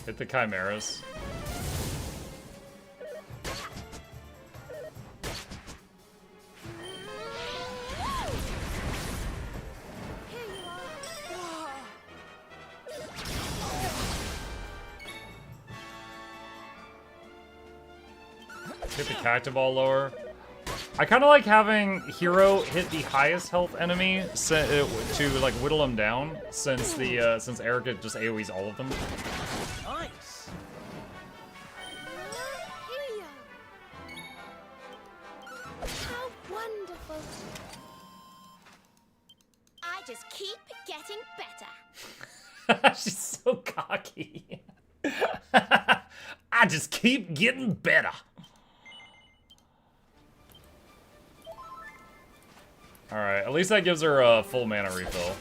Hit the chimeras. Hit the Cactiball lower. I kind of like having Hero hit the highest health enemy to like whittle him down, since the since Erica just AoEs all of them. Nice. How wonderful. I just keep getting better. She's so cocky. I just keep getting better. Alright, at least that gives her a full mana refill.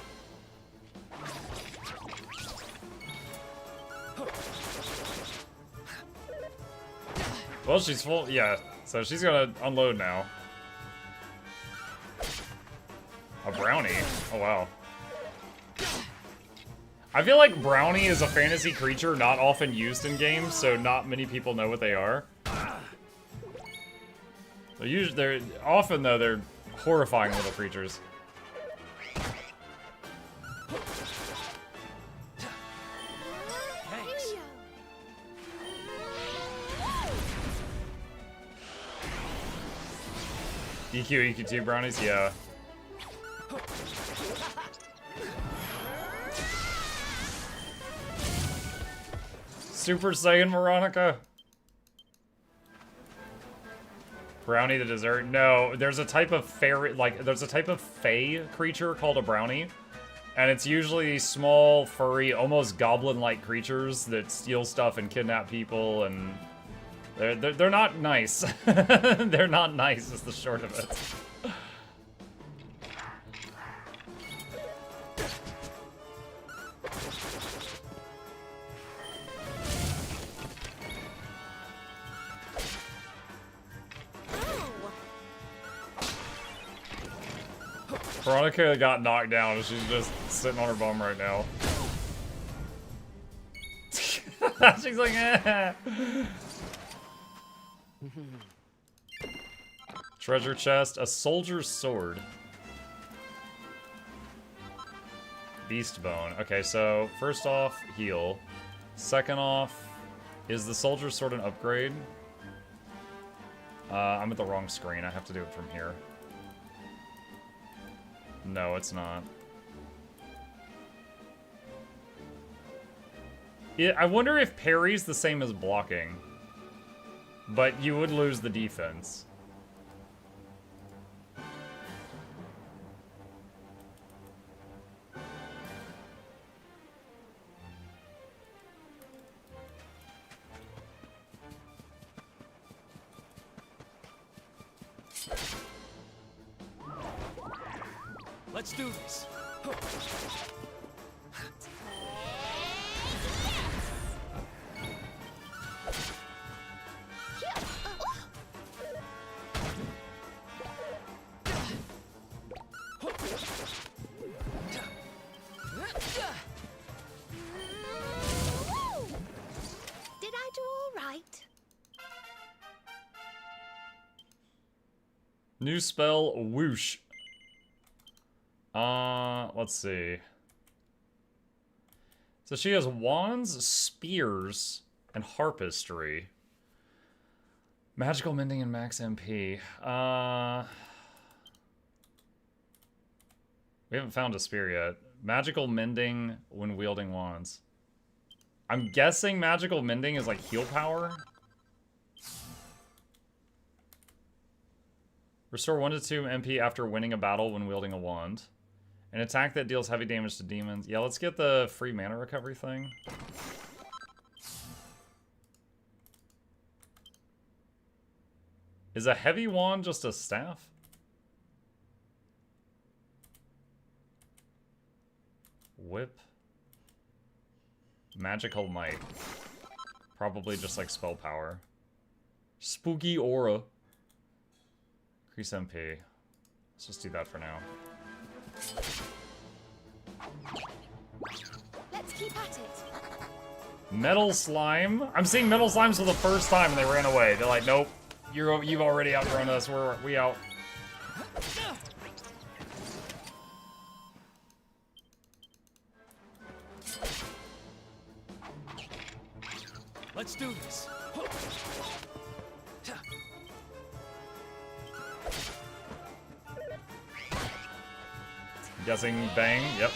Well, she's full. Yeah, so she's gonna unload now. A brownie. Oh, wow. I feel like brownie is a fantasy creature not often used in games, so not many people know what they are. They're often, though, they're horrifying little creatures. Thanks. EQ2 brownies? Yeah. Super Saiyan Veronica. Brownie the dessert? No, there's a type of fairy, like, there's a type of fae creature called a brownie. And it's usually small, furry, almost goblin-like creatures that steal stuff and kidnap people, and they're not nice. They're not nice, is the short of it. Veronica got knocked down and she's just sitting on her bum right now. She's like, eh. Treasure chest, a soldier's sword. Beast bone. Okay, so first off, heal. Second off, is the soldier's sword an upgrade? I'm at the wrong screen. I have to do it from here. No, it's not. Yeah, I wonder if parry's the same as blocking. But you would lose the defense. Let's do this. Did I do all right? New spell, whoosh. Let's see. So she has wands, spears, and harpistry. Magical mending and max MP. We haven't found a spear yet. Magical mending when wielding wands. I'm guessing magical mending is like heal power. Restore 1 to 2 MP after winning a battle when wielding a wand. An attack that deals heavy damage to demons. Yeah, let's get the free mana recovery thing. Is a heavy wand just a staff? Whip. Magical might. Probably just like spell power. Spooky aura. Increase MP. Let's just do that for now. Let's keep at it. Metal slime? I'm seeing metal slimes for the first time and they ran away. They're like, nope, you've already outrun us. We out. Let's do this. Guessing bang, yep.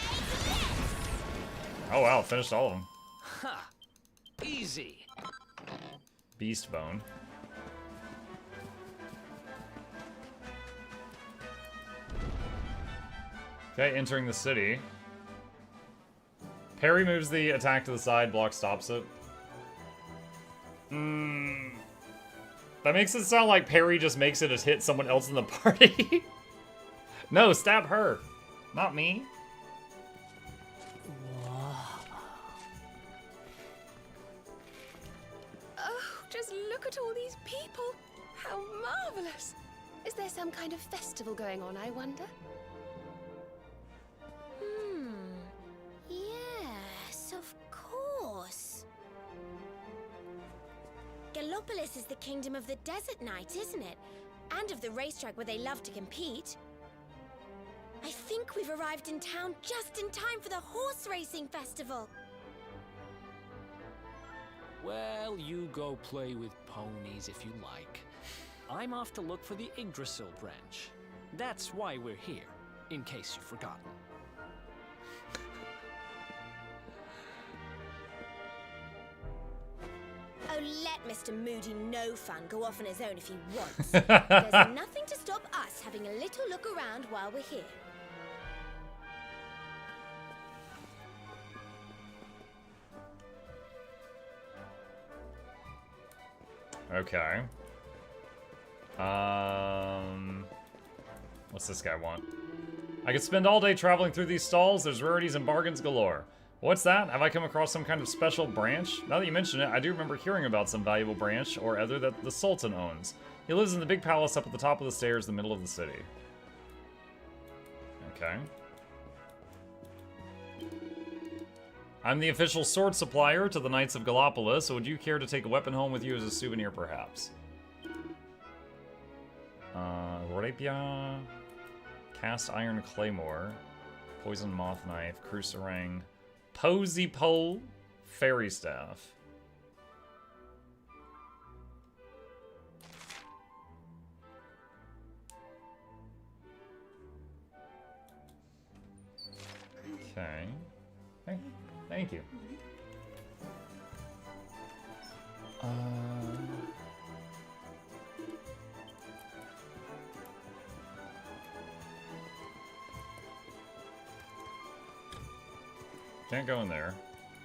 Oh wow, finished all of them. Ha! Easy. Beast bone. Okay, entering the city. Parry moves the attack to the side, block stops it. That makes it sound like parry just makes it hit someone else in the party. No, stab her. Not me. Oh, Just look at all these people. How marvelous. Is there some kind of festival going on, I wonder? Yes, of course. Gallopolis is the kingdom of the desert knight, isn't it? And of the racetrack where they love to compete. I think we've arrived in town just in time for the horse racing festival. Well, you go play with ponies if you like. I'm off to look for the Yggdrasil branch. That's why we're here, in case you've forgotten. Oh, let Mr. Moody No Fun go off on his own if he wants. There's nothing to stop us having a little look around while we're here. Okay. What's this guy want? I could spend all day traveling through these stalls. There's rarities and bargains galore. What's that? Have I come across some kind of special branch? Now that you mention it, I do remember hearing about some valuable branch or other that the Sultan owns. He lives in the big palace up at the top of the stairs in the middle of the city. Okay. I'm the official sword supplier to the Knights of Gallopolis, so would you care to take a weapon home with you as a souvenir, perhaps? Rapier, Cast Iron Claymore, Poison Moth Knife, Crucerang, Posy Pole, Fairy Staff. Okay. Thank you. Can't go in there.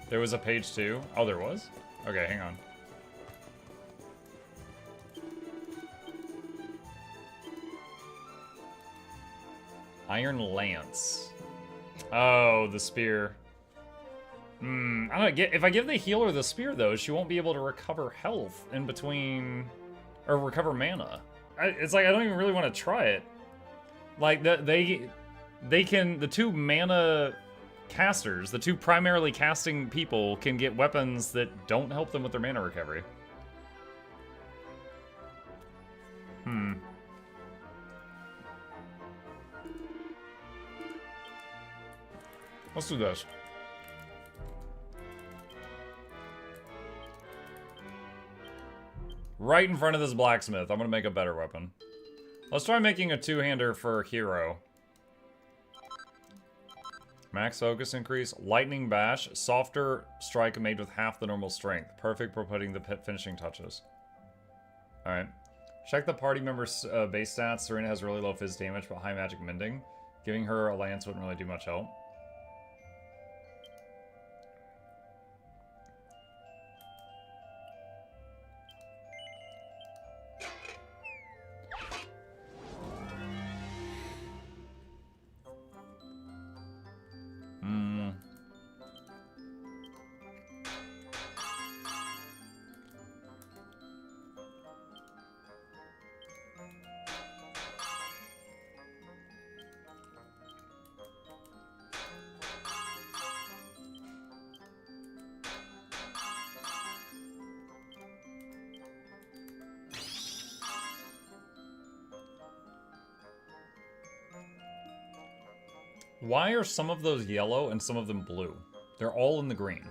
There was a page 2. Oh, there was? Okay, hang on. Iron Lance. Oh, the spear. I don't know. If I give the healer the spear, though, she won't be able to recover health in between... Or recover mana. It's like, I don't even really want to try it. Like, they can... The two mana casters, the two primarily casting people, can get weapons that don't help them with their mana recovery. Let's do this. Right in front of this blacksmith. I'm gonna make a better weapon. Let's try making a two-hander for hero. Max focus increase, lightning bash, softer strike made with half the normal strength. Perfect for putting the finishing touches. Alright. Check the party member's base stats. Serena has really low phys damage but high magic mending. Giving her a lance wouldn't really do much help. Why are some of those yellow and some of them blue? They're all in the green.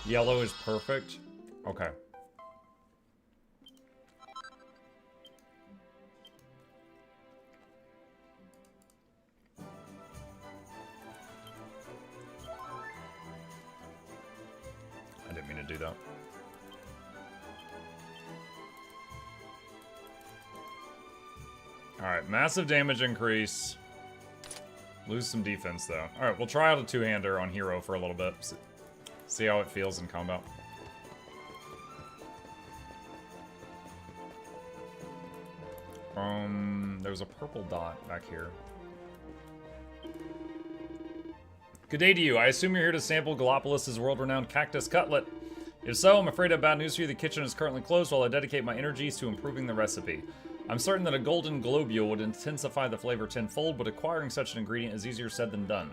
Yellow is perfect. Okay. I didn't mean to do that. Alright, massive damage increase. Lose some defense, though. Alright, we'll try out a two-hander on hero for a little bit. See how it feels in combat. There's a purple dot back here. Good day to you. I assume you're here to sample Gallopolis' world-renowned cactus cutlet. If so, I'm afraid I have bad news for you. The kitchen is currently closed while I dedicate my energies to improving the recipe. I'm certain that a golden globule would intensify the flavor tenfold, but acquiring such an ingredient is easier said than done.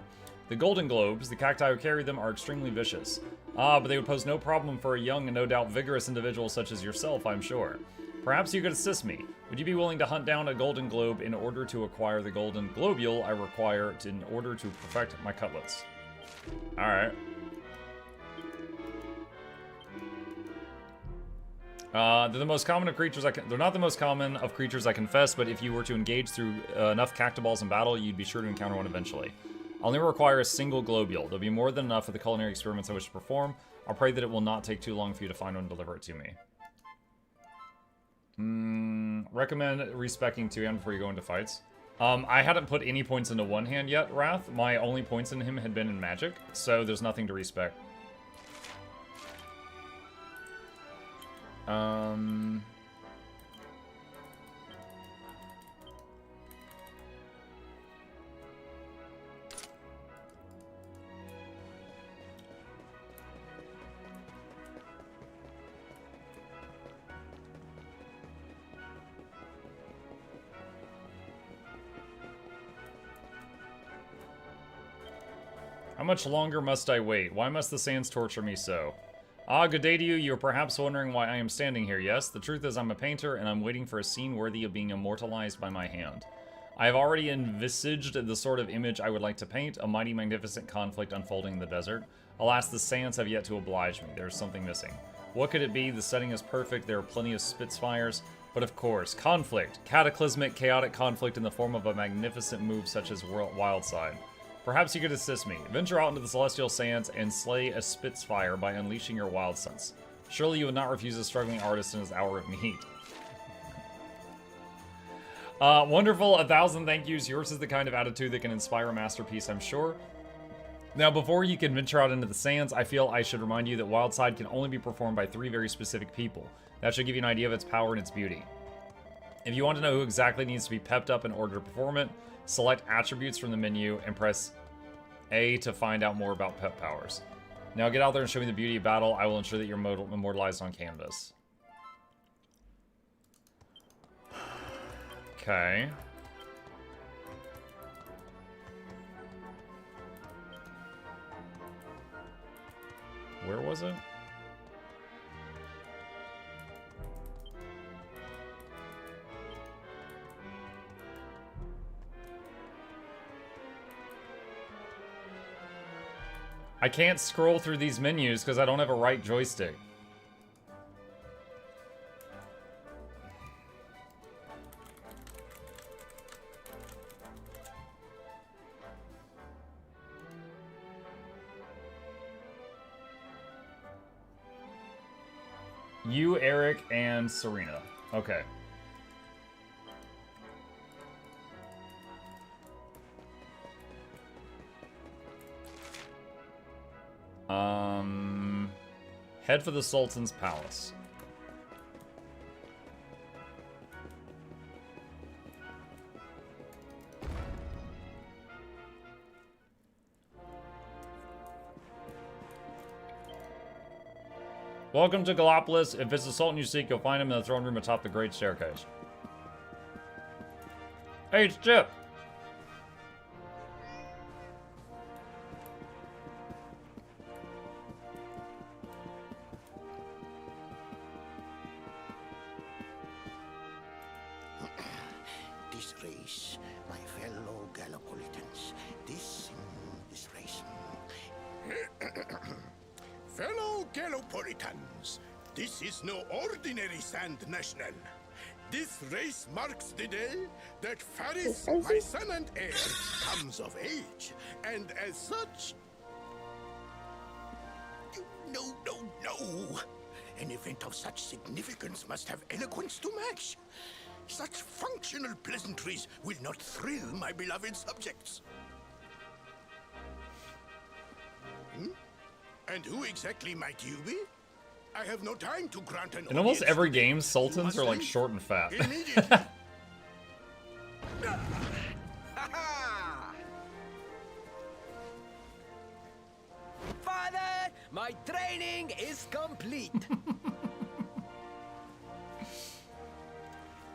The golden globes, the cacti who carry them, are extremely vicious. But they would pose no problem for a young and no doubt vigorous individual such as yourself, I'm sure. Perhaps you could assist me. Would you be willing to hunt down a golden globe in order to acquire the golden globule I require in order to perfect my cutlets? Alright. They're the most common of creatures they're not the most common of creatures, I confess, but if you were to engage through enough cactaballs in battle, you'd be sure to encounter one eventually. I'll only require a single globule. There'll be more than enough for the culinary experiments I wish to perform. I'll pray that it will not take too long for you to find one and deliver it to me. Recommend respecking two hand before you go into fights. I hadn't put any points into one hand yet, Wrath. My only points in him had been in magic, so there's nothing to respect. How much longer must I wait? Why must the sands torture me so? Ah, good day to you. You're perhaps wondering why I am standing here. Yes, the truth is I'm a painter, and I'm waiting for a scene worthy of being immortalized by my hand. I have already envisaged the sort of image I would like to paint, a mighty magnificent conflict unfolding in the desert. Alas, the sands have yet to oblige me. There's something missing. What could it be? The setting is perfect. There are plenty of Spitfires. But of course, conflict. Cataclysmic, chaotic conflict in the form of a magnificent move such as Wildside. Perhaps you could assist me. Venture out into the celestial sands and slay a Spitfire by unleashing your wild sense. Surely you would not refuse a struggling artist in his hour of need. Wonderful, 1,000 thank yous. Yours is the kind of attitude that can inspire a masterpiece, I'm sure. Now, before you can venture out into the sands, I feel I should remind you that Wildside can only be performed by 3 very specific people. That should give you an idea of its power and its beauty. If you want to know who exactly needs to be pepped up in order to perform it, select attributes from the menu and press A to find out more about pep powers. Now get out there and show me the beauty of battle. I will ensure that you're immortalized on canvas. Okay. Where was it? I can't scroll through these menus because I don't have a right joystick. You, Eric, and Serena. Okay. Head for the Sultan's Palace. Welcome to Gallopolis. If it's the Sultan you seek, you'll find him in the throne room atop the Great Staircase. Hey, it's Chip. This race, my fellow Gallopolitans, this race. Fellow Gallopolitans, this is no ordinary Sand National. This race marks the day that Faris, my son and heir, comes of age, and as such... No. An event of such significance must have eloquence to match. Such functional pleasantries will not thrill my beloved subjects. And who exactly might you be? I have no time to grant an In almost every game, Sultans are like short and fat. Father, my training is complete.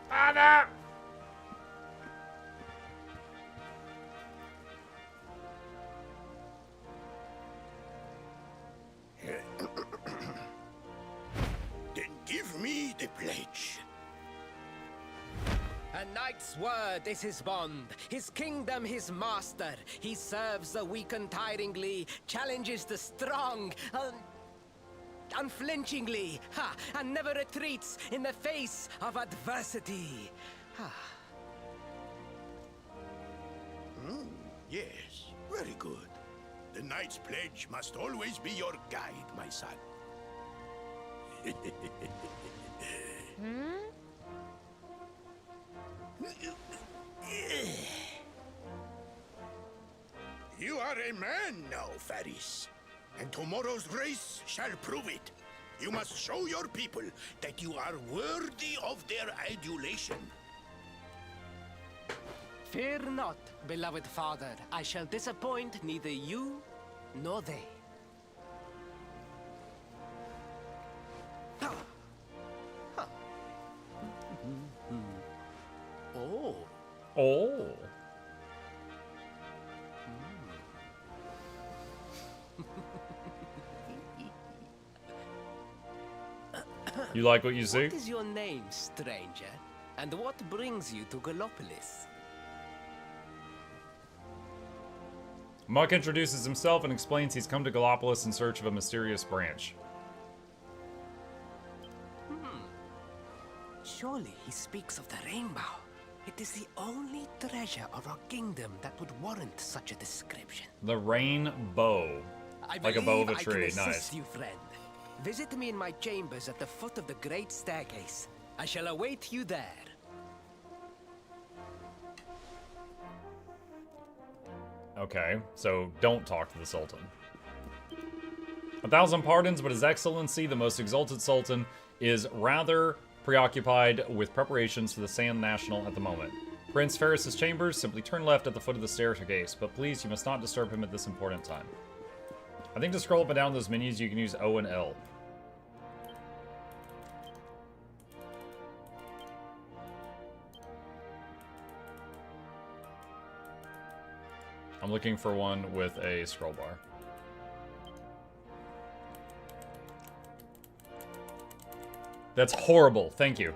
Father! Then give me the pledge. A knight's word is his bond, his kingdom his master. He serves the weak untiringly, challenges the strong unflinchingly, and never retreats in the face of adversity. Yes, very good. The knight's pledge must always be your guide, my son. You are a man now, Faris. And tomorrow's race shall prove it. You must show your people that you are worthy of their adulation. Fear not, beloved father. I shall disappoint neither you nor they. Oh. Oh. You like what you see? What is your name, stranger? And what brings you to Gallopolis? Muck introduces himself and explains he's come to Gallopolis in search of a mysterious branch. Surely he speaks of the rainbow. It is the only treasure of our kingdom that would warrant such a description. The rainbow. Like a bow of a tree. I can Nice. assist you, friend. Visit me in my chambers at the foot of the great staircase. I shall await you there. Okay, so don't talk to the Sultan. 1,000 pardons, but His Excellency, the most exalted Sultan, is rather preoccupied with preparations for the Sand National at the moment. Prince Ferris's chambers, simply turn left at the foot of the staircase, but please, you must not disturb him at this important time. I think to scroll up and down those menus, you can use O and L. I'm looking for one with a scroll bar. That's horrible. Thank you.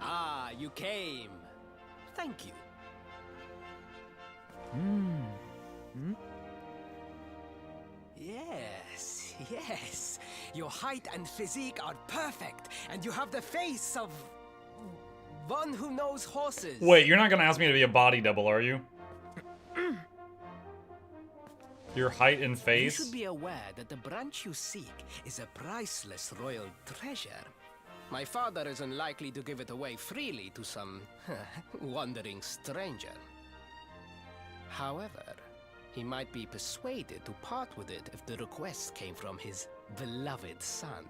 Ah, you came. Thank you. Yes, yes. Your height and physique are perfect, and you have the face of one who knows horses. Wait, you're not gonna ask me to be a body double, are you? Your height and face? You should be aware that the branch you seek is a priceless royal treasure. My father is unlikely to give it away freely to some wandering stranger. However, he might be persuaded to part with it if the request came from his beloved son.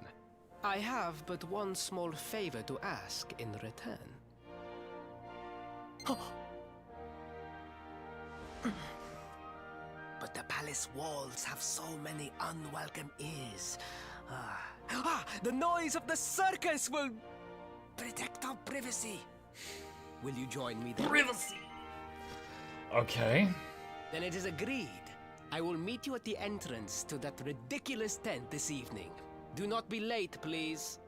I have but one small favor to ask in return. But the palace walls have so many unwelcome ears. The noise of the circus will protect our privacy. Will you join me there? Privacy! Okay. Then it is agreed. I will meet you at the entrance to that ridiculous tent this evening. Do not be late, please.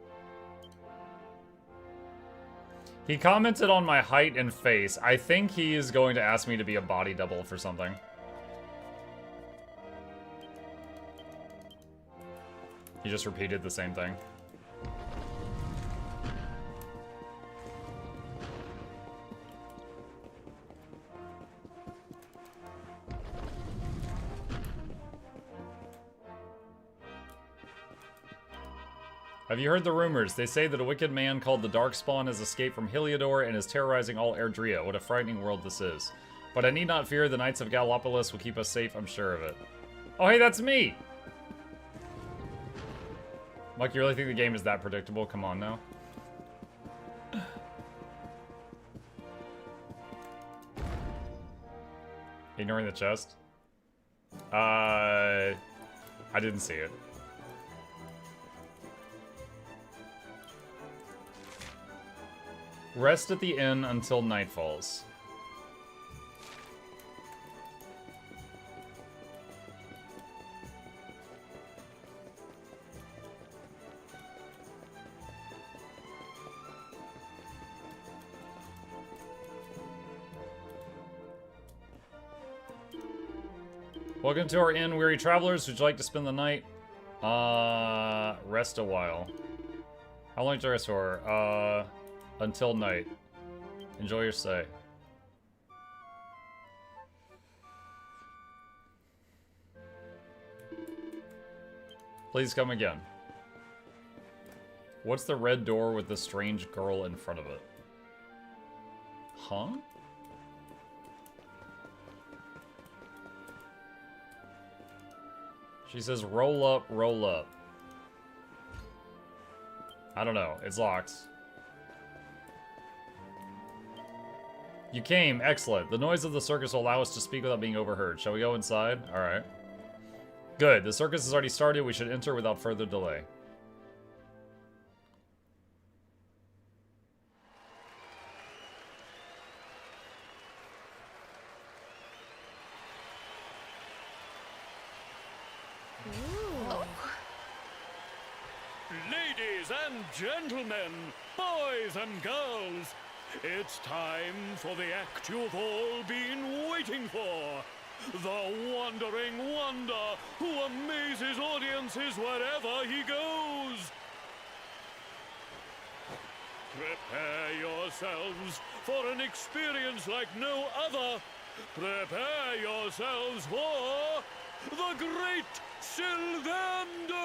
He commented on my height and face. I think he is going to ask me to be a body double for something. He just repeated the same thing. Have you heard the rumors? They say that a wicked man called the Darkspawn has escaped from Heliodor and is terrorizing all Erdrea. What a frightening world this is. But I need not fear, the Knights of Gallopolis will keep us safe, I'm sure of it. Oh, hey, that's me! Mike, you really think the game is that predictable? Come on now. Ignoring the chest? I didn't see it. Rest at the inn until night falls. Welcome to our inn, weary travelers. Would you like to spend the night? Rest a while. How long do you rest for? Until night. Enjoy your stay. Please come again. What's the red door with the strange girl in front of it? Huh? She says, roll up, roll up. I don't know. It's locked. You came. Excellent. The noise of the circus will allow us to speak without being overheard. Shall we go inside? Alright. Good. The circus has already started. We should enter without further delay. Ladies and gentlemen, boys and girls, it's time for the act you've all been waiting for. The Wandering Wonder, who amazes audiences wherever he goes. Prepare yourselves for an experience like no other. Prepare yourselves for the Great Sylvando!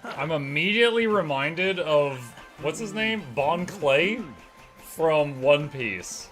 I'm immediately reminded of, what's his name? Bon Clay from One Piece.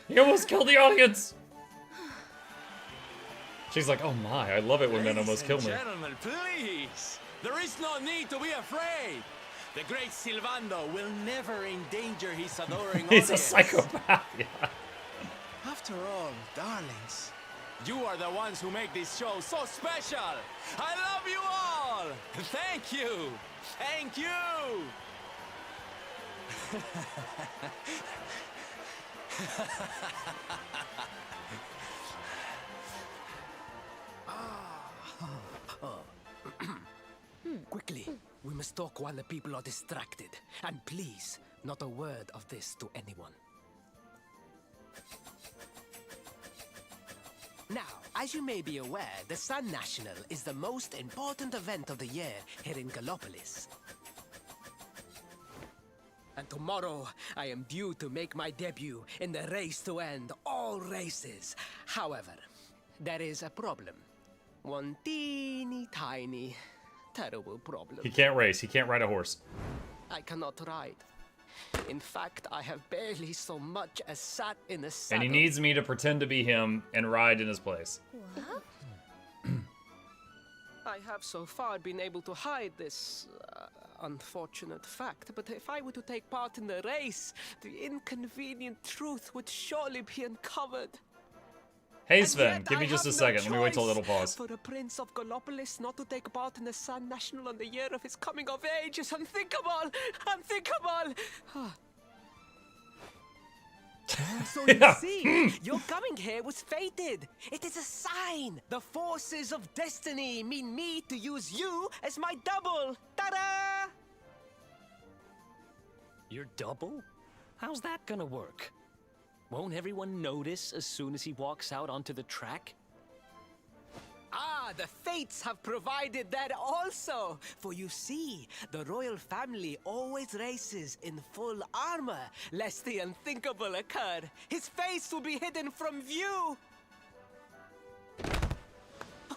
He almost killed the audience! She's like, oh my, I love it when men almost kill me. Gentlemen, please! There is no need to be afraid! The great Sylvando will never endanger his adoring He's audience. a psychopath, yeah. After all, darlings, you are the ones who make this show so special! I love you all! Thank you! Thank you! Quickly, we must talk while the people are distracted. And please, not a word of this to anyone. Now, as you may be aware, the Sun National is the most important event of the year here in Gallopolis. And tomorrow, I am due to make my debut in the race to end all races. However, there is a problem. One teeny tiny, terrible problem. He can't race. He can't ride a horse. I cannot ride. In fact, I have barely so much as sat in the saddle. And he needs me to pretend to be him and ride in his place. What? I have so far been able to hide this unfortunate fact, but if I were to take part in the race, the inconvenient truth would surely be uncovered. Hey Sven, give me just a second. Let me wait till a little pause. For a prince of Gallopolis not to take part in the Sun National on the year of his coming of age is unthinkable! Unthinkable! So you see, your coming here was fated. It is a sign. The forces of destiny mean me to use you as my double. Ta-da! Your double? How's that gonna work? Won't everyone notice as soon as he walks out onto the track? Ah, the fates have provided that also. For you see, the royal family always races in full armor, lest the unthinkable occur. His face will be hidden from view.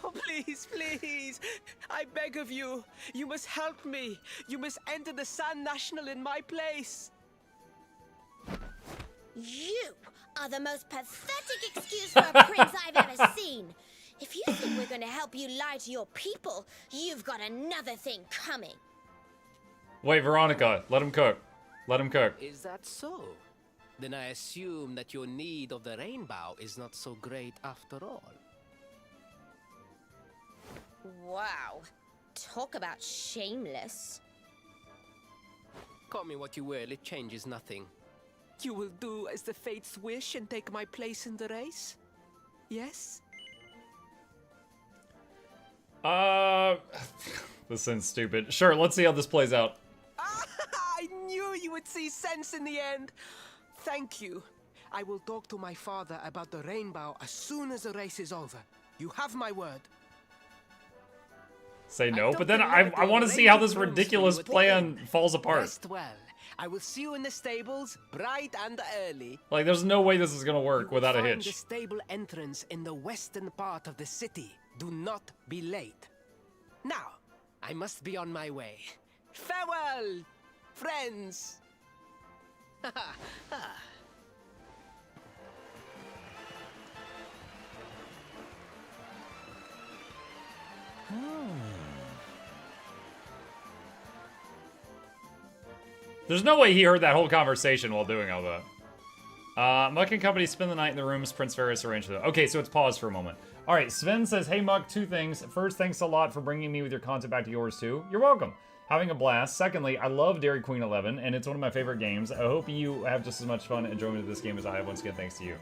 Oh, please, please. I beg of you. You must help me. You must enter the Sand National in my place. You are the most pathetic excuse for a prince I've ever seen. If you think we're going to help you lie to your people, you've got another thing coming. Wait, Veronica, let him cook. Let him cook. Is that so? Then I assume that your need of the rainbow is not so great after all. Wow. Talk about shameless. Call me what you will, it changes nothing. You will do as the fates wish and take my place in the race? Yes? This sounds stupid. Sure, let's see how this plays out. I knew you would see sense in the end. Thank you. I will talk to my father about the rainbow as soon as the race is over. You have my word. Say no, but then I want to see how this ridiculous plan falls apart. Rest well. I will see you in the stables, bright and early. Like, there's no way this is gonna work without a Find hitch. the stable entrance in the western part of the city. Do not be late. Now, I must be on my way. Farewell, friends. There's no way he heard that whole conversation while doing all that. Muck and company spend the night in the rooms Prince Ferris arranged for them. Okay, so it's paused for a moment. All right, Sven says, hey Muck, two things. First, thanks a lot for bringing me with your content back to yours too. You're welcome. Having a blast. Secondly, I love Dairy Queen 11, and it's one of my favorite games. I hope you have just as much fun and enjoyment of this game as I have. Once again, thanks to you.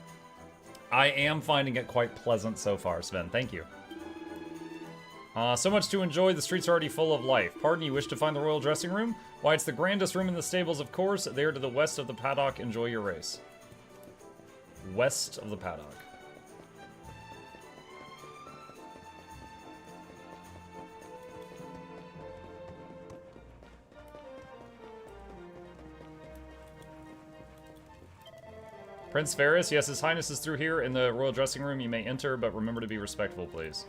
I am finding it quite pleasant so far, Sven. Thank you. So much to enjoy. The streets are already full of life. Pardon, you wish to find the royal dressing room? Why, it's the grandest room in the stables, of course. There to the west of the paddock. Enjoy your race. West of the paddock. Prince Ferris, yes, His Highness is through here in the royal dressing room. You may enter, but remember to be respectful, please.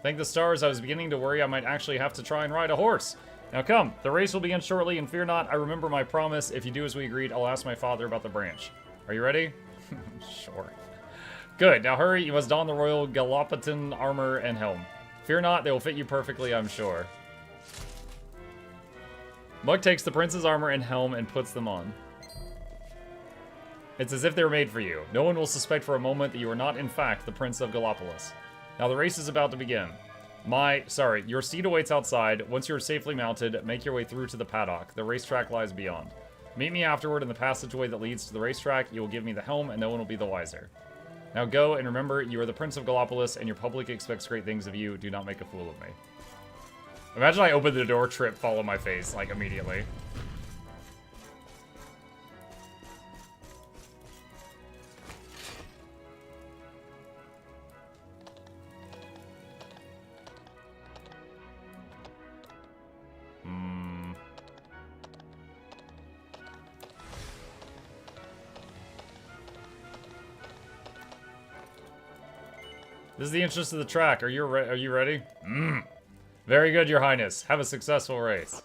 Thank the stars, I was beginning to worry I might actually have to try and ride a horse. Now come, the race will begin shortly, and fear not, I remember my promise. If you do as we agreed, I'll ask my father about the branch. Are you ready? Sure. Good, now hurry, you must don the royal Gallopolis armor and helm. Fear not, they will fit you perfectly, I'm sure. Muck takes the prince's armor and helm and puts them on. It's as if they were made for you. No one will suspect for a moment that you are not, in fact, the Prince of Gallopolis. Now the race is about to begin. Your steed awaits outside. Once you are safely mounted, make your way through to the paddock. The racetrack lies beyond. Meet me afterward in the passageway that leads to the racetrack. You will give me the helm, and no one will be the wiser. Now go, and remember, you are the Prince of Gallopolis, and your public expects great things of you. Do not make a fool of me. Imagine I open the door, Trip, fall on my face, like, immediately. This is the entrance to the track. Are you ready? Very good, Your Highness. Have a successful race.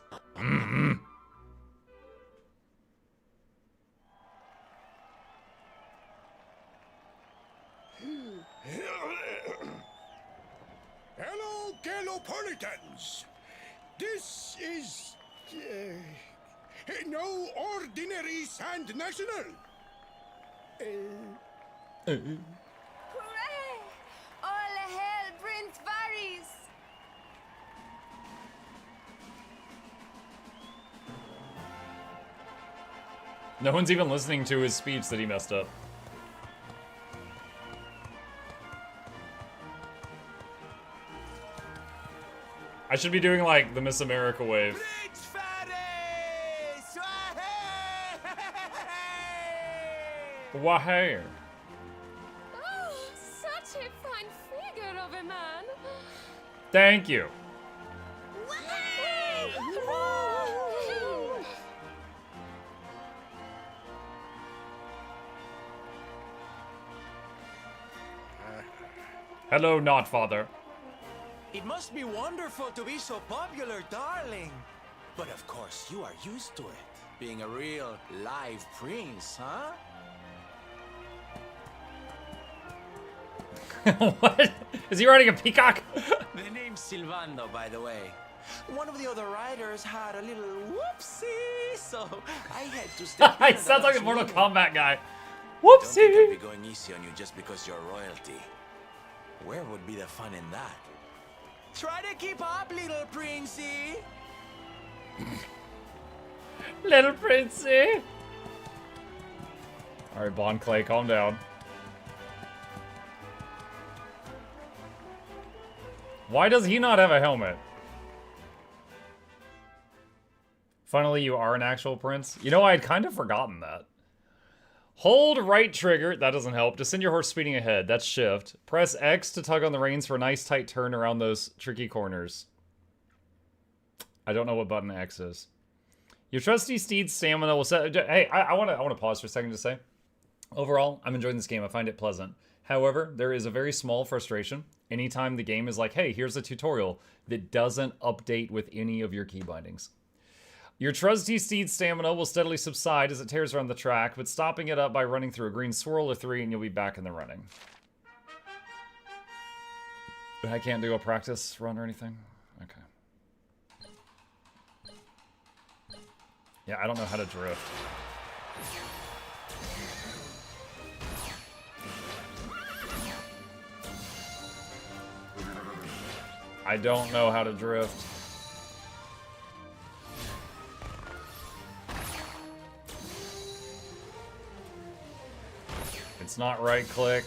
Hello, Gallopolitans. This is no ordinary Sand National. Hooray! All hail Prince Varys! No one's even listening to his speech that he messed up. I should be doing like the Miss America wave. Wahey. Oh, such a fine figure of a man. Thank you. Hello, not father. It must be wonderful to be so popular, darling. But of course, you are used to it. Being a real live prince, huh? What? Is he riding a peacock? The name's Silvando, by the way. One of the other riders had a little whoopsie, so I had to step in. He sounds like a Mortal Kombat guy. Don't Whoopsie. think I'd be going easy on you just because you're royalty. Where would be the fun in that? Try to keep up, little princey. Little princey. All right, Bon Clay, calm down. Why does he not have a helmet? Finally, you are an actual prince. You know, I had kind of forgotten that. Hold right trigger, that doesn't help, to send your horse speeding ahead, that's shift. Press X to tug on the reins for a nice tight turn around those tricky corners. I don't know what button X is. Your trusty steed's stamina will set... Hey, I want to pause for a second to say. Overall, I'm enjoying this game, I find it pleasant. However, there is a very small frustration anytime the game is like, hey, here's a tutorial that doesn't update with any of your key bindings. Your trusty steed's stamina will steadily subside as it tears around the track, but stopping it up by running through a green swirl or 3 and you'll be back in the running. I can't do a practice run or anything? Okay. Yeah, I don't know how to drift. I don't know how to drift. It's not right click.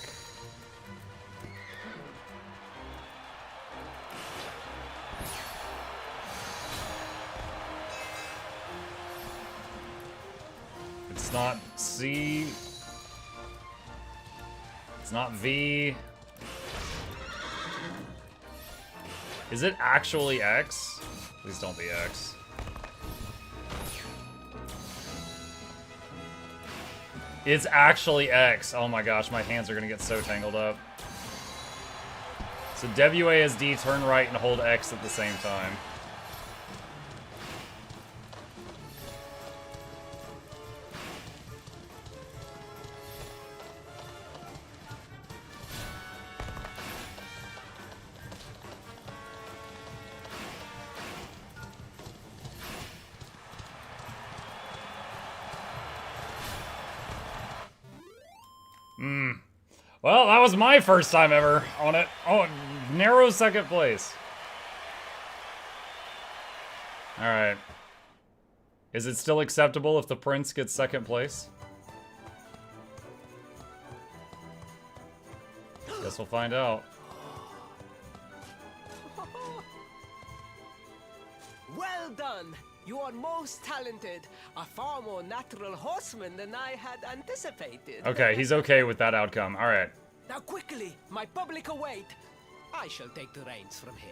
It's not C. It's not V. Is it actually X? Please don't be X. It's actually X. Oh my gosh, my hands are gonna get so tangled up. So WASD, turn right and hold X at the same time. Well, that was my first time ever on it. Oh, narrow second place. Alright. Is it still acceptable if the prince gets second place? Guess we'll find out. Well done! You are most talented. A far more natural horseman than I had anticipated. Okay, he's okay with that outcome. Alright. Now quickly, my public await. I shall take the reins from here.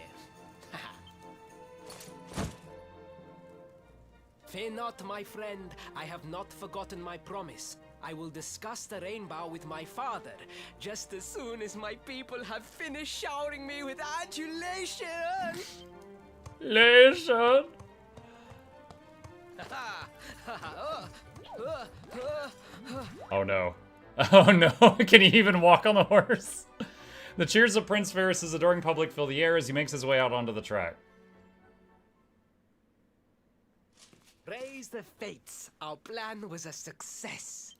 Fear not, my friend. I have not forgotten my promise. I will discuss the rainbow with my father, just as soon as my people have finished showering me with adulation. Lation. Oh no. Oh no, can he even walk on the horse? The cheers of Prince Varys' adoring public fill the air as he makes his way out onto the track. Raise the fates. Our plan was a success.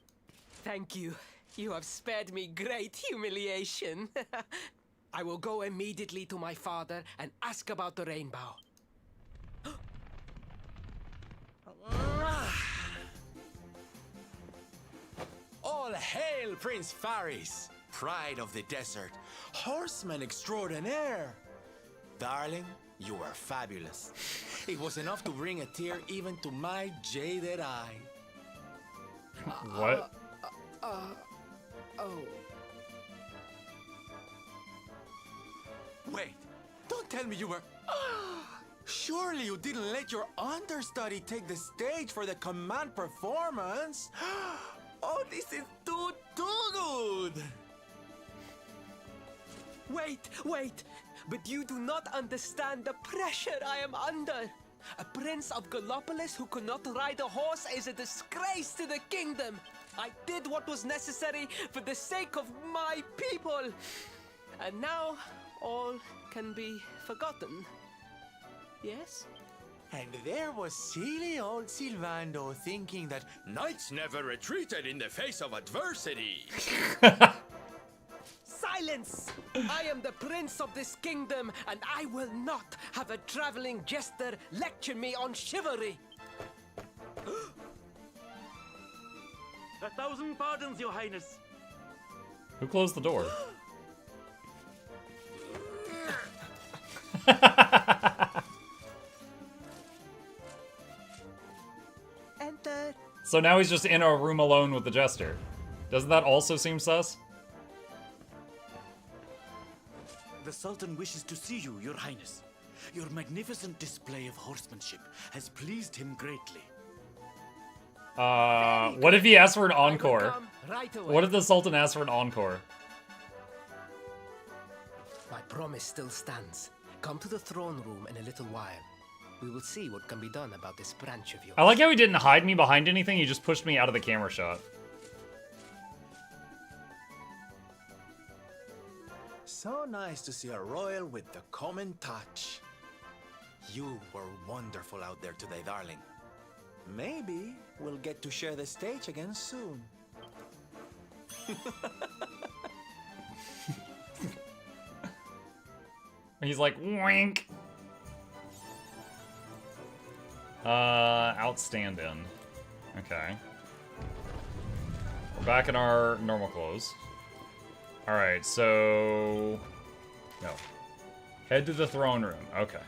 Thank you. You have spared me great humiliation. I will go immediately to my father and ask about the rainbow. All hail Prince Faris, pride of the desert, horseman extraordinaire. Darling, you were fabulous. It was enough to bring a tear even to my jaded eye. What? Oh. Wait, don't tell me you were... Surely you didn't let your understudy take the stage for the command performance? Oh, this is too good! Wait! But you do not understand the pressure I am under. A prince of Gallopolis who could not ride a horse is a disgrace to the kingdom. I did what was necessary for the sake of my people. And now, all can be forgotten. Yes? And there was silly old Silvando thinking that knights never retreated in the face of adversity. Silence! I am the prince of this kingdom, and I will not have a traveling jester lecture me on chivalry. 1,000 pardons, your highness. Who closed the door? Enter. So now he's just in a room alone with the jester. Doesn't that also seem sus? The Sultan wishes to see you, your highness. Your magnificent display of horsemanship has pleased him greatly. What if he asked for an encore? Right away. What if the Sultan asked for an encore? My promise still stands. Come to the throne room in a little while. We will see what can be done about this branch of yours. I like how he didn't hide me behind anything, he just pushed me out of the camera shot. So nice to see a royal with the common touch. You were wonderful out there today, darling. Maybe we'll get to share the stage again soon. He's like, wink. Outstanding. Okay. We're back in our normal clothes. Alright, so... No. Head to the throne room. Okay.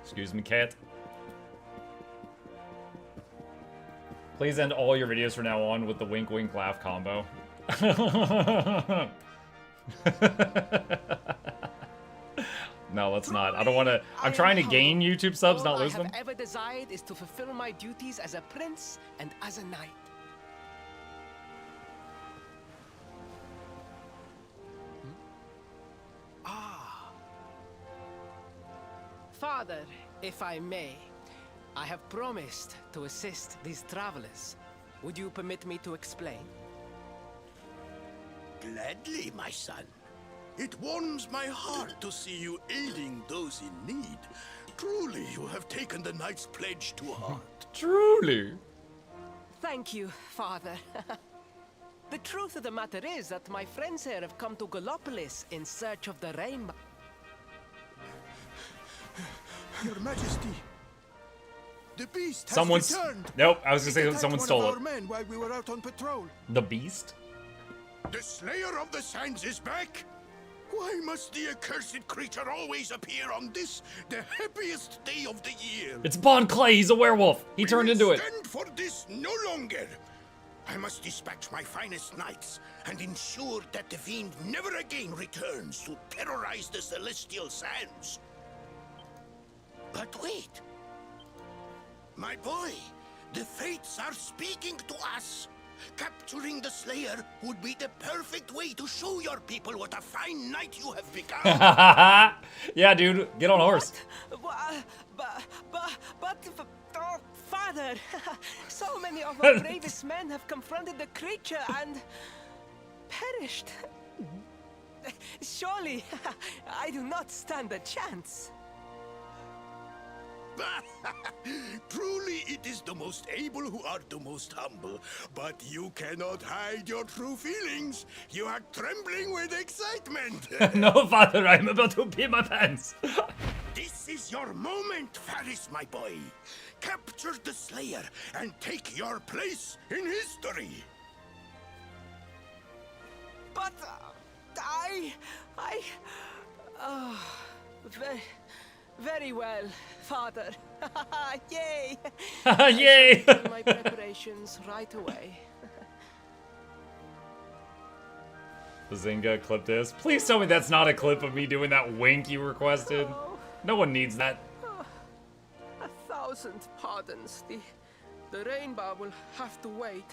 Excuse me, cat. Please end all your videos from now on with the wink wink laugh combo. No, let's not. I don't want to. I'm trying to gain YouTube subs, not lose them. All I have ever desired is to fulfill my duties as a prince and as a knight. Father, if I may, I have promised to assist these travelers. Would you permit me to explain? Gladly, my son. It warms my heart to see you aiding those in need. Truly, you have taken the knight's pledge to heart. Truly. Thank you, Father. The truth of the matter is that my friends here have come to Gallopolis in search of the rainbow. Your Majesty, the beast has Someone's... returned. Nope, I was gonna say Attacked someone one stole of it. our men while we were out on patrol. The beast? The Slayer of the Sands is back. Why must the accursed creature always appear on this, the happiest day of the year? It's Bon Clay, he's a werewolf. He turned into it. Stand for this no longer. I must dispatch my finest knights and ensure that the fiend never again returns to terrorize the celestial sands. But wait. My boy, the fates are speaking to us. Capturing the Slayer would be the perfect way to show your people what a fine knight you have become. Yeah, dude, get on a horse. But, Father, so many of our bravest men have confronted the creature and perished. Surely, I do not stand a chance. Truly, it is the most able who are the most humble. But you cannot hide your true feelings. You are trembling with excitement. No, father, I'm about to pee my pants. This is your moment, Faris, my boy. Capture the Slayer and take your place in history. But very well, Father. Yay! Yay! I shall begin my preparations right away. Bazinga, clip this. Please tell me that's not a clip of me doing that wink you requested. No one needs that. 1,000 pardons. The rainbow will have to wait.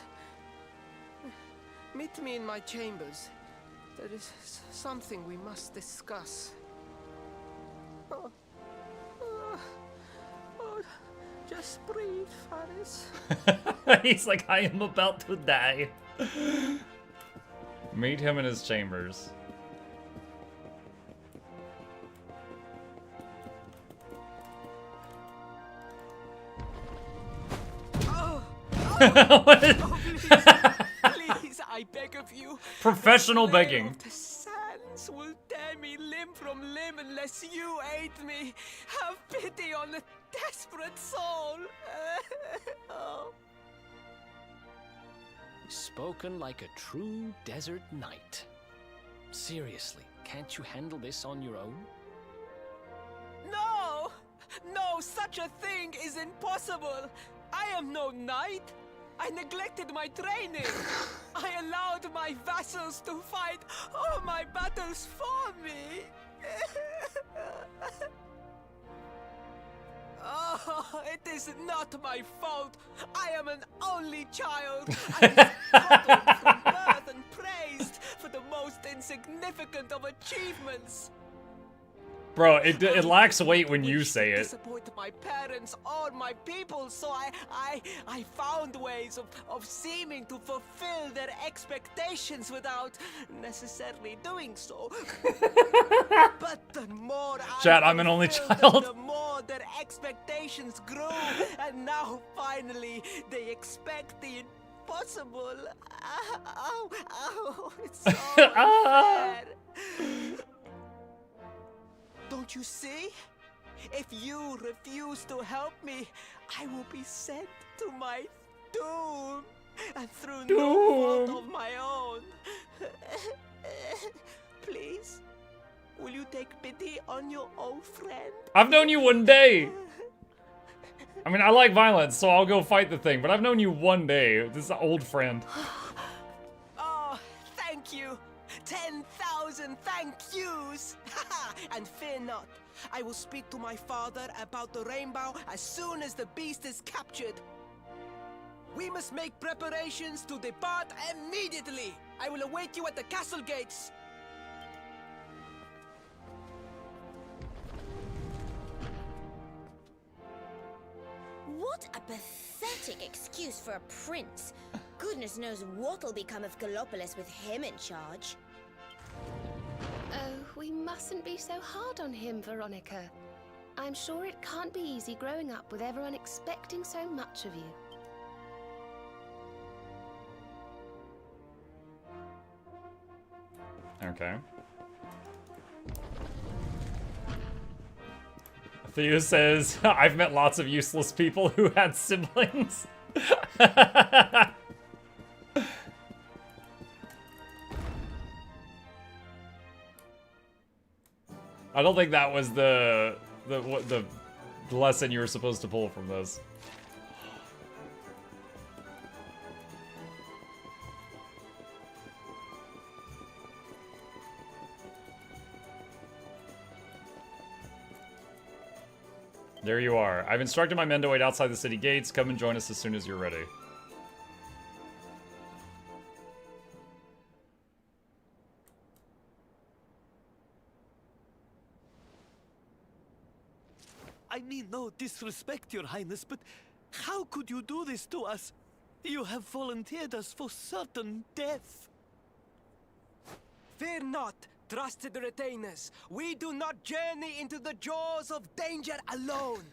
Meet me in my chambers. There is something we must discuss. Oh, just breathe, Faris. He's like, I am about to die. Meet him in his chambers. Please, I beg of you. Professional begging. The sands will tear me limb from limb unless you aid me. Have pity on a desperate soul. Oh. Spoken like a true desert knight. Seriously, can't you handle this on your own? No! No, such a thing is impossible. I am no knight. I neglected my training. I allowed my vassals to fight all my battles for me. Oh, it is not my fault. I am an only child. I was coddled from birth and praised for the most insignificant of achievements. Bro, it lacks weight when you say it. Disappoint my parents or my people, so I found ways of seeming to fulfill their expectations without necessarily doing so. But the more Chat, I'm an only child. the more their expectations grew, and now finally they expect the impossible. Ow, it's so unfair. Don't you see? If you refuse to help me, I will be sent to my doom, and through no fault of my own. Please, will you take pity on your old friend? I've known you one day. I mean, I like violence, so I'll go fight the thing, but I've known you one day. This is an old friend. Oh, thank you. 10,000 thank yous! And fear not, I will speak to my father about the rainbow as soon as the beast is captured. We must make preparations to depart immediately. I will await you at the castle gates. What a pathetic excuse for a prince. Goodness knows what'll become of Gallopolis with him in charge. Oh, we mustn't be so hard on him, Veronica. I'm sure it can't be easy growing up with everyone expecting so much of you. Okay. Theo says, I've met lots of useless people who had siblings. I don't think that was the lesson you were supposed to pull from this. There you are. I've instructed my men to wait outside the city gates. Come and join us as soon as you're ready. I mean no disrespect, Your Highness, but how could you do this to us? You have volunteered us for certain death. Fear not, trusted retainers. We do not journey into the jaws of danger alone.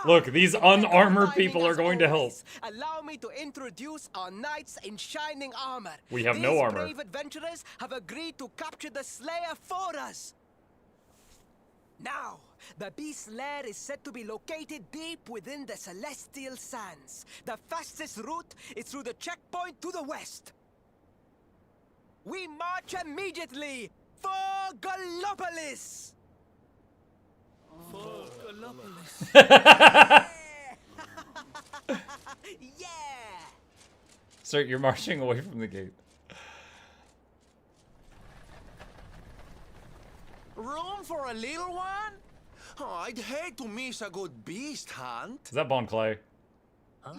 Look, these unarmored people are going to help. Allow me to introduce our knights in shining armor. We have no armor. These brave adventurers have agreed to capture the Slayer for us. Now, the beast's lair is said to be located deep within the Celestial Sands. The fastest route is through the checkpoint to the west. We march immediately for Gallopolis! For Gallopolis. Yeah! Sir, you're marching away from the gate. Room for a little one? Oh, I'd hate to miss a good beast hunt. Is that Bon Clay? Huh?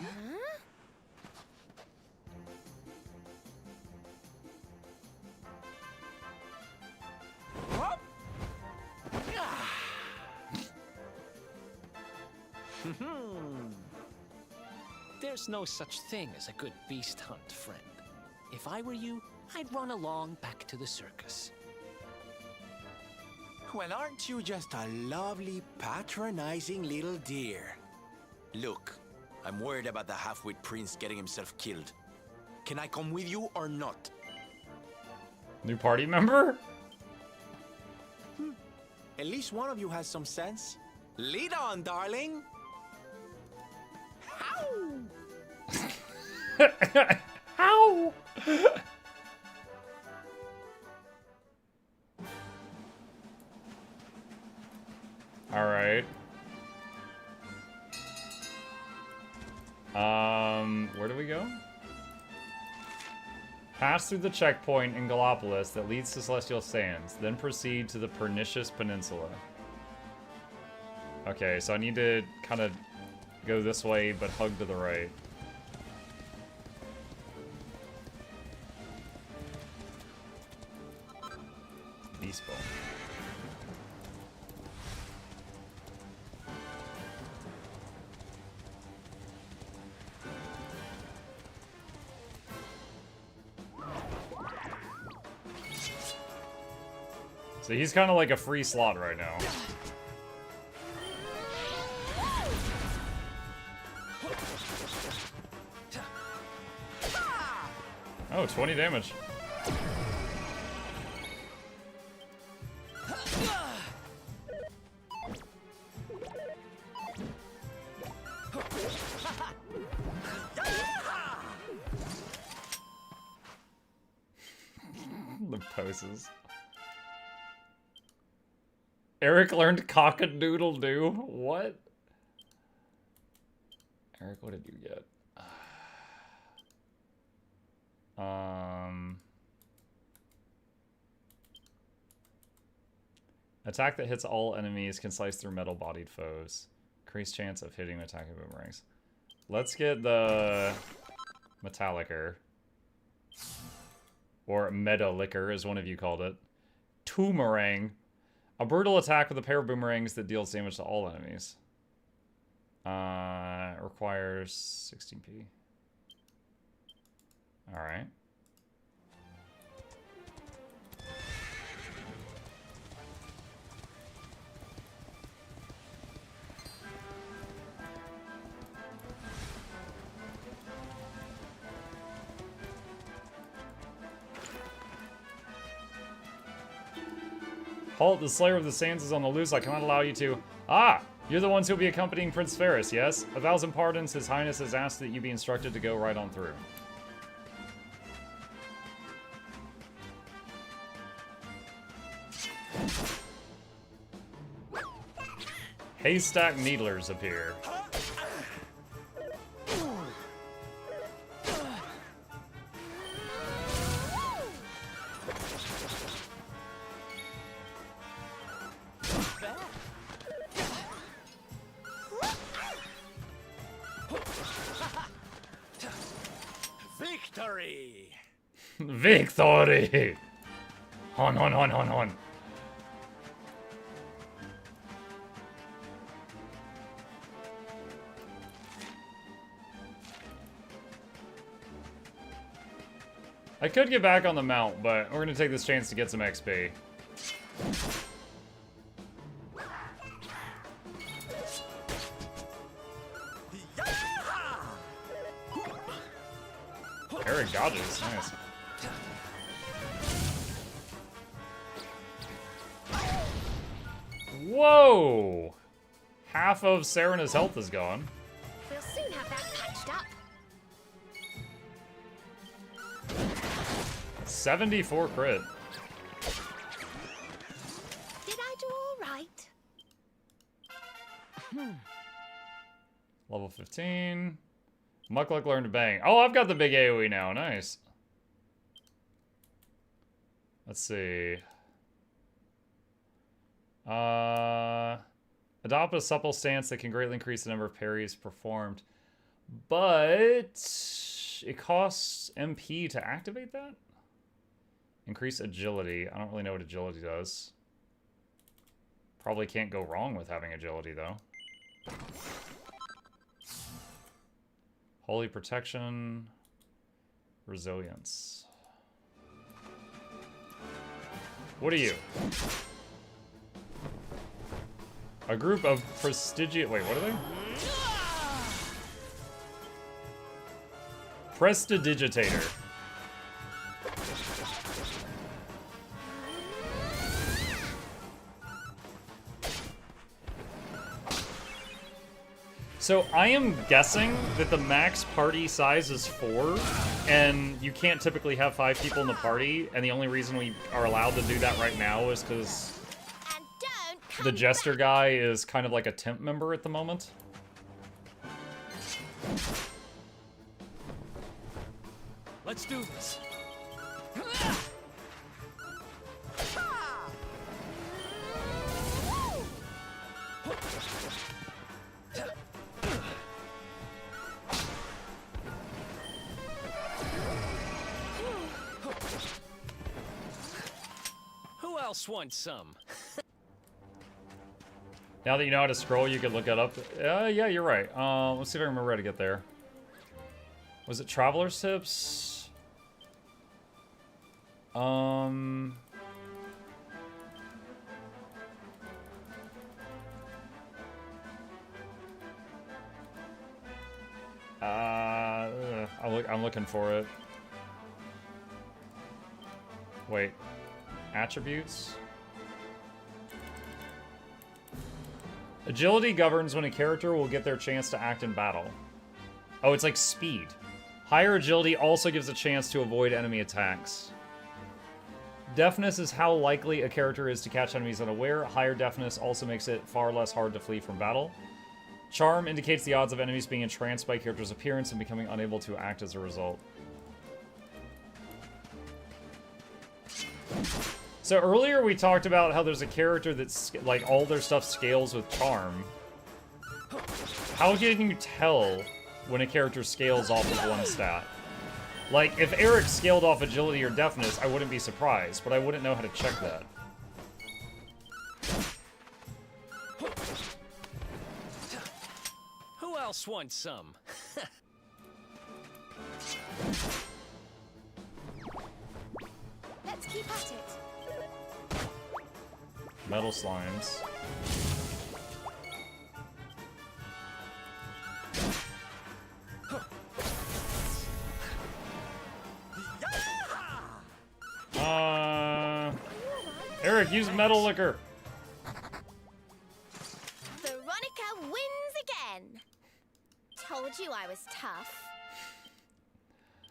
There's no such thing as a good beast hunt, friend. If I were you, I'd run along back to the circus. Well, aren't you just a lovely, patronizing little dear? Look, I'm worried about the half-wit prince getting himself killed. Can I come with you or not? New party member? At least one of you has some sense. Lead on, darling! Ow! Alright. Where do we go? Pass through the checkpoint in Gallopolis that leads to Celestial Sands, then proceed to the Pernicious Peninsula. Okay, so I need to kind of go this way, but hug to the right. Beast Ball. So he's kind of like a free slot right now. Oh, 20 damage. The poses. Eric learned cock-a-doodle-doo. What? Eric, what did you get? Attack that hits all enemies can slice through metal-bodied foes. Increased chance of hitting attacking boomerangs. Let's get the Metallicer. Or Metalicker, as one of you called it. Toomerang. A brutal attack with a pair of boomerangs that deals damage to all enemies. Requires 16p. Alright. Halt, the Slayer of the Sands is on the loose. I cannot allow you to... Ah! You're the ones who'll be accompanying Prince Ferris, yes? 1,000 pardons. His Highness has asked that you be instructed to go right on through. Haystack Needlers appear. Victory! Victory! Hon, hon, hon, hon, hon. I could get back on the mount, but we're gonna take this chance to get some XP. Eric dodges. Nice. Whoa! Half of Serena's health is gone. We'll soon have that patched up. 74 crit. Did I do all right? Level 15. Mukluk learned to bang. Oh, I've got the big AoE now. Nice. Let's see. Adopt a supple stance that can greatly increase the number of parries performed. But it costs MP to activate that? Increase agility. I don't really know what agility does. Probably can't go wrong with having agility, though. Holy protection. Resilience. What are you? A group of prestigious... Wait, what are they? Prestidigitator. So I am guessing that the max party size is 4, and you can't typically have 5 people in the party, and the only reason we are allowed to do that right now is because the Jester guy is kind of like a temp member at the moment. Let's do this. Who else wants some? Now that you know how to scroll, you can look it up. Yeah, you're right. Let's see if I remember how to get there. Was it Traveler's Tips? I'm looking for it. Wait. Attributes? Agility governs when a character will get their chance to act in battle. Oh, it's like speed. Higher agility also gives a chance to avoid enemy attacks. Deafness is how likely a character is to catch enemies unaware. Higher deafness also makes it far less hard to flee from battle. Charm indicates the odds of enemies being entranced by a character's appearance and becoming unable to act as a result. So earlier we talked about how there's a character that's like all their stuff scales with charm. How can you tell when a character scales off of one stat? Like, if Eric scaled off agility or deafness, I wouldn't be surprised, but I wouldn't know how to check that. Who else wants some? Let's keep at it. Metal slimes. Eric, use metal liquor. Veronica wins again. Told you I was tough.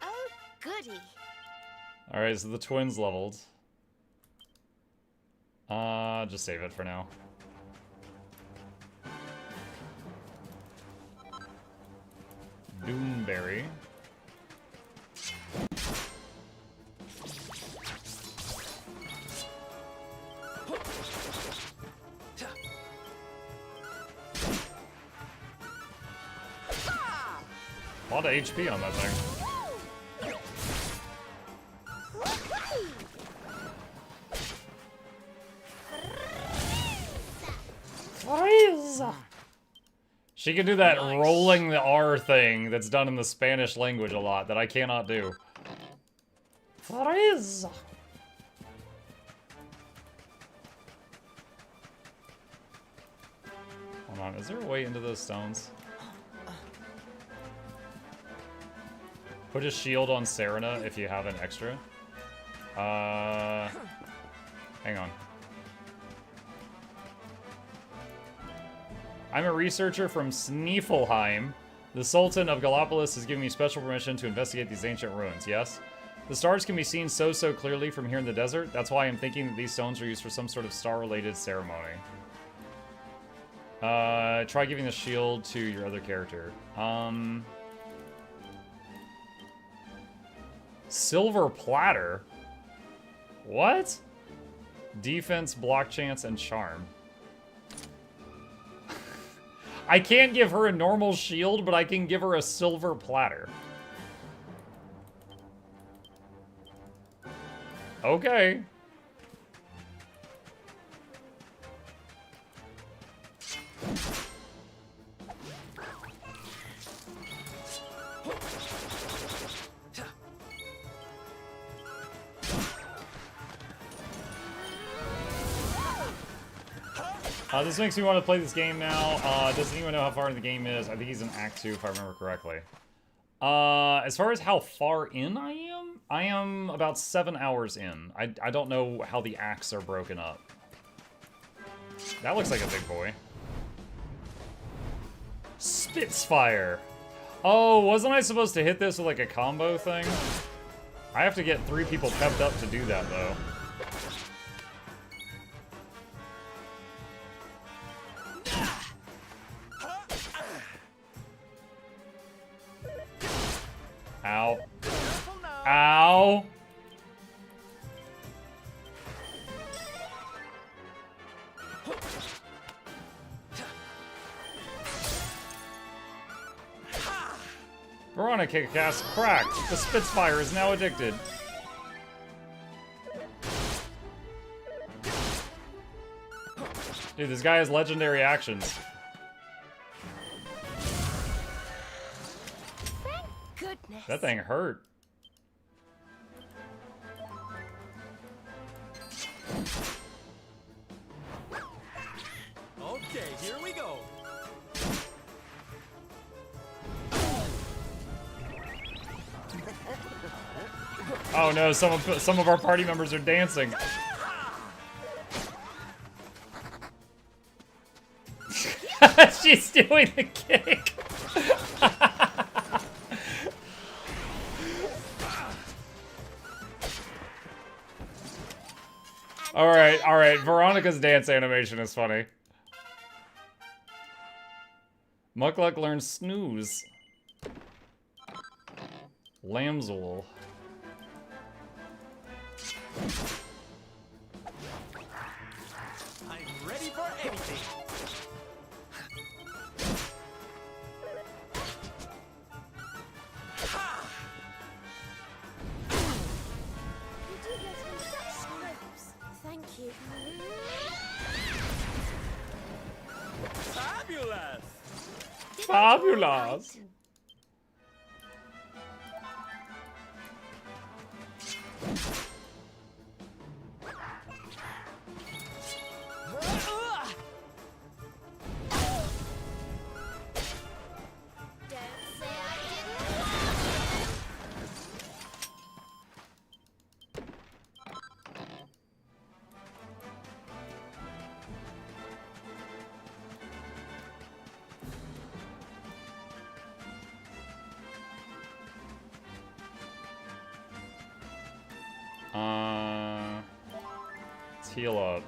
Oh, goody. Alright, so the twins leveled. Just save it for now. Doomberry. A lot of HP on that thing. She can do that rolling the R thing that's done in the Spanish language a lot that I cannot do. Frieza. Hold on, is there a way into those stones? Put a shield on Serena if you have an extra. Hang on. I'm a researcher from Sneefelheim. The Sultan of Gallopolis has given me special permission to investigate these ancient ruins, yes? The stars can be seen so clearly from here in the desert. That's why I'm thinking that these stones are used for some sort of star-related ceremony. Try giving the shield to your other character. Silver platter? What? Defense, block chance, and charm. I can't give her a normal shield, but I can give her a silver platter. Okay. This makes me want to play this game now. Does anyone know how far in the game is? I think he's in Act 2 if I remember correctly. As far as how far in I am about 7 hours in. I don't know how the acts are broken up. That looks like a big boy. Spitfire. Oh, wasn't I supposed to hit this with like a combo thing? I have to get 3 people pepped up to do that though. Ow. Ow! Veronica cast cracked. The Spitfire is now addicted. Dude, this guy has legendary actions. Goodness. That thing hurt. Okay, here we go. Oh no, some of our party members are dancing. She's doing the kick. All right. Veronica's dance animation is funny. Mukluk learns snooze. Lamb's wool. I'm ready for anything. Thank you. Fabulous! Fabulous! Let's heal up.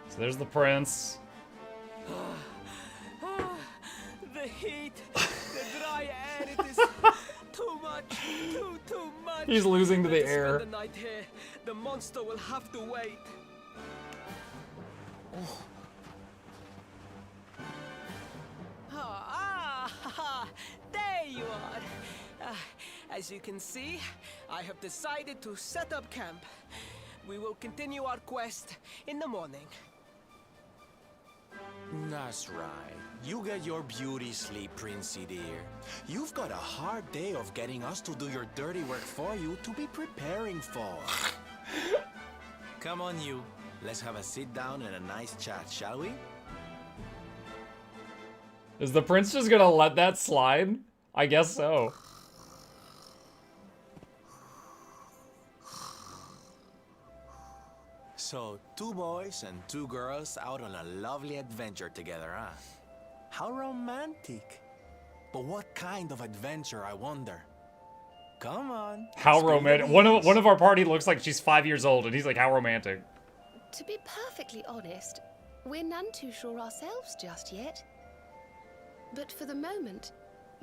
So there's the prince. The heat, the dry air, it is too much, too much. He's losing to the Let us air. spend the night here. The monster will have to wait. Oh. There you are. As you can see, I have decided to set up camp. We will continue our quest in the morning. That's right. You get your beauty sleep, Princey dear. You've got a hard day of getting us to do your dirty work for you to be preparing for. Come on, you. Let's have a sit down and a nice chat, shall we? Is the prince just gonna let that slide? I guess so. So, 2 boys and 2 girls out on a lovely adventure together, huh? How romantic. But what kind of adventure, I wonder? Come on. How romantic. One of our party looks like she's 5 years old, and he's like, how romantic. To be perfectly honest, we're none too sure ourselves just yet. But for the moment,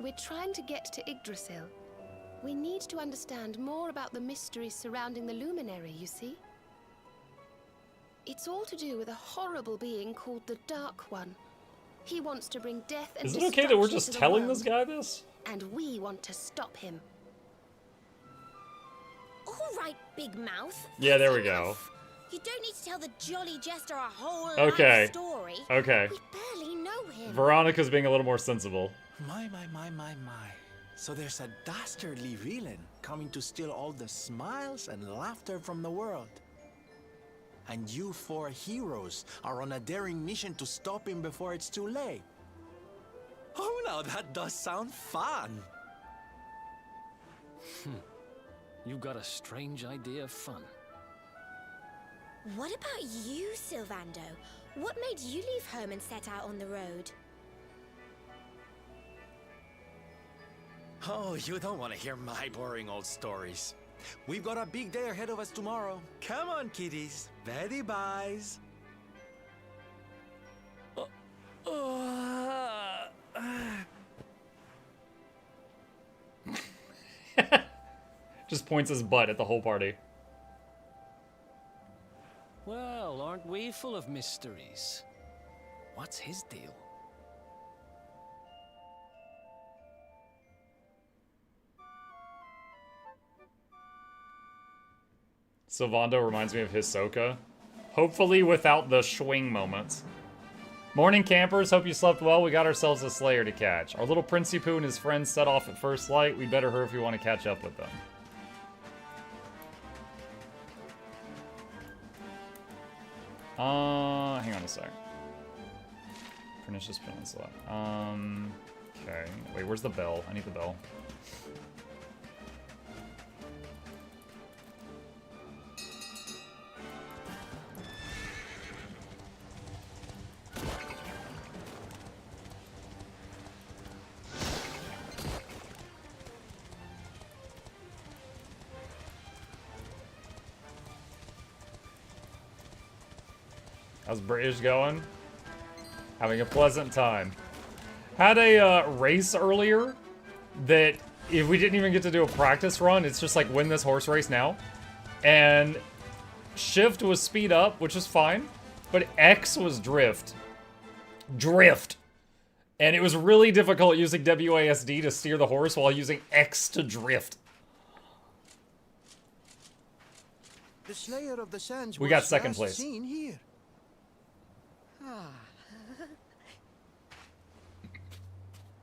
we're trying to get to Yggdrasil. We need to understand more about the mysteries surrounding the luminary, you see? It's all to do with a horrible being called the Dark One. He wants to bring death and Is it okay that we're just destruction to the telling world, this guy this? and we want to stop him. All right, Big Mouth. Yeah, there we go. You don't need to tell the jolly jester a whole Okay. life story. Okay. We barely know him. Veronica's being a little more sensible. My. So there's a dastardly villain coming to steal all the smiles and laughter from the world. And you 4 heroes are on a daring mission to stop him before it's too late. Oh, now that does sound fun. You've got a strange idea of fun. What about you, Sylvando? What made you leave home and set out on the road? Oh, you don't want to hear my boring old stories. We've got a big day ahead of us tomorrow. Come on, kiddies. Betty buys. Just points his butt at the whole party. Well, aren't we full of mysteries? What's his deal? Sylvando reminds me of Hisoka. Hopefully without the swing moments. Morning, campers. Hope you slept well. We got ourselves a Slayer to catch. Our little Princey Poo and his friends set off at first light. We'd better hurry if we want to catch up with them. Hang on a sec. Pernicious Peninsula. Okay. Wait, where's the bell? I need the bell. How's British going? Having a pleasant time. Had a race earlier that if we didn't even get to do a practice run, it's just like win this horse race now. And shift was speed up, which is fine, but X was drift. Drift. And it was really difficult using WASD to steer the horse while using X to drift. The Slayer of the Sands We got was second last place. seen here.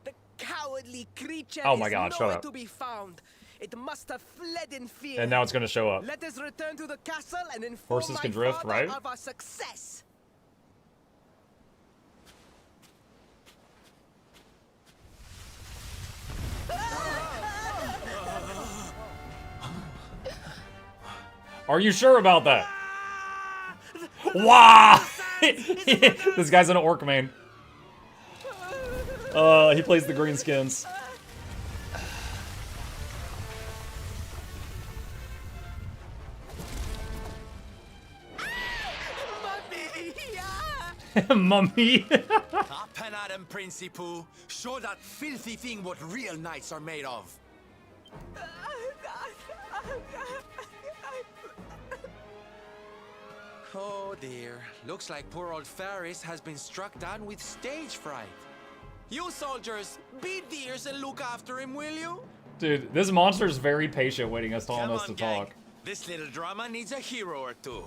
The cowardly creature Oh my God, is shut nowhere up. to be found. It must have fled in fear. And now it's gonna show up. Let us return to the castle and inform Horses my can drift, father right? of our success. Are you sure about that? Wow! This guy's an orc main. He plays the greenskins. Mummy. Up and at him, Princey Pooh. Show that filthy thing what real knights are made of. Oh dear. Looks like poor old Faris has been struck down with stage fright. You soldiers, beat the ears and look after him, will you? Dude, this monster is very patient waiting us telling us to gang. talk. This little drama needs a hero or two.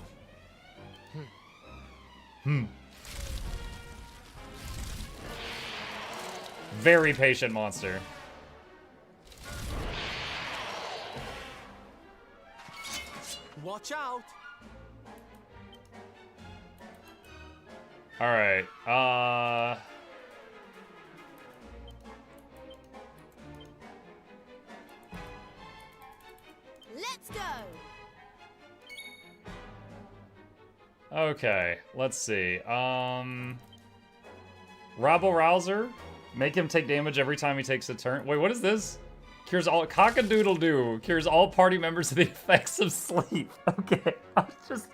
Very patient monster. Watch out. Alright, Okay, let's see. Rabble Rouser. Make him take damage every time he takes a turn. Wait, what is this? Cures all cock-a-doodle-doo. Cures all party members of the effects of sleep. Okay, just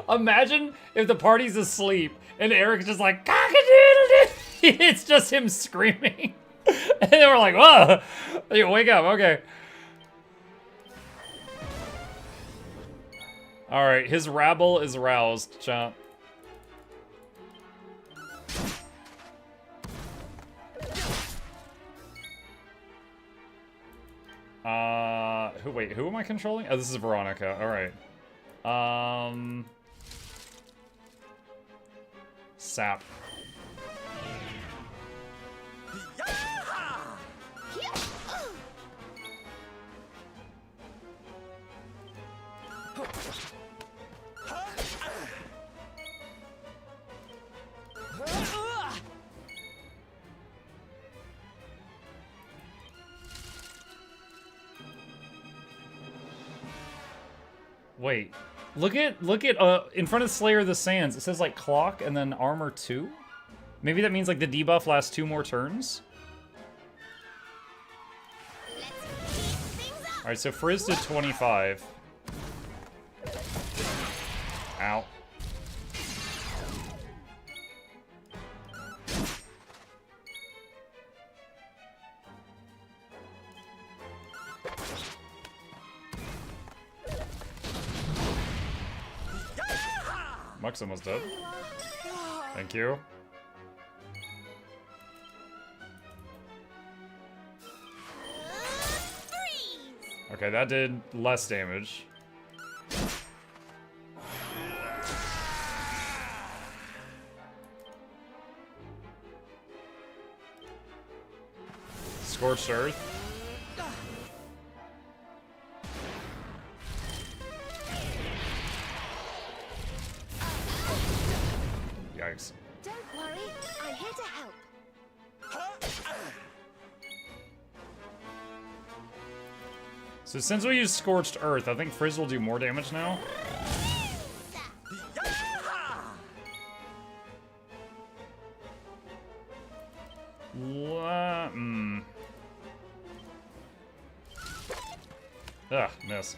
imagine if the party's asleep and Eric's just like cock-a-doodle-doo. It's just him screaming, and then we're like, whoa! You wake up. Okay. All right, his rabble is roused, chomp. Who am I controlling? Oh, this is Veronica. All right. Sap. Wait, look at in front of Slayer of the Sands, it says like clock and then armor 2? Maybe that means like the debuff lasts 2 more turns? Alright, so Frizz did 25. Ow. Muck's almost dead. Thank you. Okay, that did less damage. Scorched Earth. Yikes. Don't worry, I'm here to help. So since we used Scorched Earth, I think Frizz will do more damage now. Ugh, miss.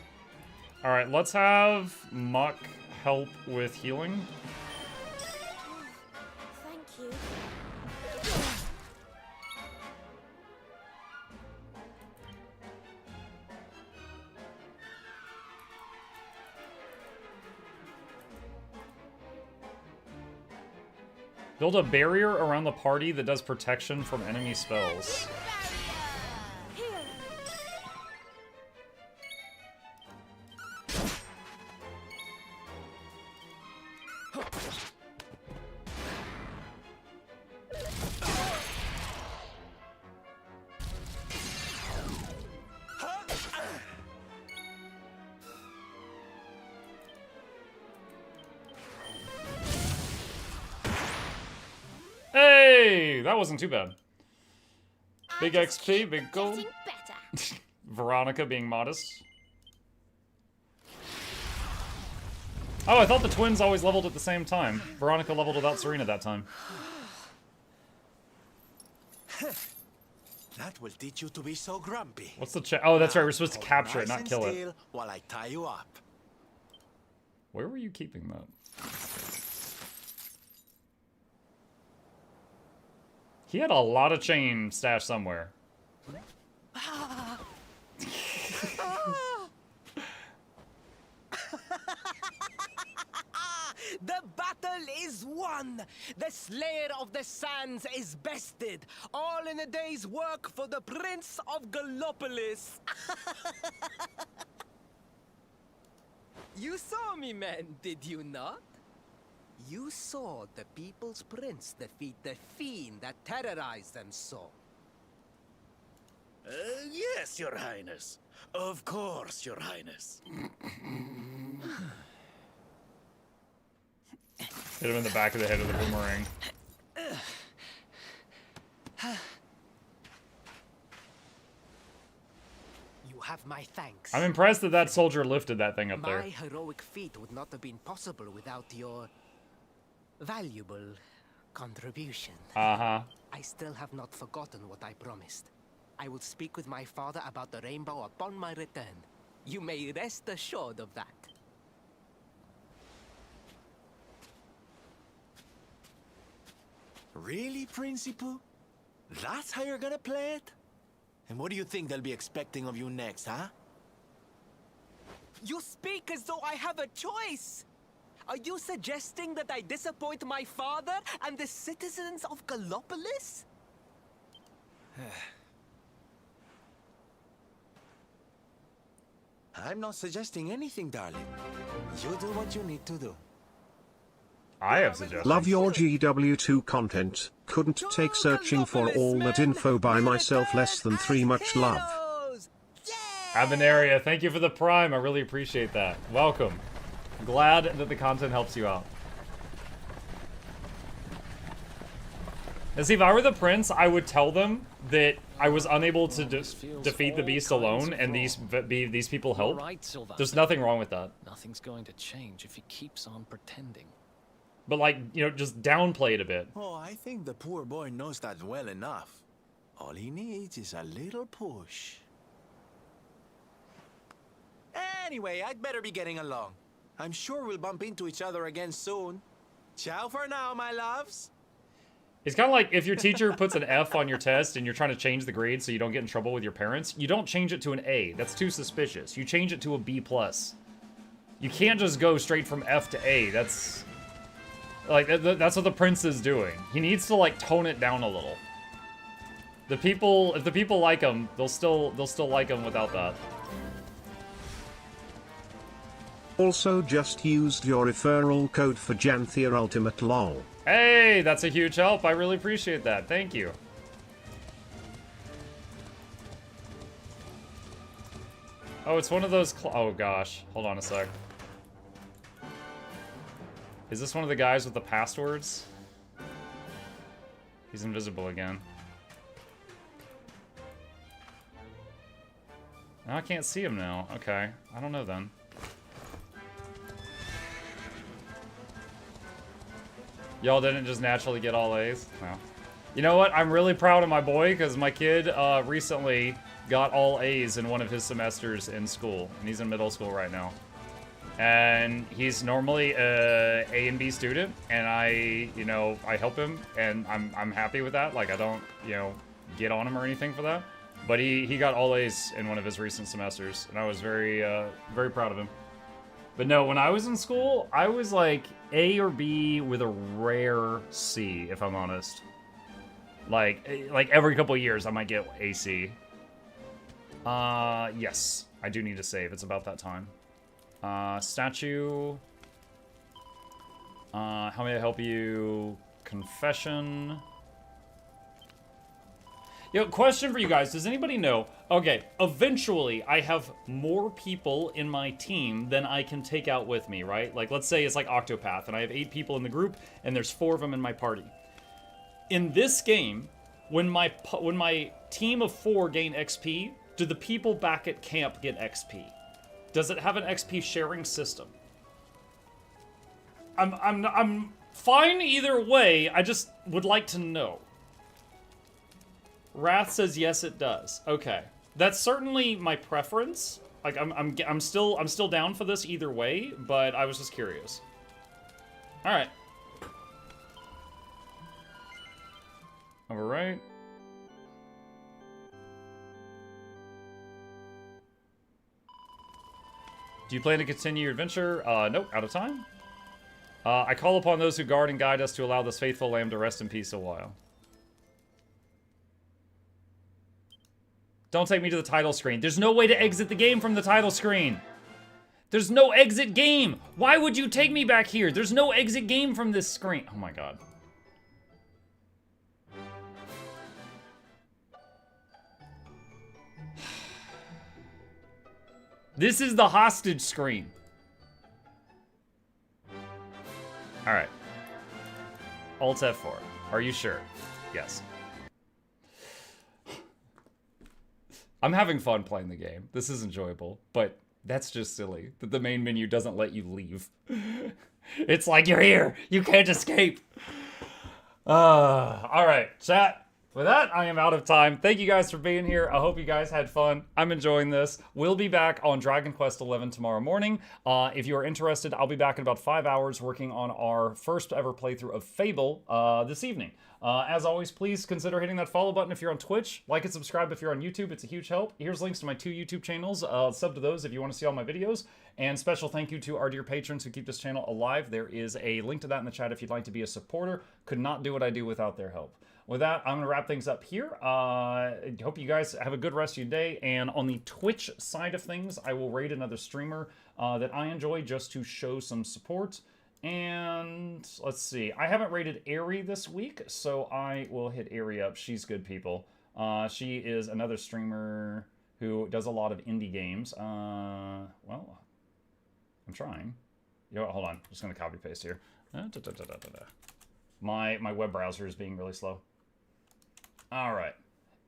Alright, let's have Muck help with healing. Thank you. Build a barrier around the party that does protection from enemy spells. Hey, that wasn't too bad. Big XP, big gold. Veronica being modest. Oh, I thought the twins always leveled at the same time. Veronica leveled without Serena that time. That will teach you to be so grumpy. What's the Oh, that's right. We're supposed to capture it, not kill it. While I tie you up. Where were you keeping that? He had a lot of chain stashed somewhere. The battle is won! The Slayer of the Sands is bested! All in a day's work for the Prince of Gallopolis! You saw me, men, did you not? You saw the People's Prince defeat the fiend that terrorized them so. Yes, Your Highness. Of course, Your Highness. Hit him in the back of the head with a boomerang. You have have my thanks. I'm impressed that that soldier lifted that thing up there. My heroic feat would not have been possible without your valuable contribution. Uh-huh. I still have not forgotten what I promised. I will speak with my father about the rainbow upon my return. You may rest assured of that. Really, Principal? That's how you're gonna play it? And what do you think they'll be expecting of you next, huh? You speak as though I have a choice! Are you suggesting that I disappoint my father and the citizens of Gallopolis? I'm not suggesting anything, darling. You do what you need to do. I have suggestions. Love your GW2 content. Couldn't take searching for all that info by myself. Less than 3. Much love. Avenaria, thank you for the prime. I really appreciate that. Welcome. Glad that the content helps you out. And see, if I were the prince, I would tell them that I was unable to defeat the beast alone, and these people help. There's nothing wrong with that. Nothing's going to change if he keeps on pretending. But like, you know, just downplay it a bit. Oh, I think the poor boy knows that well enough. All he needs is a little push. Anyway, I'd better be getting along. I'm sure we'll bump into each other again soon. Ciao for now, my loves. It's kind of like if your teacher puts an F on your test and you're trying to change the grade so you don't get in trouble with your parents, you don't change it to an A. That's too suspicious. You change it to a B+. You can't just go straight from F to A. That's like that's what the prince is doing. He needs to like tone it down a little. The people, if the people like him, they'll still like him without that. Also just used your referral code for Janthia Ultimate LOL. Hey, that's a huge help. I really appreciate that. Thank you. Oh, it's one of those oh gosh. Hold on a sec. Is this one of the guys with the passwords? He's invisible again. Oh, I can't see him now. Okay. I don't know then. Y'all didn't just naturally get all A's? No. You know what? I'm really proud of my boy because my kid recently got all A's in one of his semesters in school. And he's in middle school right now. And he's normally a A and B student. And I help him. And I'm happy with that. Like, I don't, get on him or anything for that. But he got all A's in one of his recent semesters. And I was very, very proud of him. But no, when I was in school, I was like A or B with a rare C, if I'm honest. Like every couple of years, I might get AC. Yes, I do need to save. It's about that time. Statue. How may I help you? Confession. Yo, question for you guys. Does anybody know? Okay, eventually I have more people in my team than I can take out with me, right? Like, let's say it's like Octopath, and I have 8 people in the group, and there's 4 of them in my party. In this game, when my team of 4 gain XP, do the people back at camp get XP? Does it have an XP sharing system? I'm fine either way. I just would like to know. Wrath says yes, it does. Okay, that's certainly my preference. Like I'm still down for this either way, but I was just curious. All right. All right. Do you plan to continue your adventure? Nope, out of time. I call upon those who guard and guide us to allow this faithful lamb to rest in peace a while. Don't take me to the title screen. There's no way to exit the game from the title screen. There's no exit game. Why would you take me back here? There's no exit game from this screen. Oh my god. This is the hostage screen. All right. Alt F4. Are you sure? Yes. I'm having fun playing the game. This is enjoyable, but that's just silly that the main menu doesn't let you leave. It's like, you're here. You can't escape. All right, chat. With that, I am out of time. Thank you guys for being here. I hope you guys had fun. I'm enjoying this. We'll be back on Dragon Quest XI tomorrow morning. If you are interested, I'll be back in about 5 hours working on our first ever playthrough of Fable this evening. As always, please consider hitting that follow button if you're on Twitch. Like and subscribe if you're on YouTube. It's a huge help. Here's links to my 2 YouTube channels. Sub to those if you want to see all my videos. And special thank you to our dear patrons who keep this channel alive. There is a link to that in the chat if you'd like to be a supporter. Could not do what I do without their help. With that, I'm going to wrap things up here. Hope you guys have a good rest of your day. And on the Twitch side of things, I will raid another streamer that I enjoy just to show some support. And let's see. I haven't rated Aerie this week, so I will hit Aerie up. She's good, people. She is another streamer who does a lot of indie games. Well, I'm trying. You know what? Hold on. I'm just going to copy paste here. My web browser is being really slow. All right.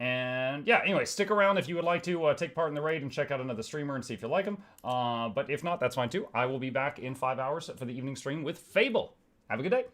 And yeah, anyway, stick around if you would like to take part in the raid and check out another streamer and see if you like them. But if not, that's fine too. I will be back in 5 hours for the evening stream with Fable. Have a good day.